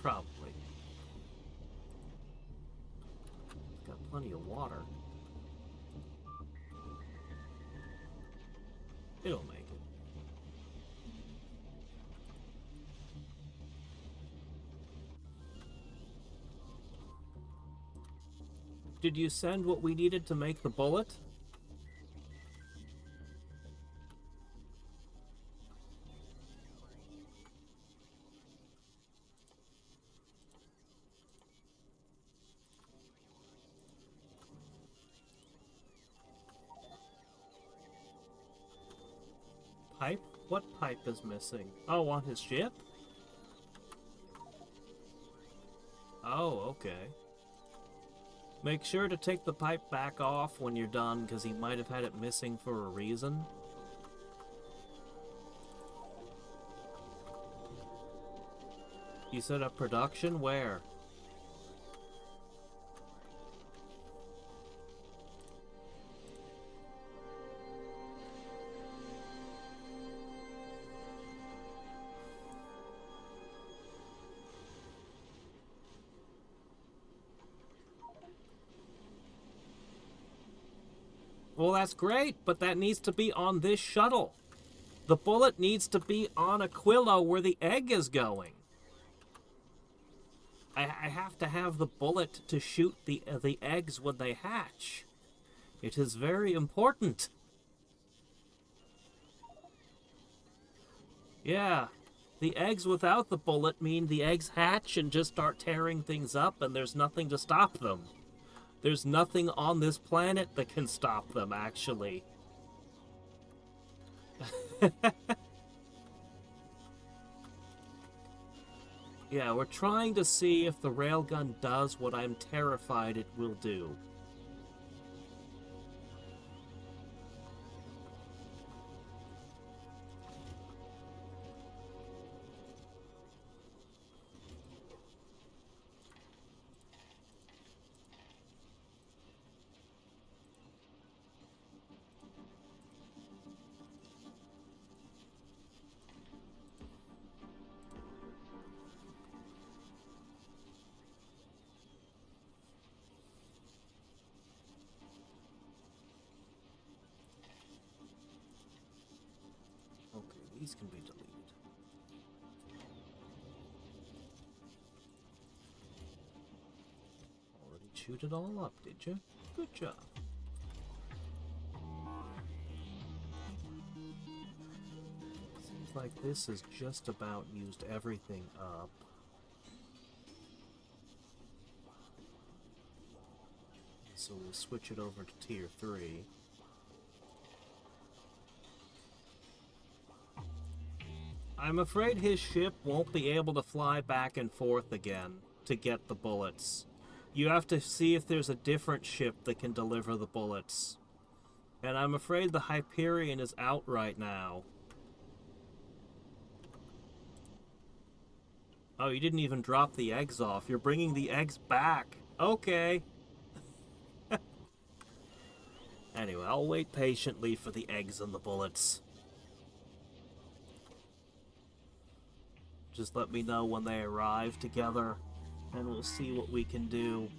Probably. It's got plenty of water. It'll make it. Did you send what we needed to make the bullet? Pipe? What pipe is missing? Oh, on his ship? Oh, okay. Make sure to take the pipe back off when you're done, because he might have had it missing for a reason. You set up production? Where? Well, that's great, but that needs to be on this shuttle. The bullet needs to be on Aquilo where the egg is going. I have to have the bullet to shoot the eggs when they hatch. It is very important. Yeah. The eggs without the bullet mean the eggs hatch and just start tearing things up, and there's nothing to stop them. There's nothing on this planet that can stop them, actually. Yeah, we're trying to see if the railgun does what I'm terrified it will do. Okay, these can be deleted. Already chewed it all up, did you? Good job. Seems like this has just about used everything up. So we'll switch it over to Tier 3. I'm afraid his ship won't be able to fly back and forth again to get the bullets. You have to see if there's a different ship that can deliver the bullets. And I'm afraid the Hyperion is out right now. Oh, you didn't even drop the eggs off. You're bringing the eggs back. Okay. Anyway, I'll wait patiently for the eggs and the bullets. Just let me know when they arrive together, and we'll see what we can do.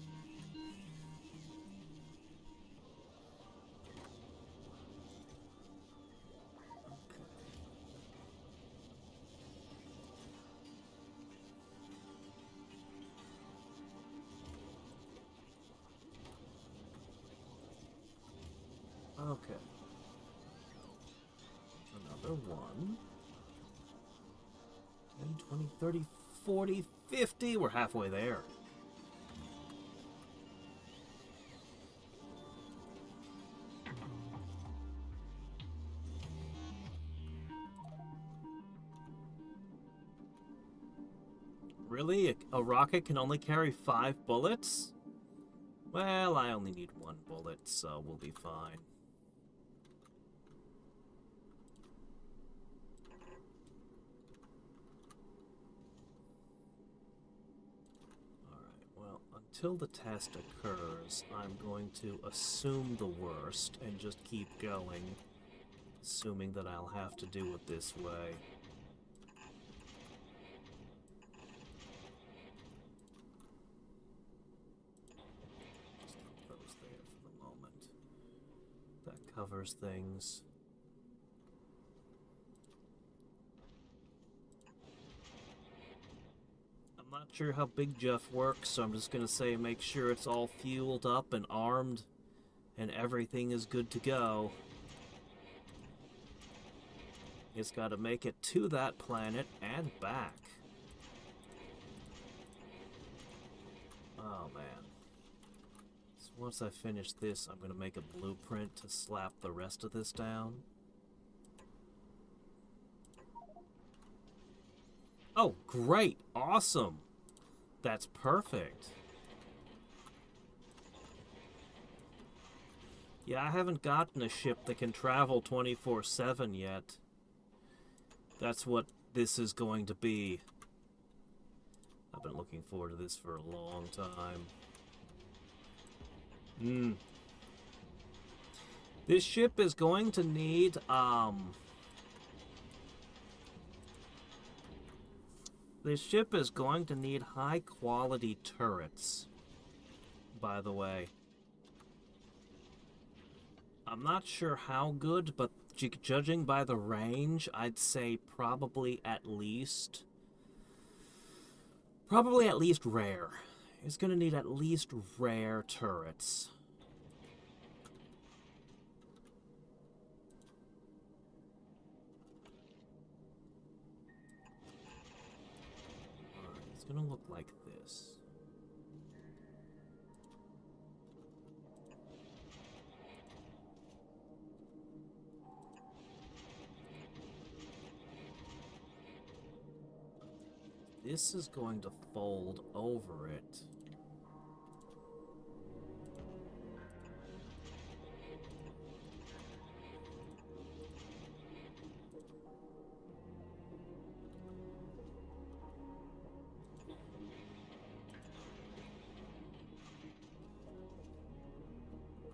Okay. Another one. 20, 30, 40, 50. We're halfway there. Really? A rocket can only carry 5 bullets? Well, I only need 1 bullet, so we'll be fine. Alright, well, until the test occurs, I'm going to assume the worst and just keep going, assuming that I'll have to do it this way. Covers things. I'm not sure how Big Jeff works, so I'm just gonna say make sure it's all fueled up and armed and everything is good to go. It's gotta make it to that planet and back. Oh man. Once I finish this, I'm going to make a blueprint to slap the rest of this down. Oh, great! Awesome! That's perfect. Yeah, I haven't gotten a ship that can travel 24/7 yet. That's what this is going to be. I've been looking forward to this for a long time. This ship is going to need, this ship is going to need high-quality turrets, by the way. I'm not sure how good, but judging by the range, I'd say probably at least rare. It's going to need at least rare turrets. Alright, it's going to look like this. This is going to fold over it.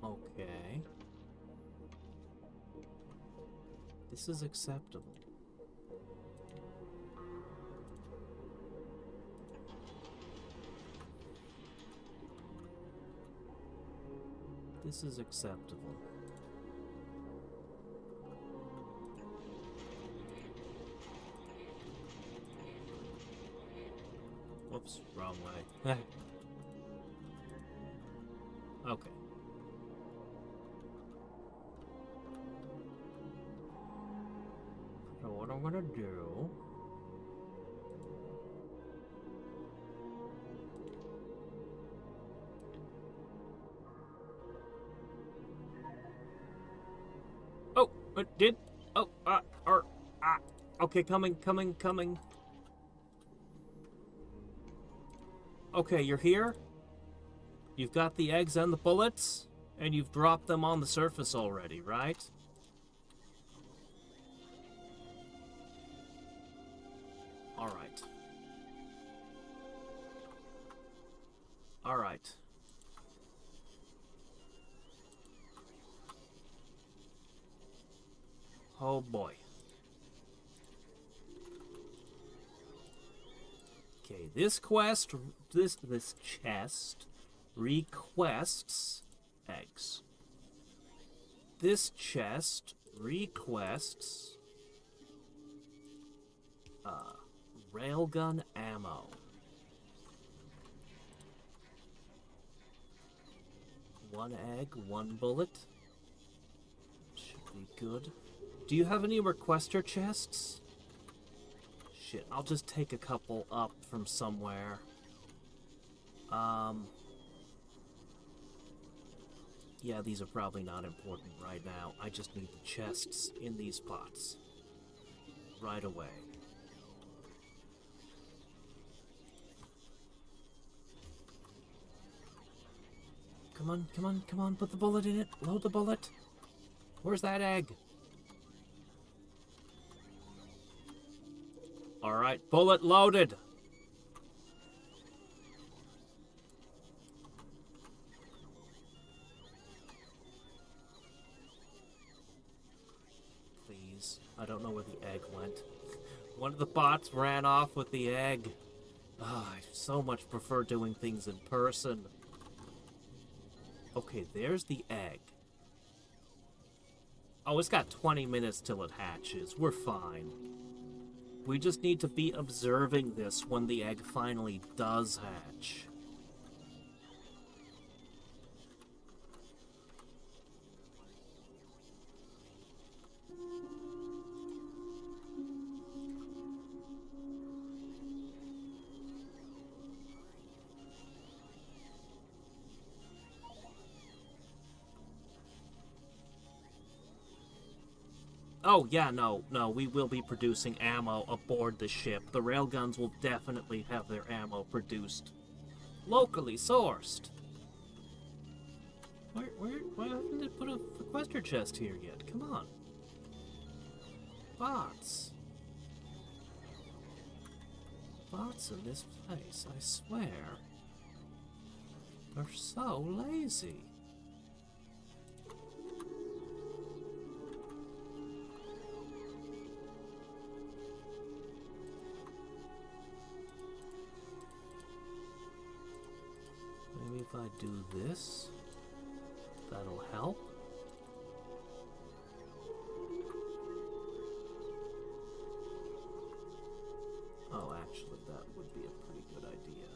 Okay. This is acceptable. This is acceptable. Whoops, wrong way. Okay. So what I'm gonna do... Oh, it did... Oh, okay, coming. Okay, you're here. You've got the eggs and the bullets, and you've dropped them on the surface already, right? Alright. Alright. Oh boy. Okay, this quest, this chest requests eggs. This chest requests railgun ammo. One egg, one bullet. Should be good. Do you have any requester chests? shit. I'll just take a couple up from somewhere. Yeah, these are probably not important right now. I just need the chests in these pots. Right away. Come on, come on, come on, put the bullet in it. Load the bullet. Where's that egg? Alright, bullet loaded. Please. I don't know where the egg went. One of the bots ran off with the egg. I so much prefer doing things in person. Okay, there's the egg. Oh, it's got 20 minutes till it hatches. We're fine. We just need to be observing this when the egg finally does hatch. Oh, yeah, no, we will be producing ammo aboard the ship. The railguns will definitely have their ammo produced. Locally sourced. Why haven't they put a sequester chest here yet? Come on. Bots. Bots in this place, I swear. They're so lazy. Maybe if I do this, that'll help. Oh, actually, that would be a pretty good idea.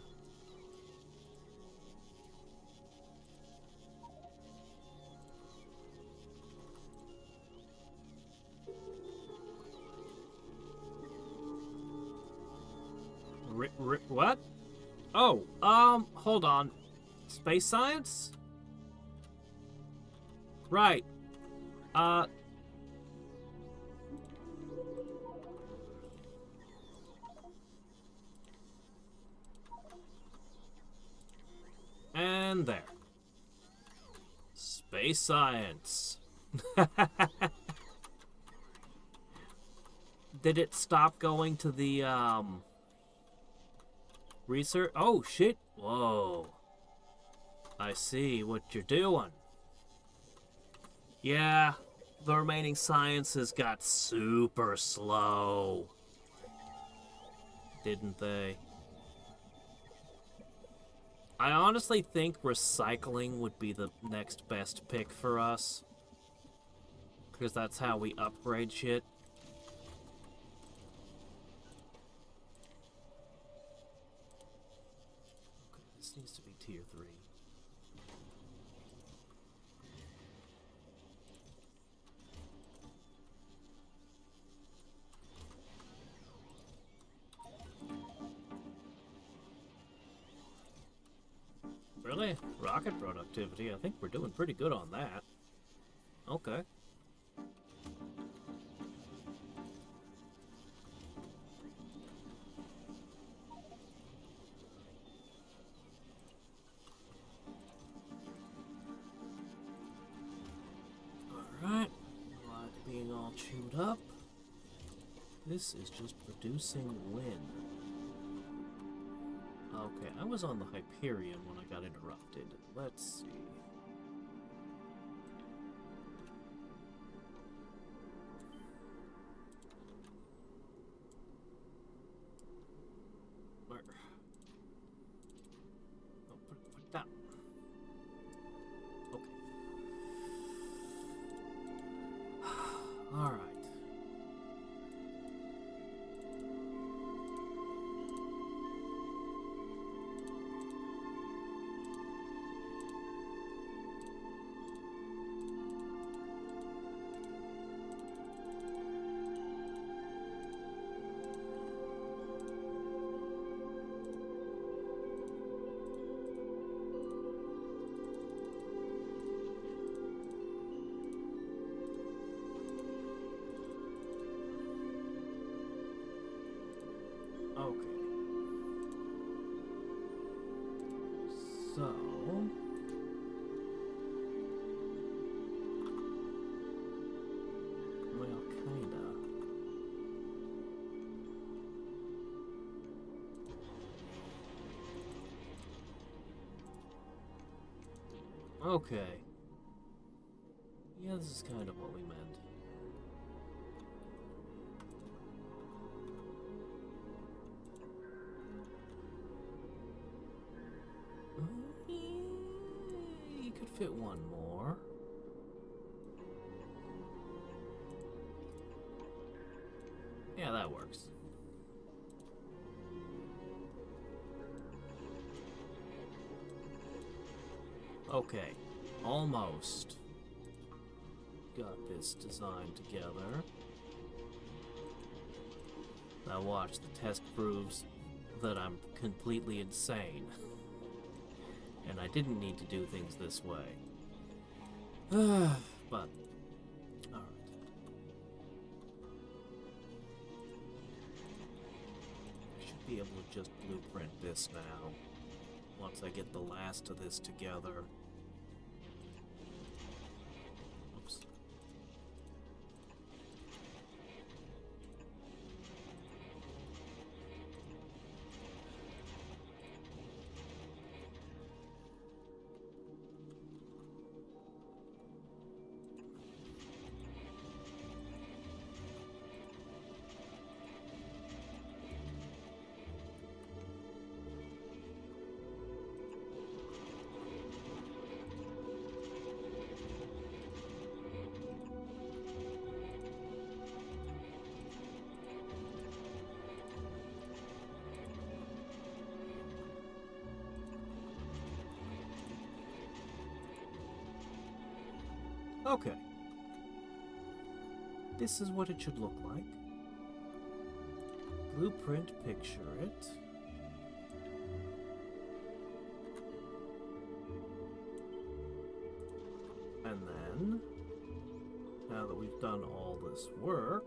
What? Oh, hold on. Space science? Right. And there. Space science. Did it stop going to the, research? Oh, shit. Whoa. I see what you're doing. Yeah, the remaining sciences got super slow. Didn't they? I honestly think recycling would be the next best pick for us. Because that's how we upgrade shit. Okay, this needs to be tier 3. Really? Rocket productivity? I think we're doing pretty good on that. Okay. Alright. Like being all chewed up. This is just producing wind. Okay, I was on the Hyperion when I got interrupted. Let's see. Where? Oh, put down. Okay. Alright. Okay. Yeah, this is kind of what we meant. You could fit one more. Yeah, that works. Okay, almost got this design together. Now watch, the test proves that I'm completely insane. And I didn't need to do things this way. But, alright. I should be able to just blueprint this now. Once I get the last of this together. Oops. Okay. This is what it should look like. Blueprint, picture it. And then, now that we've done all this work,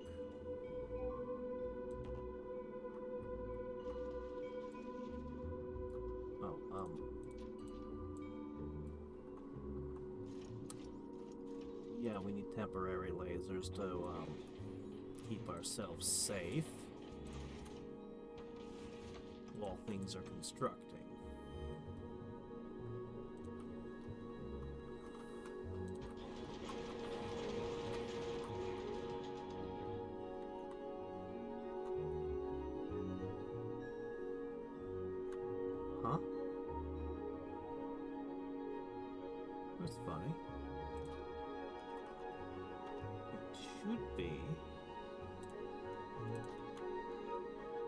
yeah, we need temporary lasers to keep ourselves safe while things are constructing. Huh? That's funny. Should be.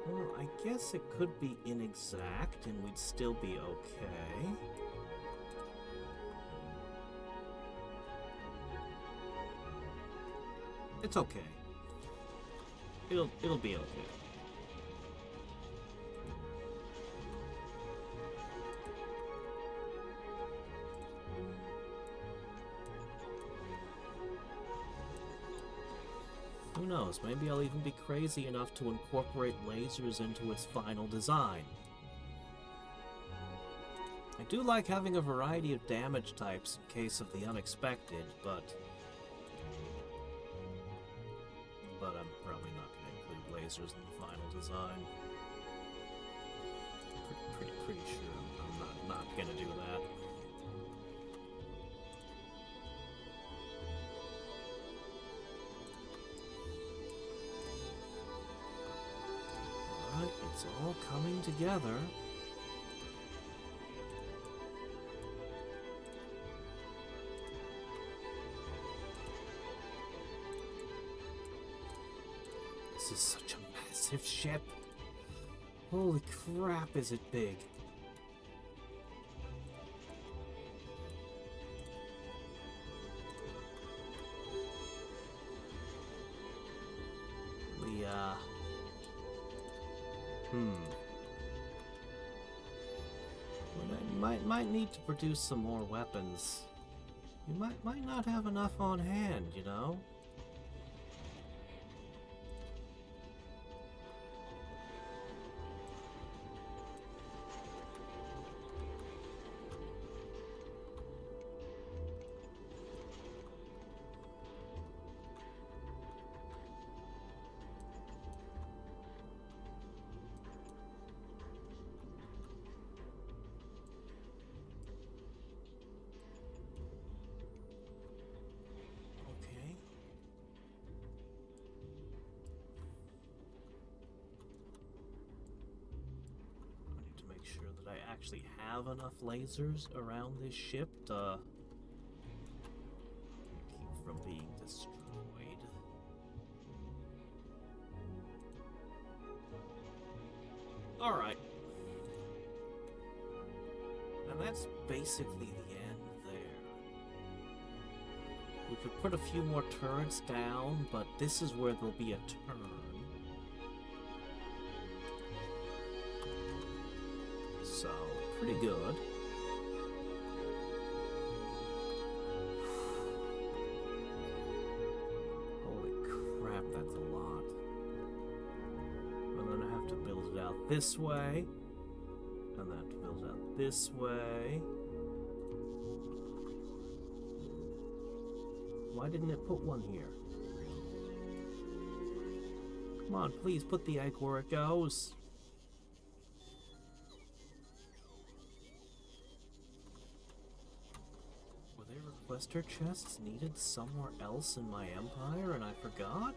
Well, I guess it could be inexact and we'd still be okay. It's okay. It'll be okay. Who knows, maybe I'll even be crazy enough to incorporate lasers into its final design. I do like having a variety of damage types in case of the unexpected, but I'm probably not going to include lasers in the final design. Pretty sure I'm not going to do that. It's all coming together. This is such a massive ship. Holy crap, is it big. Well, I might need to produce some more weapons. We might not have enough on hand, you know? actually have enough lasers around this ship to keep from being destroyed. Alright. And that's basically the end there. We could put a few more turrets down, but this is where there'll be a turn. So, pretty good. Holy crap, that's a lot. And then I have to build it out this way. And then I have to build it out this way. Why didn't it put one here? Come on, please put the egg where it goes. Were there requester chests needed somewhere else in my empire and I forgot?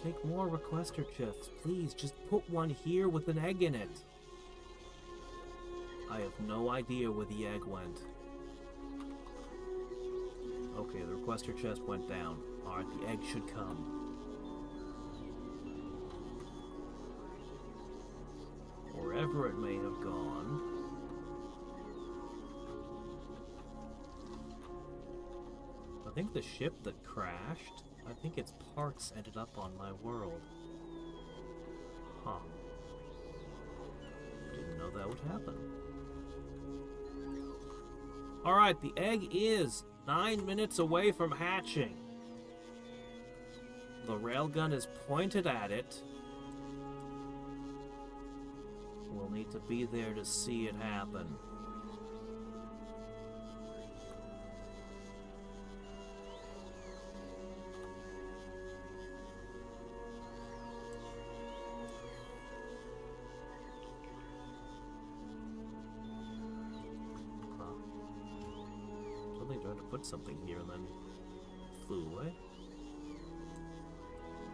Take more requester chests, please. Just put one here with an egg in it. I have no idea where the egg went. Okay, the requester chest went down. Alright, the egg should come. Wherever it may have gone. I think the ship that crashed, I think its parts ended up on my world. Huh. Didn't know that would happen. Alright, the egg is 9 minutes away from hatching. The railgun is pointed at it. We'll need to be there to see it happen. Tried to put something here and then flew away.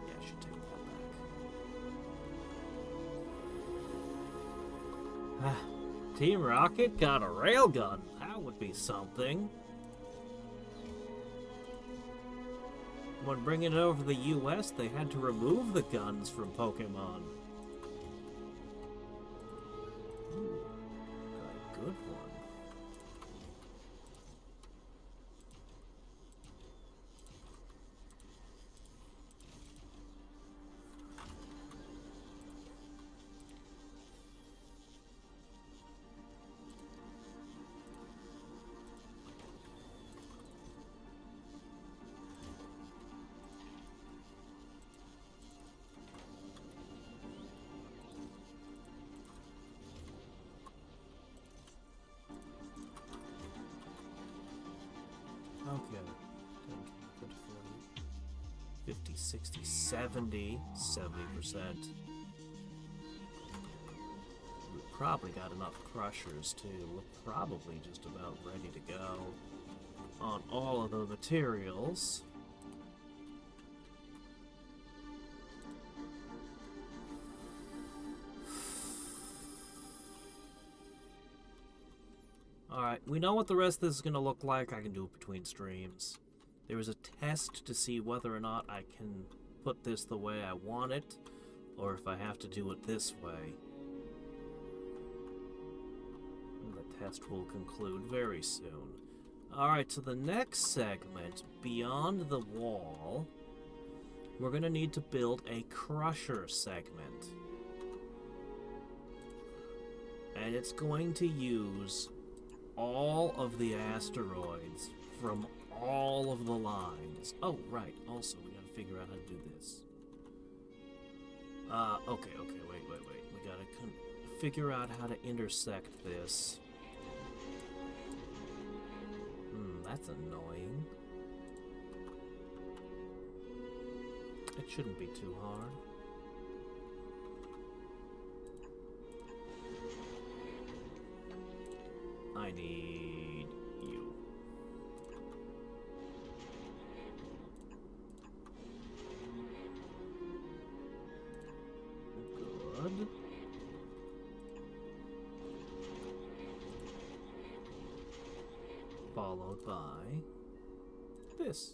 Yeah, I should take that back. Team Rocket got a railgun. That would be something. When bringing it over to the US, they had to remove the guns from Pokemon. Ooh, got a good one. Okay. 30, 40, 50, 60, 70, 70%. We probably got enough crushers too. We're probably just about ready to go on all of the materials. Alright, we know what the rest of this is going to look like. I can do it between streams. There is a test to see whether or not I can put this the way I want it, or if I have to do it this way. And the test will conclude very soon. Alright, so the next segment, beyond the wall, we're going to need to build a crusher segment. And it's going to use all of the asteroids from all of the lines. Oh, right. Also, we gotta figure out how to do this. Okay, wait. We gotta figure out how to intersect this. That's annoying. It shouldn't be too hard. I need you. Good. followed by this.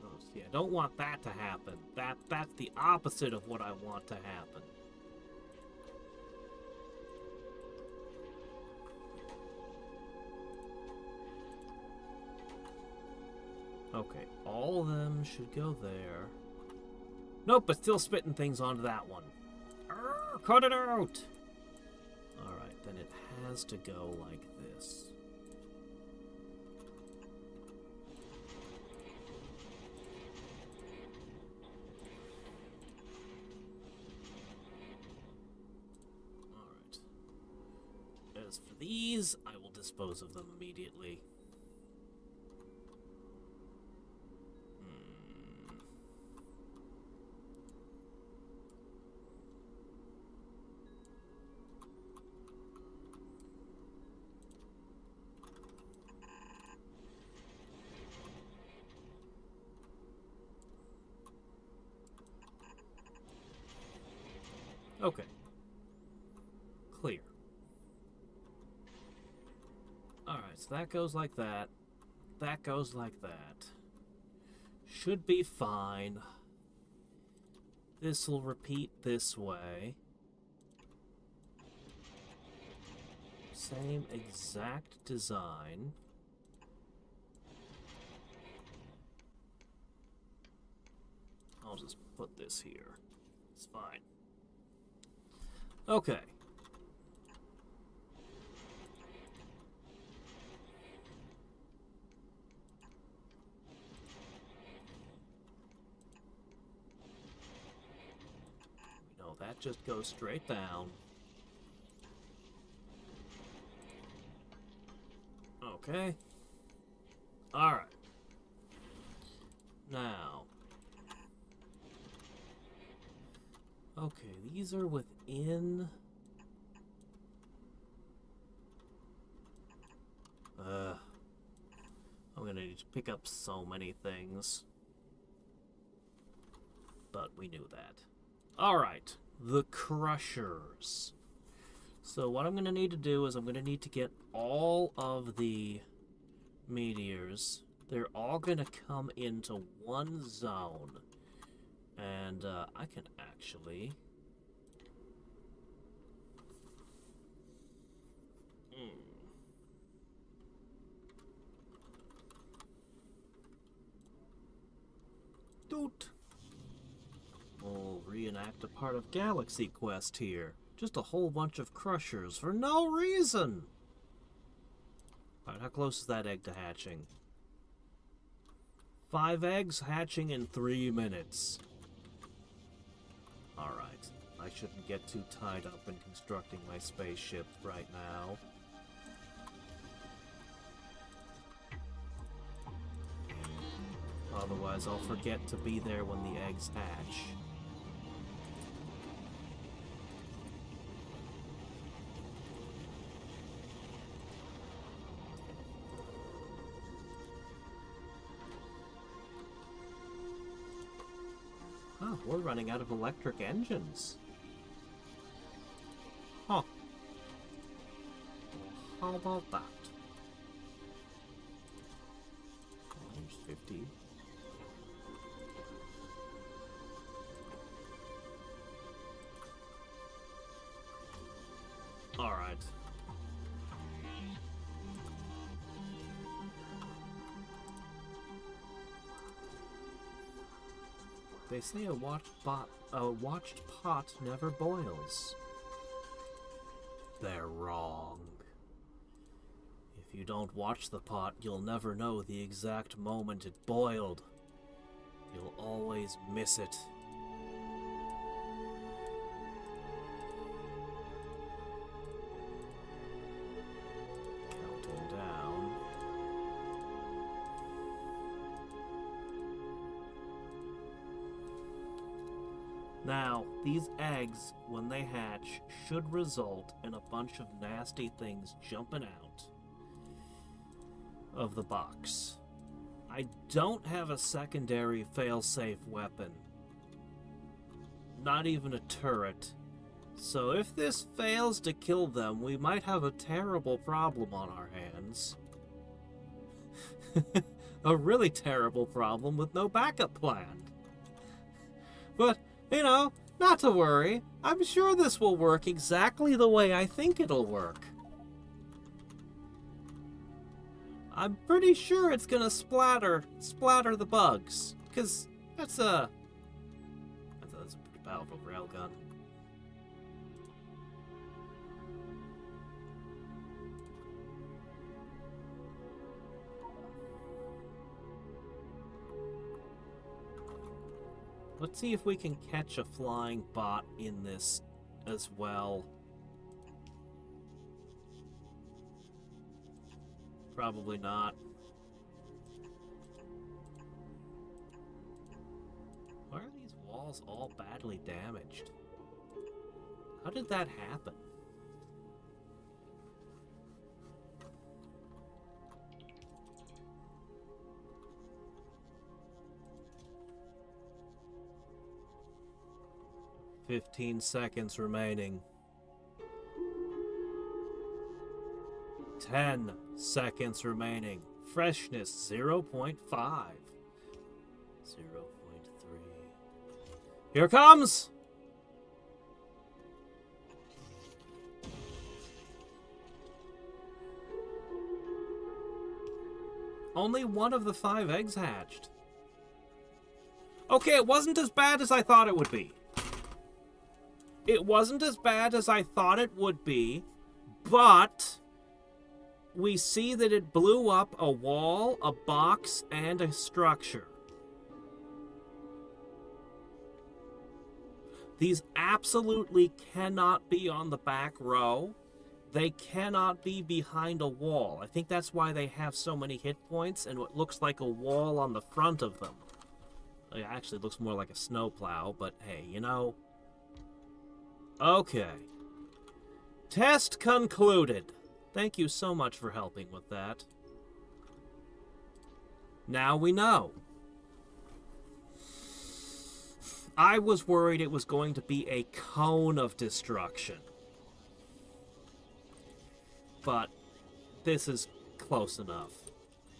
Oh, see, I don't want that to happen. That's the opposite of what I want to happen. Okay, all of them should go there. Nope, but still spitting things onto that one. Arrgh, cut it out! Alright, then it has to go like this. Alright. As for these, I will dispose of them immediately. Okay. Clear. Alright, so that goes like that. That goes like that. Should be fine. This'll repeat this way. Same exact design. I'll just put this here. It's fine. Okay. We know that just goes straight down. Okay. Alright. Now. Okay, these are within... I'm gonna need to pick up so many things. But we knew that. Alright, the crushers. So what I'm gonna need to do is I'm gonna need to get all of the meteors. They're all gonna come into one zone. And I can actually... Doot! We'll reenact a part of Galaxy Quest here. Just a whole bunch of crushers for no reason! Alright, how close is that egg to hatching? 5 eggs hatching in 3 minutes. Alright, I shouldn't get too tied up in constructing my spaceship right now. Otherwise, I'll forget to be there when the eggs hatch. Oh, we're running out of electric engines. Huh. How about that? There's 50. Alright. They say a watched pot never boils. They're wrong. If you don't watch the pot, you'll never know the exact moment it boiled. You'll always miss it. Counting down. Now, these eggs, when they hatch, should result in a bunch of nasty things jumping out of the box. I don't have a secondary failsafe weapon. Not even a turret. So if this fails to kill them, we might have a terrible problem on our hands. A really terrible problem with no backup plan. But, you know, not to worry. I'm sure this will work exactly the way I think it'll work. I'm pretty sure it's gonna splatter the bugs. Because that's a pretty powerful railgun. Let's see if we can catch a flying bot in this as well. Probably not. Why are these walls all badly damaged? How did that happen? "15 seconds remaining. 10 seconds remaining. Freshness 0.5. 0.3. Here it comes! Only one of the 5 eggs hatched. Okay, it wasn't as bad as I thought it would be. It wasn't as bad as I thought it would be, but we see that it blew up a wall, a box, and a structure. These absolutely cannot be on the back row. They cannot be behind a wall. I think that's why they have so many hit points and what looks like a wall on the front of them. It actually looks more like a snowplow, but hey, you know. Okay. Test concluded. Thank you so much for helping with that. Now we know. I was worried it was going to be a cone of destruction. But this is close enough.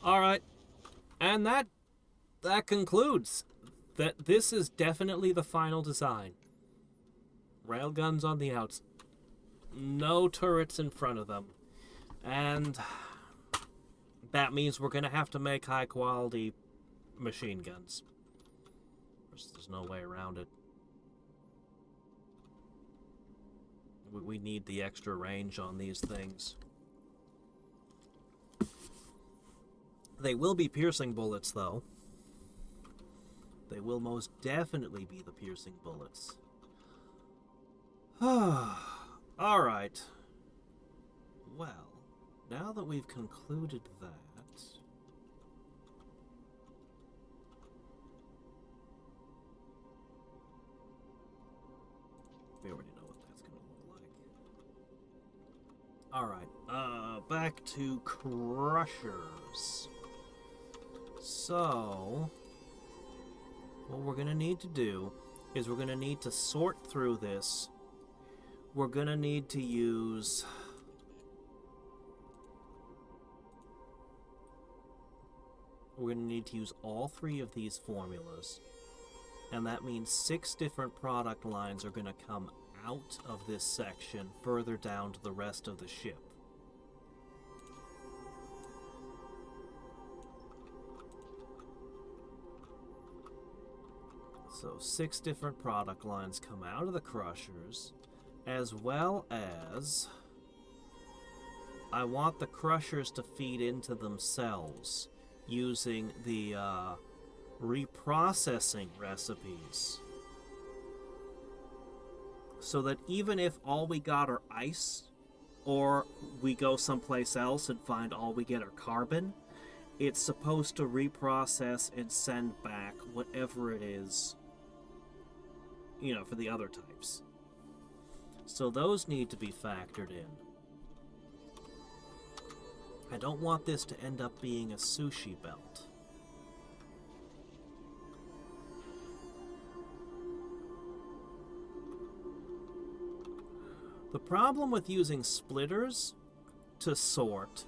Alright. And that concludes that this is definitely the final design. Railguns on the outs. No turrets in front of them. And that means we're going to have to make high-quality machine guns. There's no way around it. We need the extra range on these things. They will be piercing bullets, though. They will most definitely be the piercing bullets. Alright. Well, now that we've concluded that... we already know what that's going to look like. Alright, back to crushers. So, what we're going to need to do is we're going to need to sort through this. We're going to need to use... we're going to need to use all 3 of these formulas. And that means 6 different product lines are going to come out of this section further down to the rest of the ship. So 6 different product lines come out of the crushers, as well as I want the crushers to feed into themselves using the reprocessing recipes. So that even if all we got are ice, or we go someplace else and find all we get are carbon, it's supposed to reprocess and send back whatever it is, you know, for the other types. So those need to be factored in. I don't want this to end up being a sushi belt. problem with using splitters to sort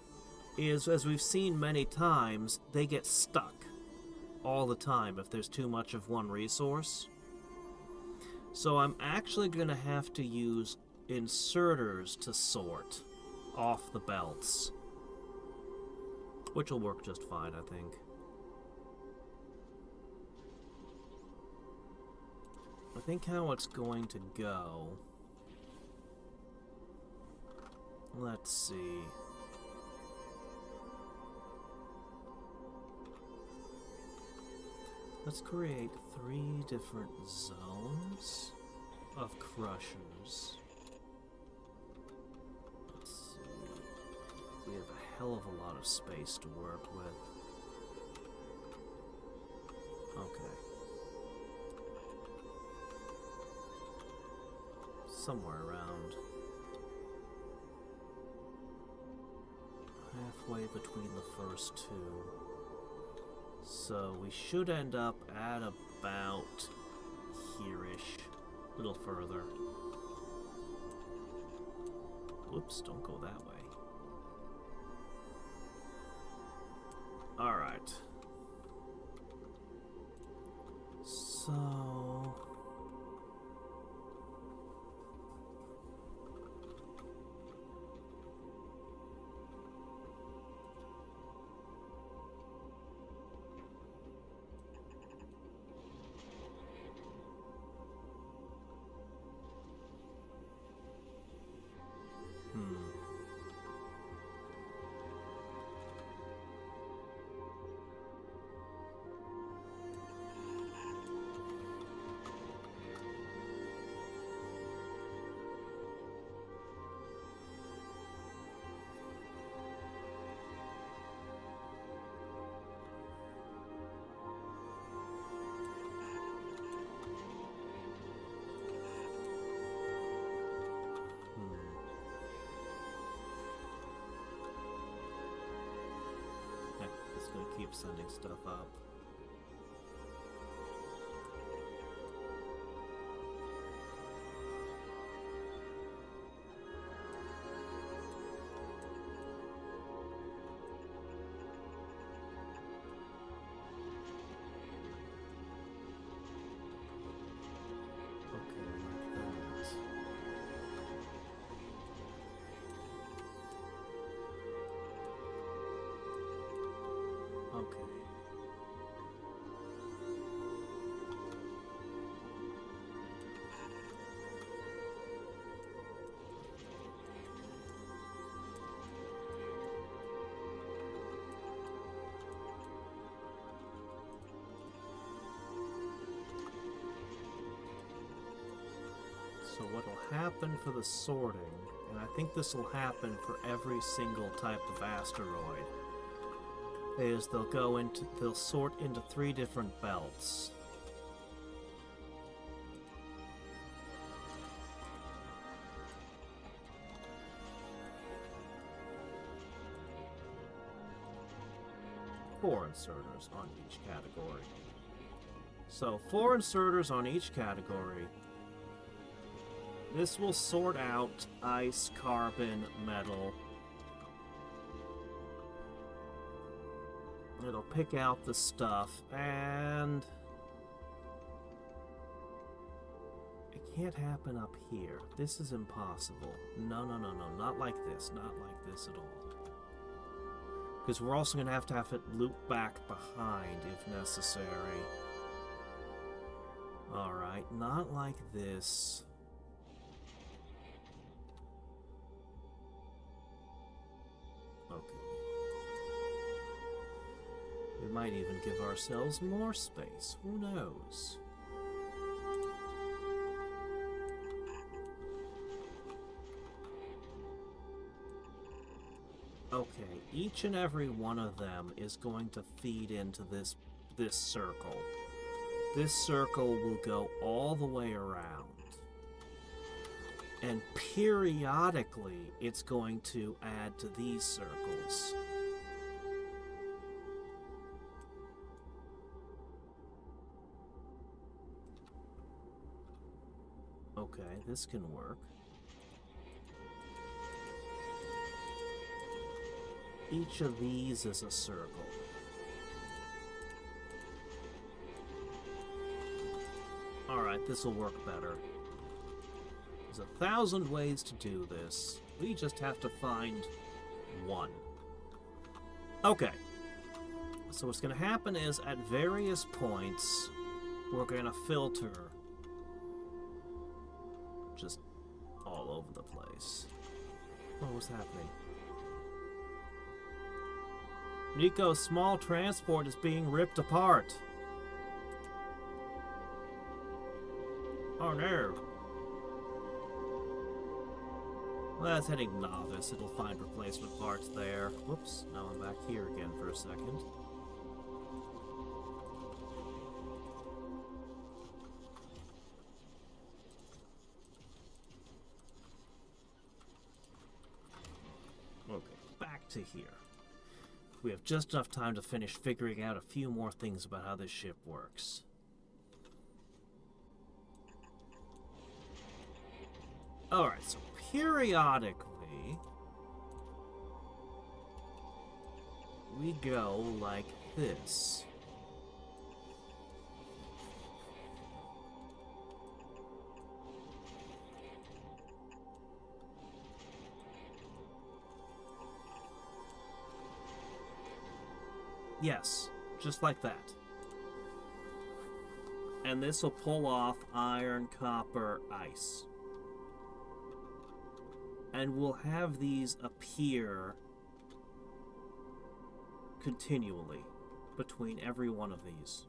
is, as we've seen many times, they get stuck all the time if there's too much of one resource. So I'm actually going to have to use inserters to sort off the belts, which will work just fine, I think. I think how it's going to go... Let's see. Let's create 3 different zones of crushers. Let's see. We have a hell of a lot of space to work with. Okay. Somewhere around halfway between the first 2. So we should end up at about here-ish, a little further. Whoops, don't go that way. Alright. So... Gonna keep sending stuff up. So what'll happen for the sorting, and I think this will happen for every single type of asteroid, is they'll sort into 3 different belts. Four inserters on each category. So 4 inserters on each category. This will sort out ice, carbon, metal. It'll pick out the stuff, and it can't happen up here. This is impossible. No, no, no, no, not like this. Not like this at all. Because we're also going to have it loop back behind if necessary. Alright, not like this. Okay. We might even give ourselves more space. Who knows? Okay, each and every one of them is going to feed into this circle. This circle will go all the way around. And periodically, it's going to add to these circles. Okay, this can work. Each of these is a circle. Alright, this will work better. There's 1,000 ways to do this. We just have to find one. Okay. So what's going to happen is, at various points, we're going to filter just all over the place. Oh, what's happening? Nico's small transport is being ripped apart. Oh no. Well, that's heading novice. It'll find replacement parts there. Whoops, now I'm back here again for a second. Okay, back to here. We have just enough time to finish figuring out a few more things about how this ship works. Alright, so periodically, we go like this. Yes, just like that. And this will pull off iron, copper, ice. And we'll have these appear continually between every one of these.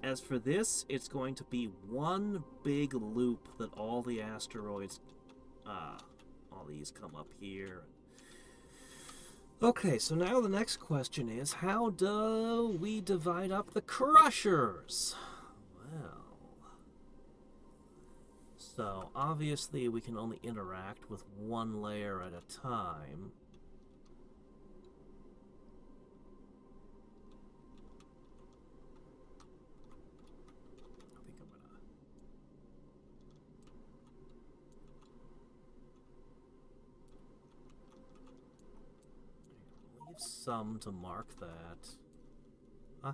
As for this, it's going to be one big loop that all the asteroids, all these come up here. Okay, so now the next question is, how do we divide up the crushers? Well, so obviously we can only interact with one layer at a time. I think I'm gonna leave some to mark that. Huh?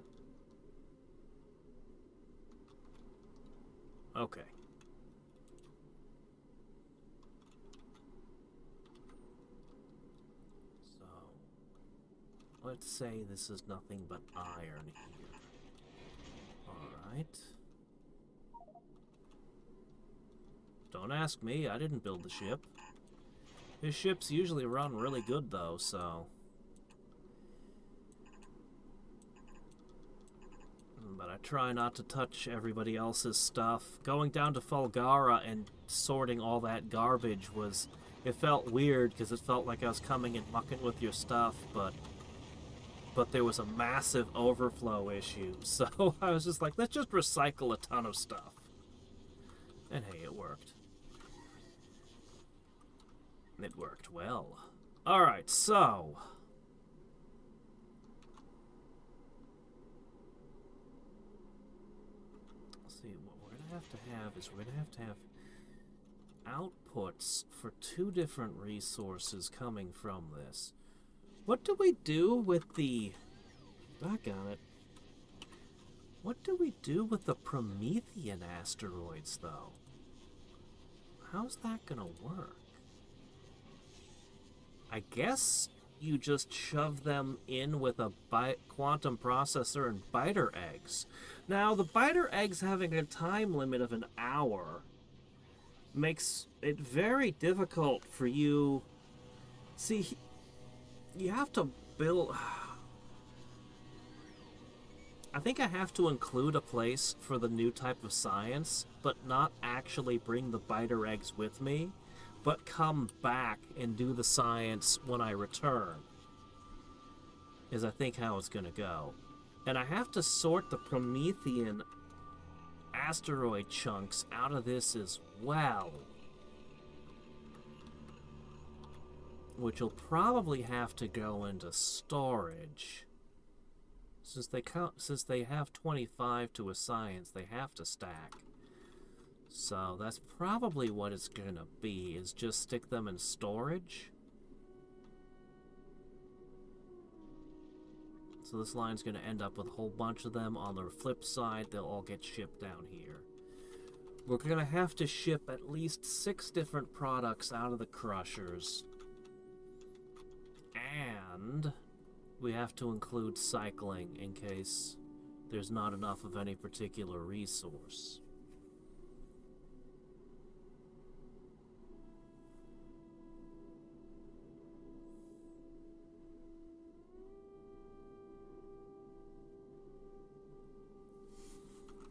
Okay. Let's say this is nothing but iron here. Alright. Don't ask me, I didn't build the ship. His ships usually run really good though, so... But I try not to touch everybody else's stuff. Going down to Fulgara and sorting all that garbage was... It felt weird, because it felt like I was coming and mucking with your stuff, but there was a massive overflow issue, so I was just like, let's just recycle a ton of stuff. And hey, it worked. It worked well. Alright, so... Let's see, what we're going to have is we're going to have outputs for two different resources coming from this. What do we do with the... Back on it. What do we do with the Promethean asteroids, though? How's that gonna work? I guess you just shove them in with a quantum processor and biter eggs. Now, the biter eggs having a time limit of an hour makes it very difficult for you... See... You have to build... I think I have to include a place for the new type of science, but not actually bring the biter eggs with me, but come back and do the science when I return, is I think how it's going to go. And I have to sort the Promethean asteroid chunks out of this as well, which will probably have to go into storage. Since they have 25 to a science, they have to stack. So that's probably what it's gonna be, is just stick them in storage. So this line's going to end up with a whole bunch of them. On the flip side, they'll all get shipped down here. We're going to have to ship at least 6 different products out of the crushers. And we have to include cycling in case there's not enough of any particular resource.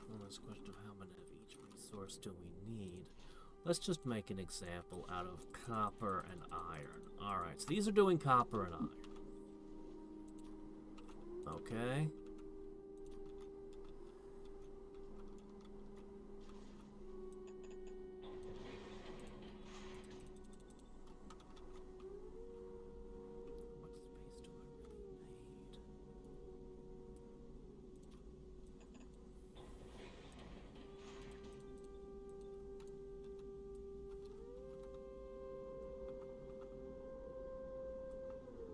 Well, there's a question of how many of each resource do we need. Let's just make an example out of copper and iron. Alright, so these are doing copper and iron. Okay.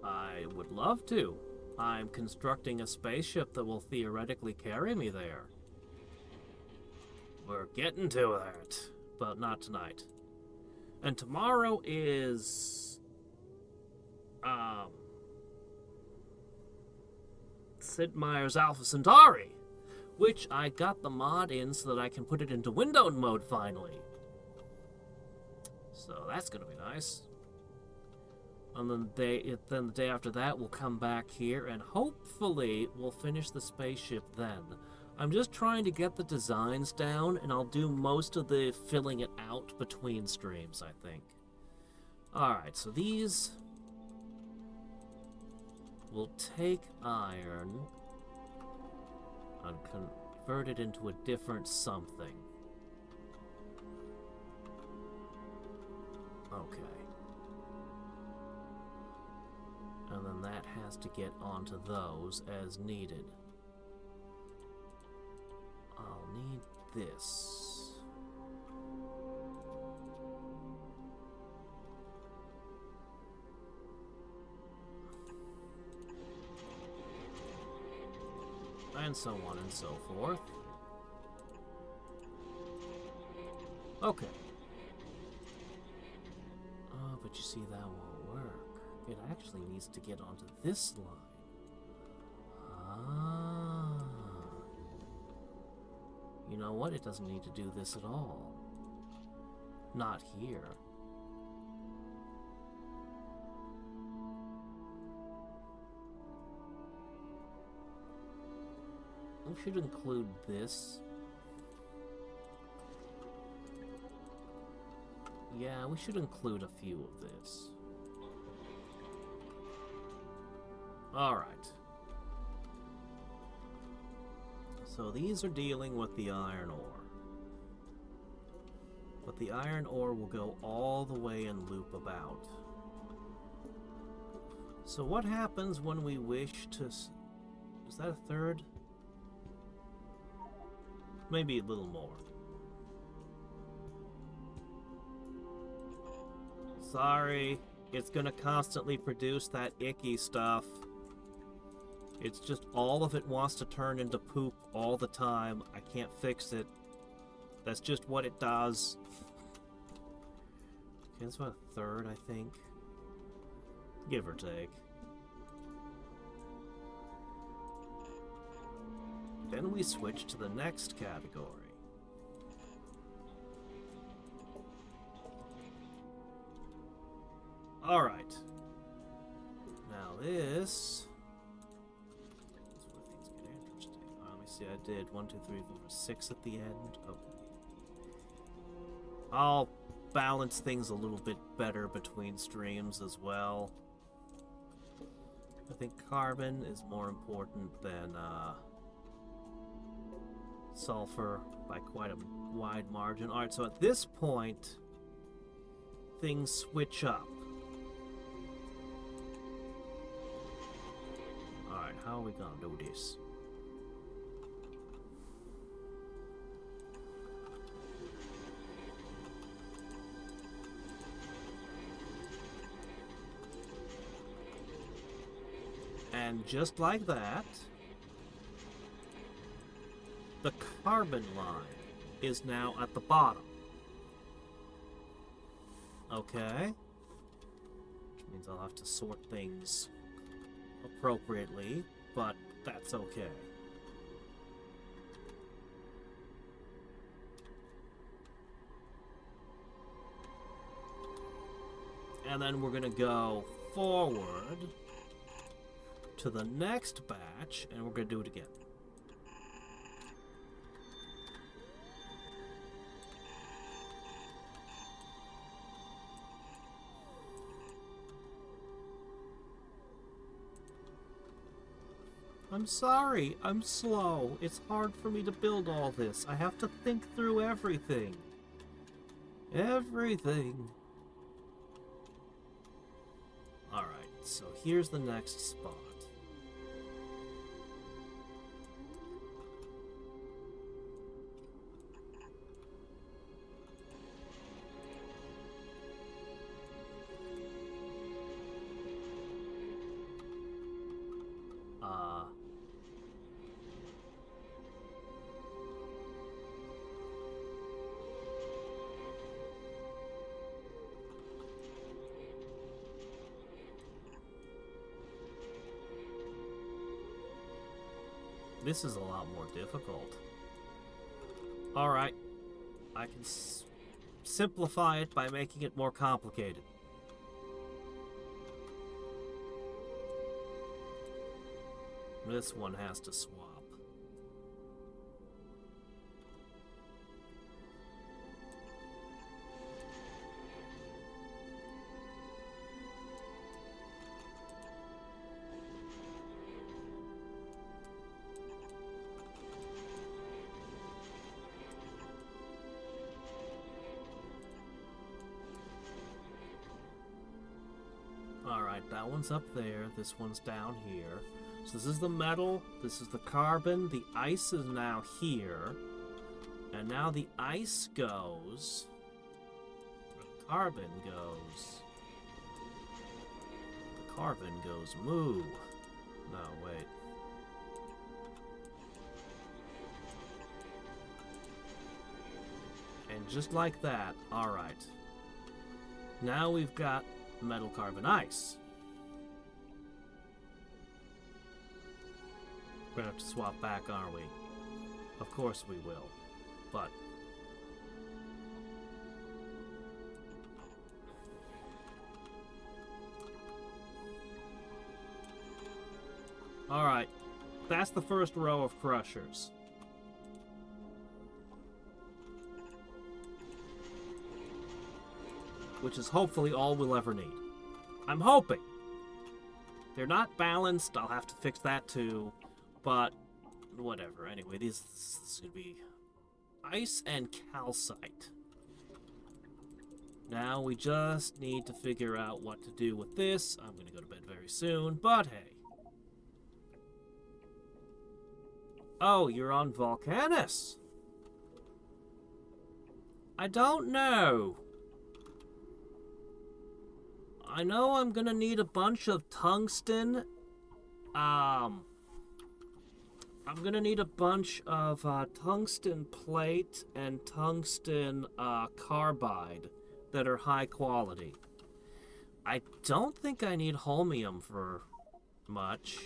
I would love to. I'm constructing a spaceship that will theoretically carry me there. We're getting to that, but not tonight. And tomorrow is... Sid Meier's Alpha Centauri, which I got the mod in so that I can put it into windowed mode finally. So that's gonna be nice. And then the day after that, we'll come back here, and hopefully we'll finish the spaceship then. I'm just trying to get the designs down, and I'll do most of the filling it out between streams, I think. Alright, so these will take iron and convert it into a different something. Okay. And then that has to get onto those as needed. I'll need this. And so on and so forth. Okay. Oh, but you see, that won't work. It actually needs to get onto this line. Ah. You know what? It doesn't need to do this at all. Not here. We should include this. Yeah, we should include a few of this. Alright. So these are dealing with the iron ore. But the iron ore will go all the way and loop about. So what happens when we wish to... Is that a third? Maybe a little more. Sorry, it's gonna constantly produce that icky stuff. It's just all of it wants to turn into poop all the time. I can't fix it. That's just what it does. Okay, that's about a third, I think. Give or take. Then we switch to the next category. Alright. Now this... That's where things get interesting. Let me see, I did 1, 2, 3, 4, 6 at the end. Okay. I'll balance things a little bit better between streams as well. I think carbon is more important than, sulfur by quite a wide margin. Alright, so at this point, things switch up. Alright, how are we gonna do this? And just like that, the carbon line is now at the bottom. Okay? Which means I'll have to sort things appropriately, but that's okay. And then we're going to go forward to the next batch, and we're going to do it again. I'm sorry, I'm slow. It's hard for me to build all this. I have to think through everything. Everything. Alright, so here's the next spot. This is a lot more difficult. Alright, I can simplify it by making it more complicated. This one has to swap. Alright, that one's up there, this one's down here. So this is the metal, this is the carbon, the ice is now here. And now the ice goes, the carbon goes, the carbon goes moo. No, wait. And just like that, alright. Now we've got metal, carbon, ice. We're gonna have to swap back, aren't we? Of course we will. But alright. That's the first row of crushers. Which is hopefully all we'll ever need. I'm hoping. They're not balanced, I'll have to fix that too. But, whatever. Anyway, this is going to be ice and calcite. Now we just need to figure out what to do with this. I'm going to go to bed very soon, but hey. Oh, you're on Volcanus. I don't know. I know I'm gonna need a bunch of tungsten. I'm gonna need a bunch of tungsten plate and tungsten carbide that are high quality. I don't think I need holmium for much.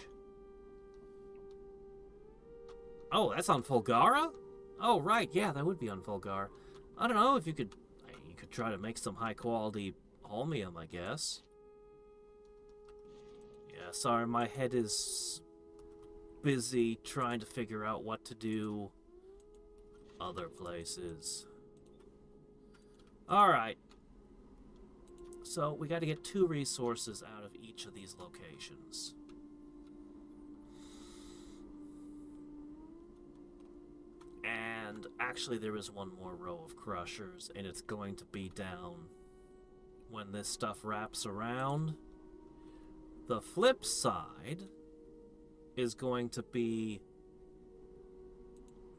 Oh, that's on Fulgara? Oh, right, yeah, that would be on Fulgar. I don't know if you could try to make some high quality holmium, I guess. Yeah, sorry, my head is busy trying to figure out what to do other places. Alright. So, we gotta get 2 resources out of each of these locations. And actually there is one more row of crushers, and it's going to be down when this stuff wraps around. The flip side is going to be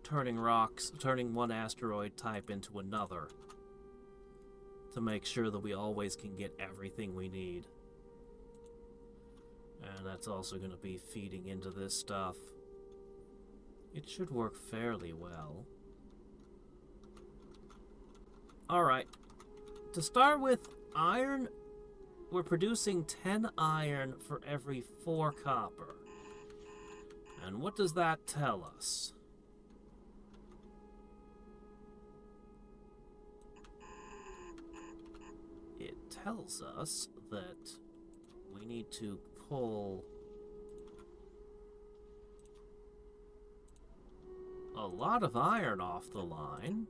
turning one asteroid type into another to make sure that we always can get everything we need. And That's also going to be feeding into this stuff. It should work fairly well. Alright. To start with, iron, we're producing 10 iron for every 4 copper. And what does that tell us? It tells us that we need to pull a lot of iron off the line,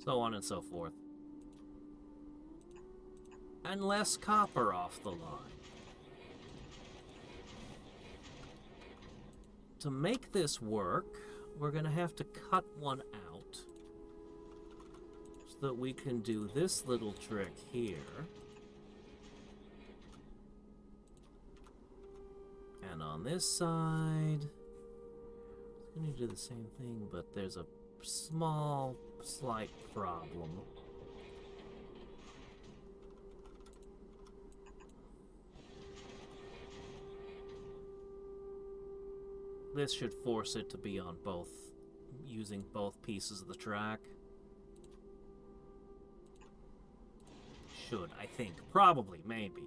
so on and so forth, and less copper off the line. To make this work, we're going to have to cut one out so that we can do this little trick here. And on this side, it's going to do the same thing, but there's a small, slight problem. This should force it to be on both, using both pieces of the track. Should, I think. Probably, maybe.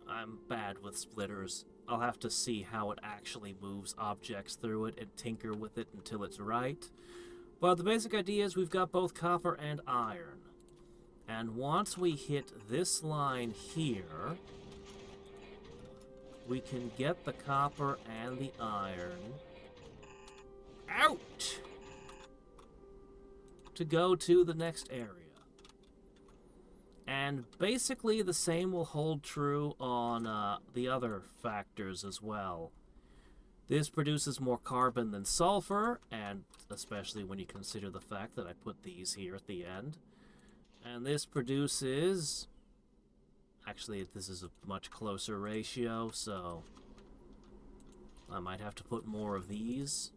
I'm bad with splitters. I'll have to see how it actually moves objects through it and tinker with it until it's right. But the basic idea is we've got both copper and iron. And once we hit this line here, we can get the copper and the iron out to go to the next area. And basically the same will hold true on the other factors as well. This produces more carbon than sulfur, and especially when you consider the fact that I put these here at the end. And this produces... Actually, this is a much closer ratio, so I might have to put more of these.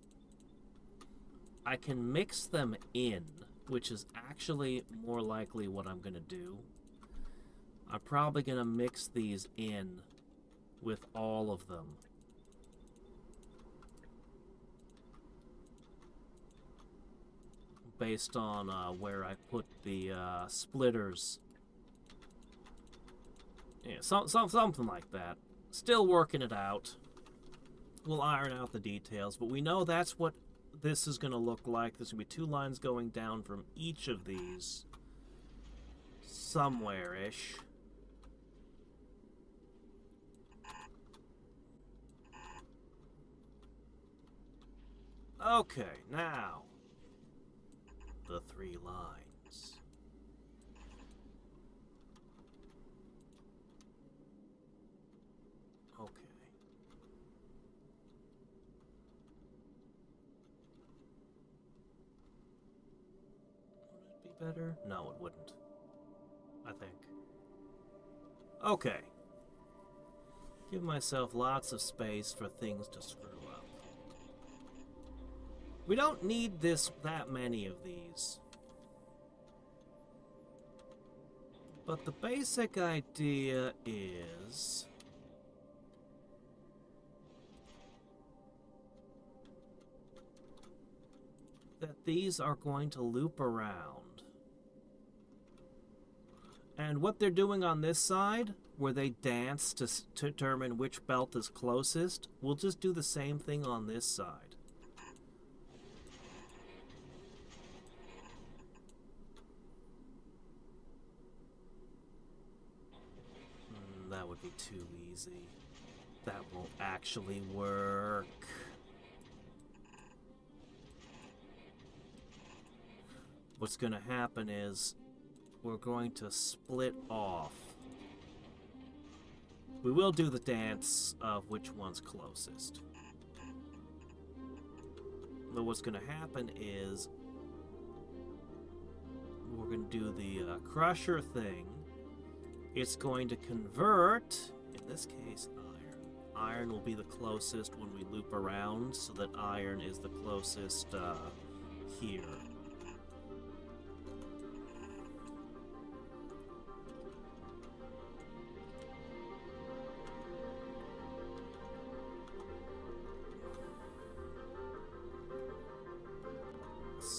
I can mix them in, which is actually more likely what I'm going to do. I'm probably going to mix these in with all of them. Based on where I put the splitters. Yeah, something like that. Still working it out. We'll iron out the details, but we know that's what this is going to look like. There's going to be 2 lines going down from each of these. Somewhere-ish. Okay, now the 3 lines. Okay. Would it be better? No, it wouldn't. I think. Okay. Give myself lots of space for things to screw up. We don't need that many of these. But the basic idea is that these are going to loop around. And what they're doing on this side, where they dance to determine which belt is closest, we'll just do the same thing on this side. That would be too easy. That won't actually work. What's going to happen is we're going to split off. We will do the dance of which one's closest. But what's going to happen is we're going to do the crusher thing. It's going to convert, in this case, iron. Iron will be the closest when we loop around, so that iron is the closest here.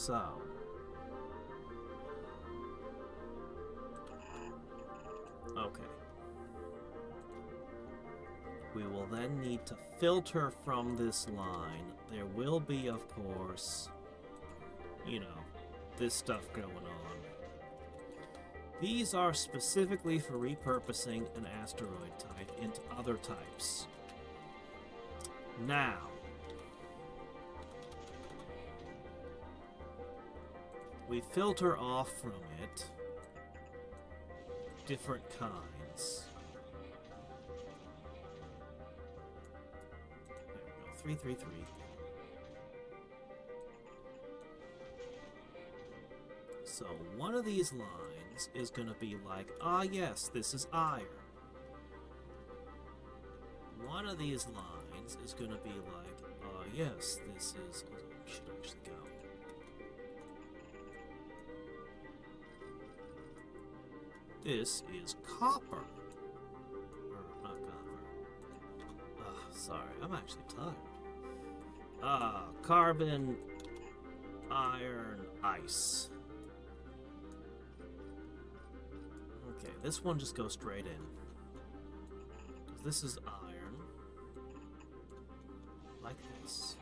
So... okay. We will then need to filter from this line. There will be, of course, you know, this stuff going on. These are specifically for repurposing an asteroid type into other types. Now, we filter off from it different kinds. There we go, 333. So one of these lines is going to be like, ah yes, this is iron. One of these lines is going to be like, ah yes, this is... I should actually go. This is copper. Or, not copper. Sorry, I'm actually tired. Carbon, iron, ice. Okay, this one just goes straight in. Because this is iron. Like this.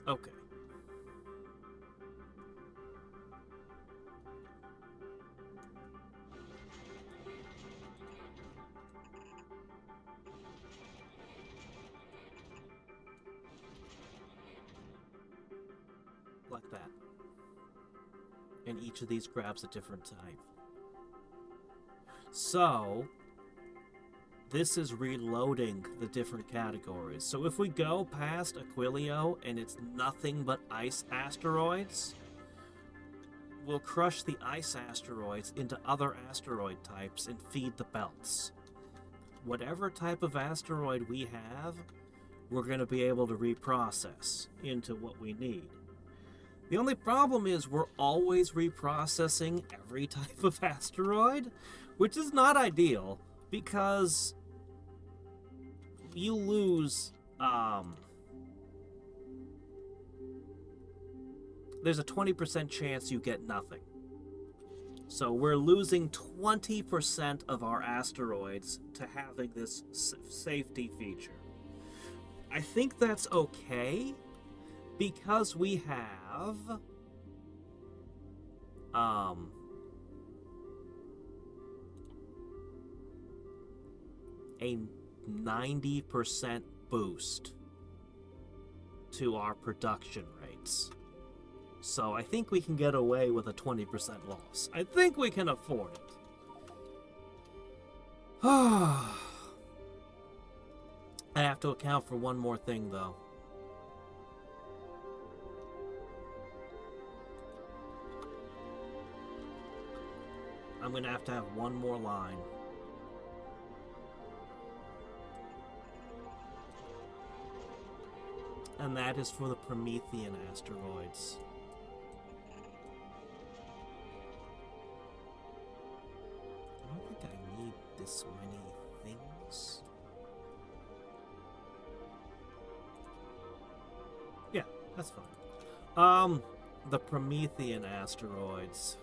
Okay. Like that. And each of these grabs a different type. So, this is reloading the different categories. So if we go past Aquilio and it's nothing but ice asteroids, we'll crush the ice asteroids into other asteroid types and feed the belts. Whatever type of asteroid we have, we're going to be able to reprocess into what we need. The only problem is we're always reprocessing every type of asteroid, which is not ideal, because you lose, there's a 20% chance you get nothing. So we're losing 20% of our asteroids to having this safety feature. I think that's okay, because we have a 90% boost to our production rates. So I think we can get away with a 20% loss. I think we can afford it. I have to account for one more thing, though. I'm going to have one more line. And that is for the Promethean asteroids. I don't think I need this many things. Yeah, that's fine. The Promethean asteroids.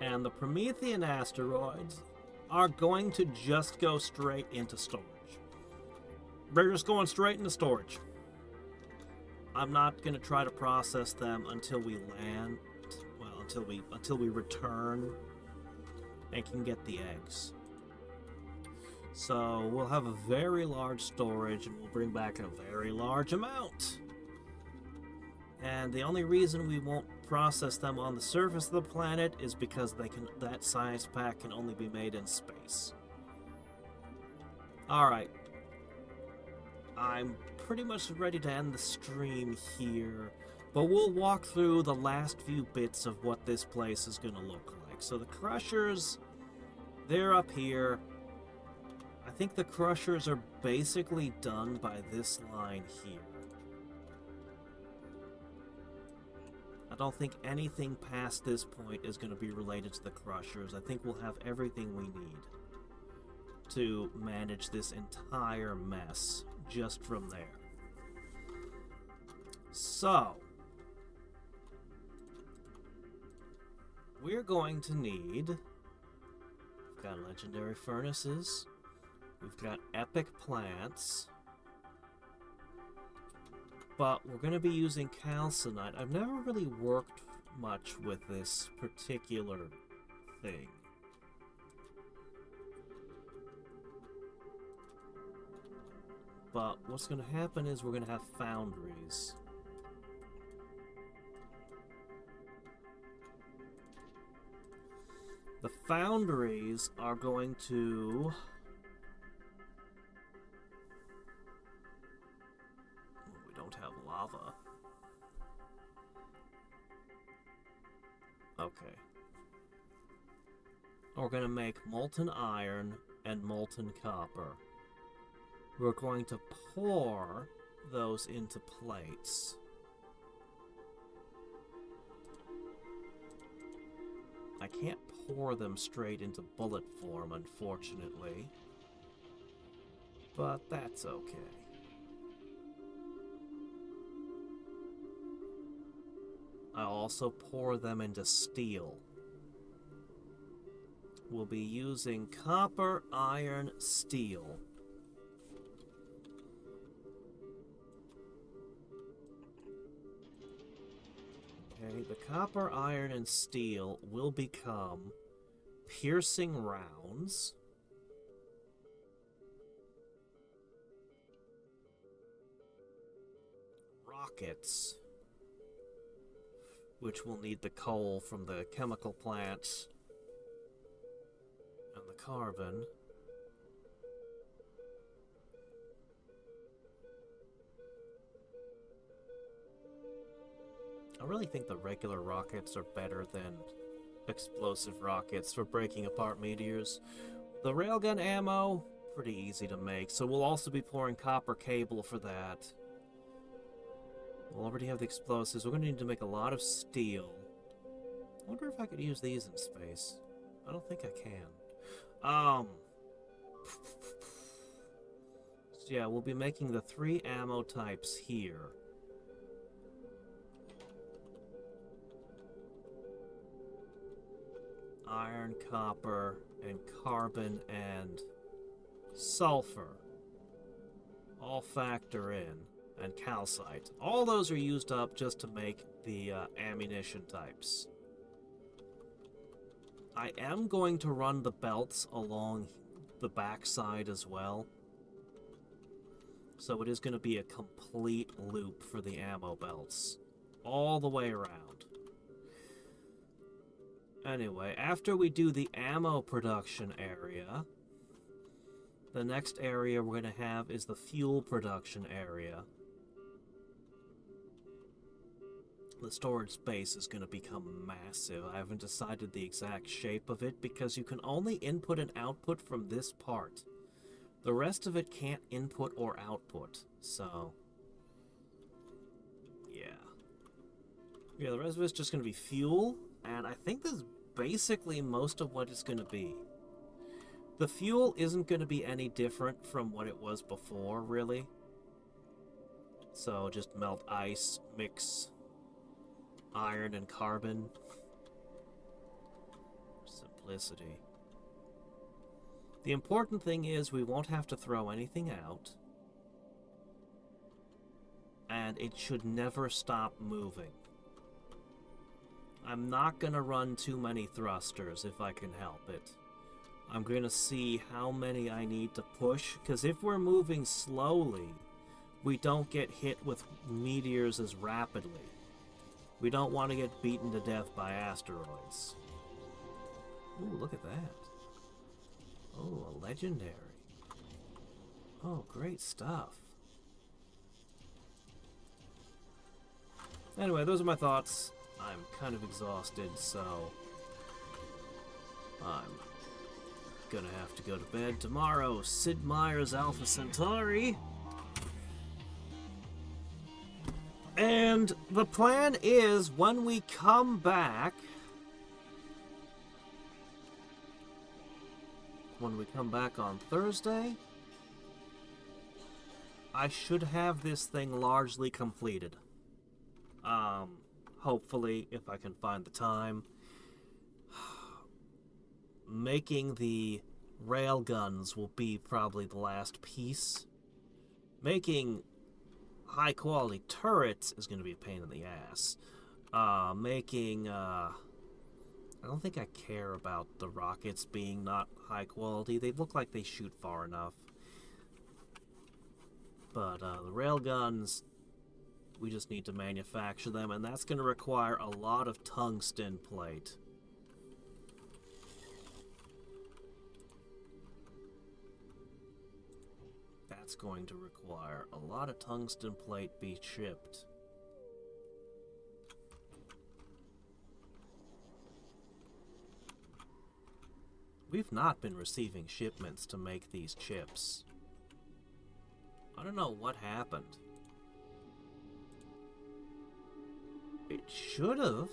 And the Promethean asteroids are going to just go straight into storage. They're just going straight into storage. I'm not going to try to process them until we land, well, until we return and can get the eggs. So we'll have a very large storage and we'll bring back a very large amount. And the only reason we won't process them on the surface of the planet is because that science pack can only be made in space. Alright. I'm pretty much ready to end the stream here, but we'll walk through the last few bits of what this place is going to look like. So the crushers, they're up here. I think the crushers are basically done by this line here. I don't think anything past this point is going to be related to the crushers. I think we'll have everything we need to manage this entire mess just from there. So, we're going to need... We've got legendary furnaces. We've got epic plants. But we're going to be using calcinite. I've never really worked much with this particular thing. But what's going to happen is we're going to have foundries. The foundries are going to... We don't have lava. Okay. We're going to make molten iron and molten copper. We're going to pour those into plates. I can't pour them straight into bullet form, unfortunately. But that's okay. I'll also pour them into steel. We'll be using copper, iron, steel. Okay, the copper, iron, and steel will become piercing rounds. Rockets, which will need the coal from the chemical plants and the carbon. I really think the regular rockets are better than explosive rockets for breaking apart meteors. The railgun ammo, pretty easy to make, so we'll also be pouring copper cable for that. We'll already have the explosives. We're going to need to make a lot of steel. I wonder if I could use these in space. I don't think I can. So yeah, we'll be making the 3 ammo types here. Iron, copper, and carbon, and sulfur all factor in, and calcite. All those are used up just to make the ammunition types. I am going to run the belts along the backside as well, so it is going to be a complete loop for the ammo belts all the way around. Anyway, after we do the ammo production area, the next area we're going to have is the fuel production area. The storage space is going to become massive. I haven't decided the exact shape of it because you can only input and output from this part. The rest of it can't input or output, so... yeah. Yeah, the rest of it's just going to be fuel. And I think that's basically most of what it's going to be. The fuel isn't going to be any different from what it was before, really. So just melt ice, mix iron and carbon. Simplicity. The important thing is we won't have to throw anything out. And it should never stop moving. I'm not going to run too many thrusters if I can help it. I'm going to see how many I need to push, because if we're moving slowly, we don't get hit with meteors as rapidly. We don't want to get beaten to death by asteroids. Ooh, look at that. Oh, a legendary. Oh, great stuff. Anyway, those are my thoughts. I'm kind of exhausted, so I'm Gonna have to go to bed tomorrow. Sid Meier's Alpha Centauri. And the plan is when we come back... When we come back on Thursday, I should have this thing largely completed. Hopefully, if I can find the time. Making the railguns will be probably the last piece. Making high-quality turrets is going to be a pain in the ass. I don't think I care about the rockets being not high quality. They look like they shoot far enough. But the railguns, we just need to manufacture them, and that's going to require a lot of tungsten plate. That's going to require a lot of tungsten plate be shipped. We've not been receiving shipments to make these chips. I don't know what happened. It should have.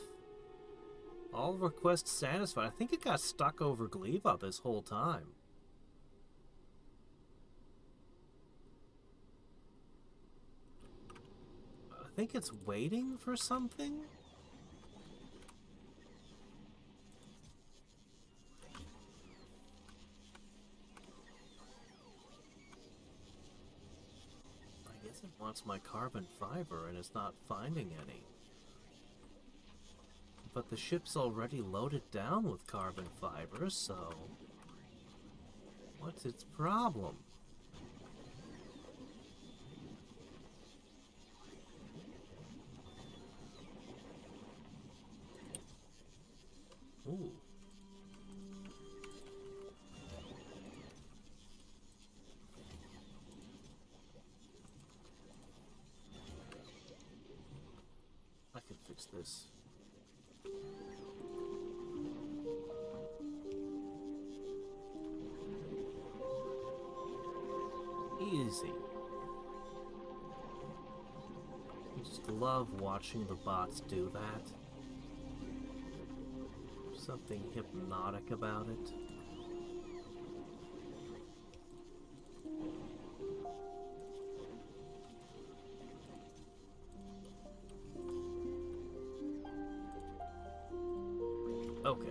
All requests satisfied. I think it got stuck over Gleva this whole time. I think it's waiting for something? It wants my carbon fiber and it's not finding any. But the ship's already loaded down with carbon fiber, so what's its problem? Ooh. This. Easy. I just love watching the bots do that. Something hypnotic about it. Okay.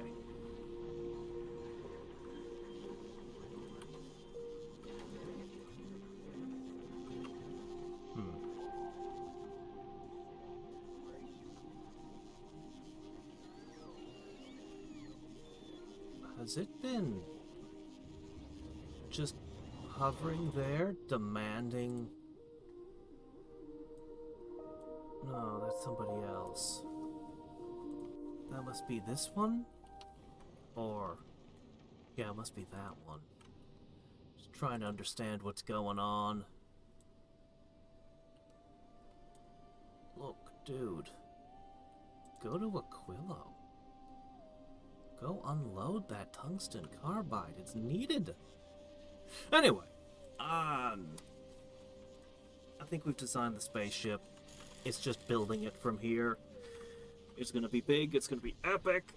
Has it been just hovering there, demanding... No, that's somebody else. That must be this one? Or... yeah, it must be that one. Just trying to understand what's going on. Look, dude. Go to Aquilo. Go unload that tungsten carbide. It's needed. Anyway, I think we've designed the spaceship. It's just building it from here. It's gonna be big. It's gonna be epic.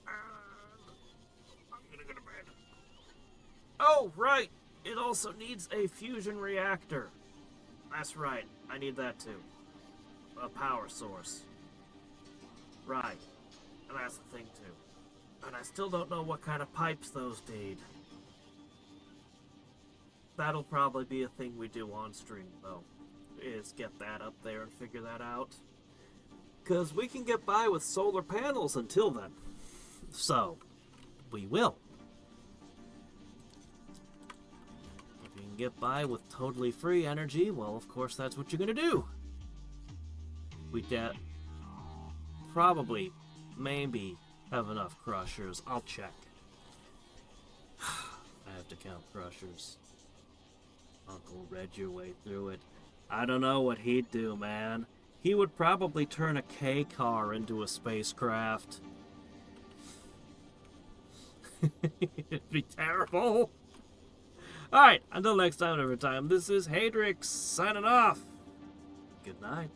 I'm gonna go to bed. Oh, right. It also needs a fusion reactor. That's right. I need that too. A power source. Right. And that's the thing too. And I still don't know what kind of pipes those need. That'll probably be a thing we do on stream, though, is get that up there and figure that out. Because we can get by with solar panels until then. So, we will. If you can get by with totally free energy, well, of course, that's what you're going to do. We probably, maybe, have enough crushers. I'll check. I have to count crushers. Uncle read your way through it. I don't know what he'd do, man. He would probably turn a K car into a spacecraft. It'd be terrible. Alright, until next time, every time, this is Hadriex signing off. Good night.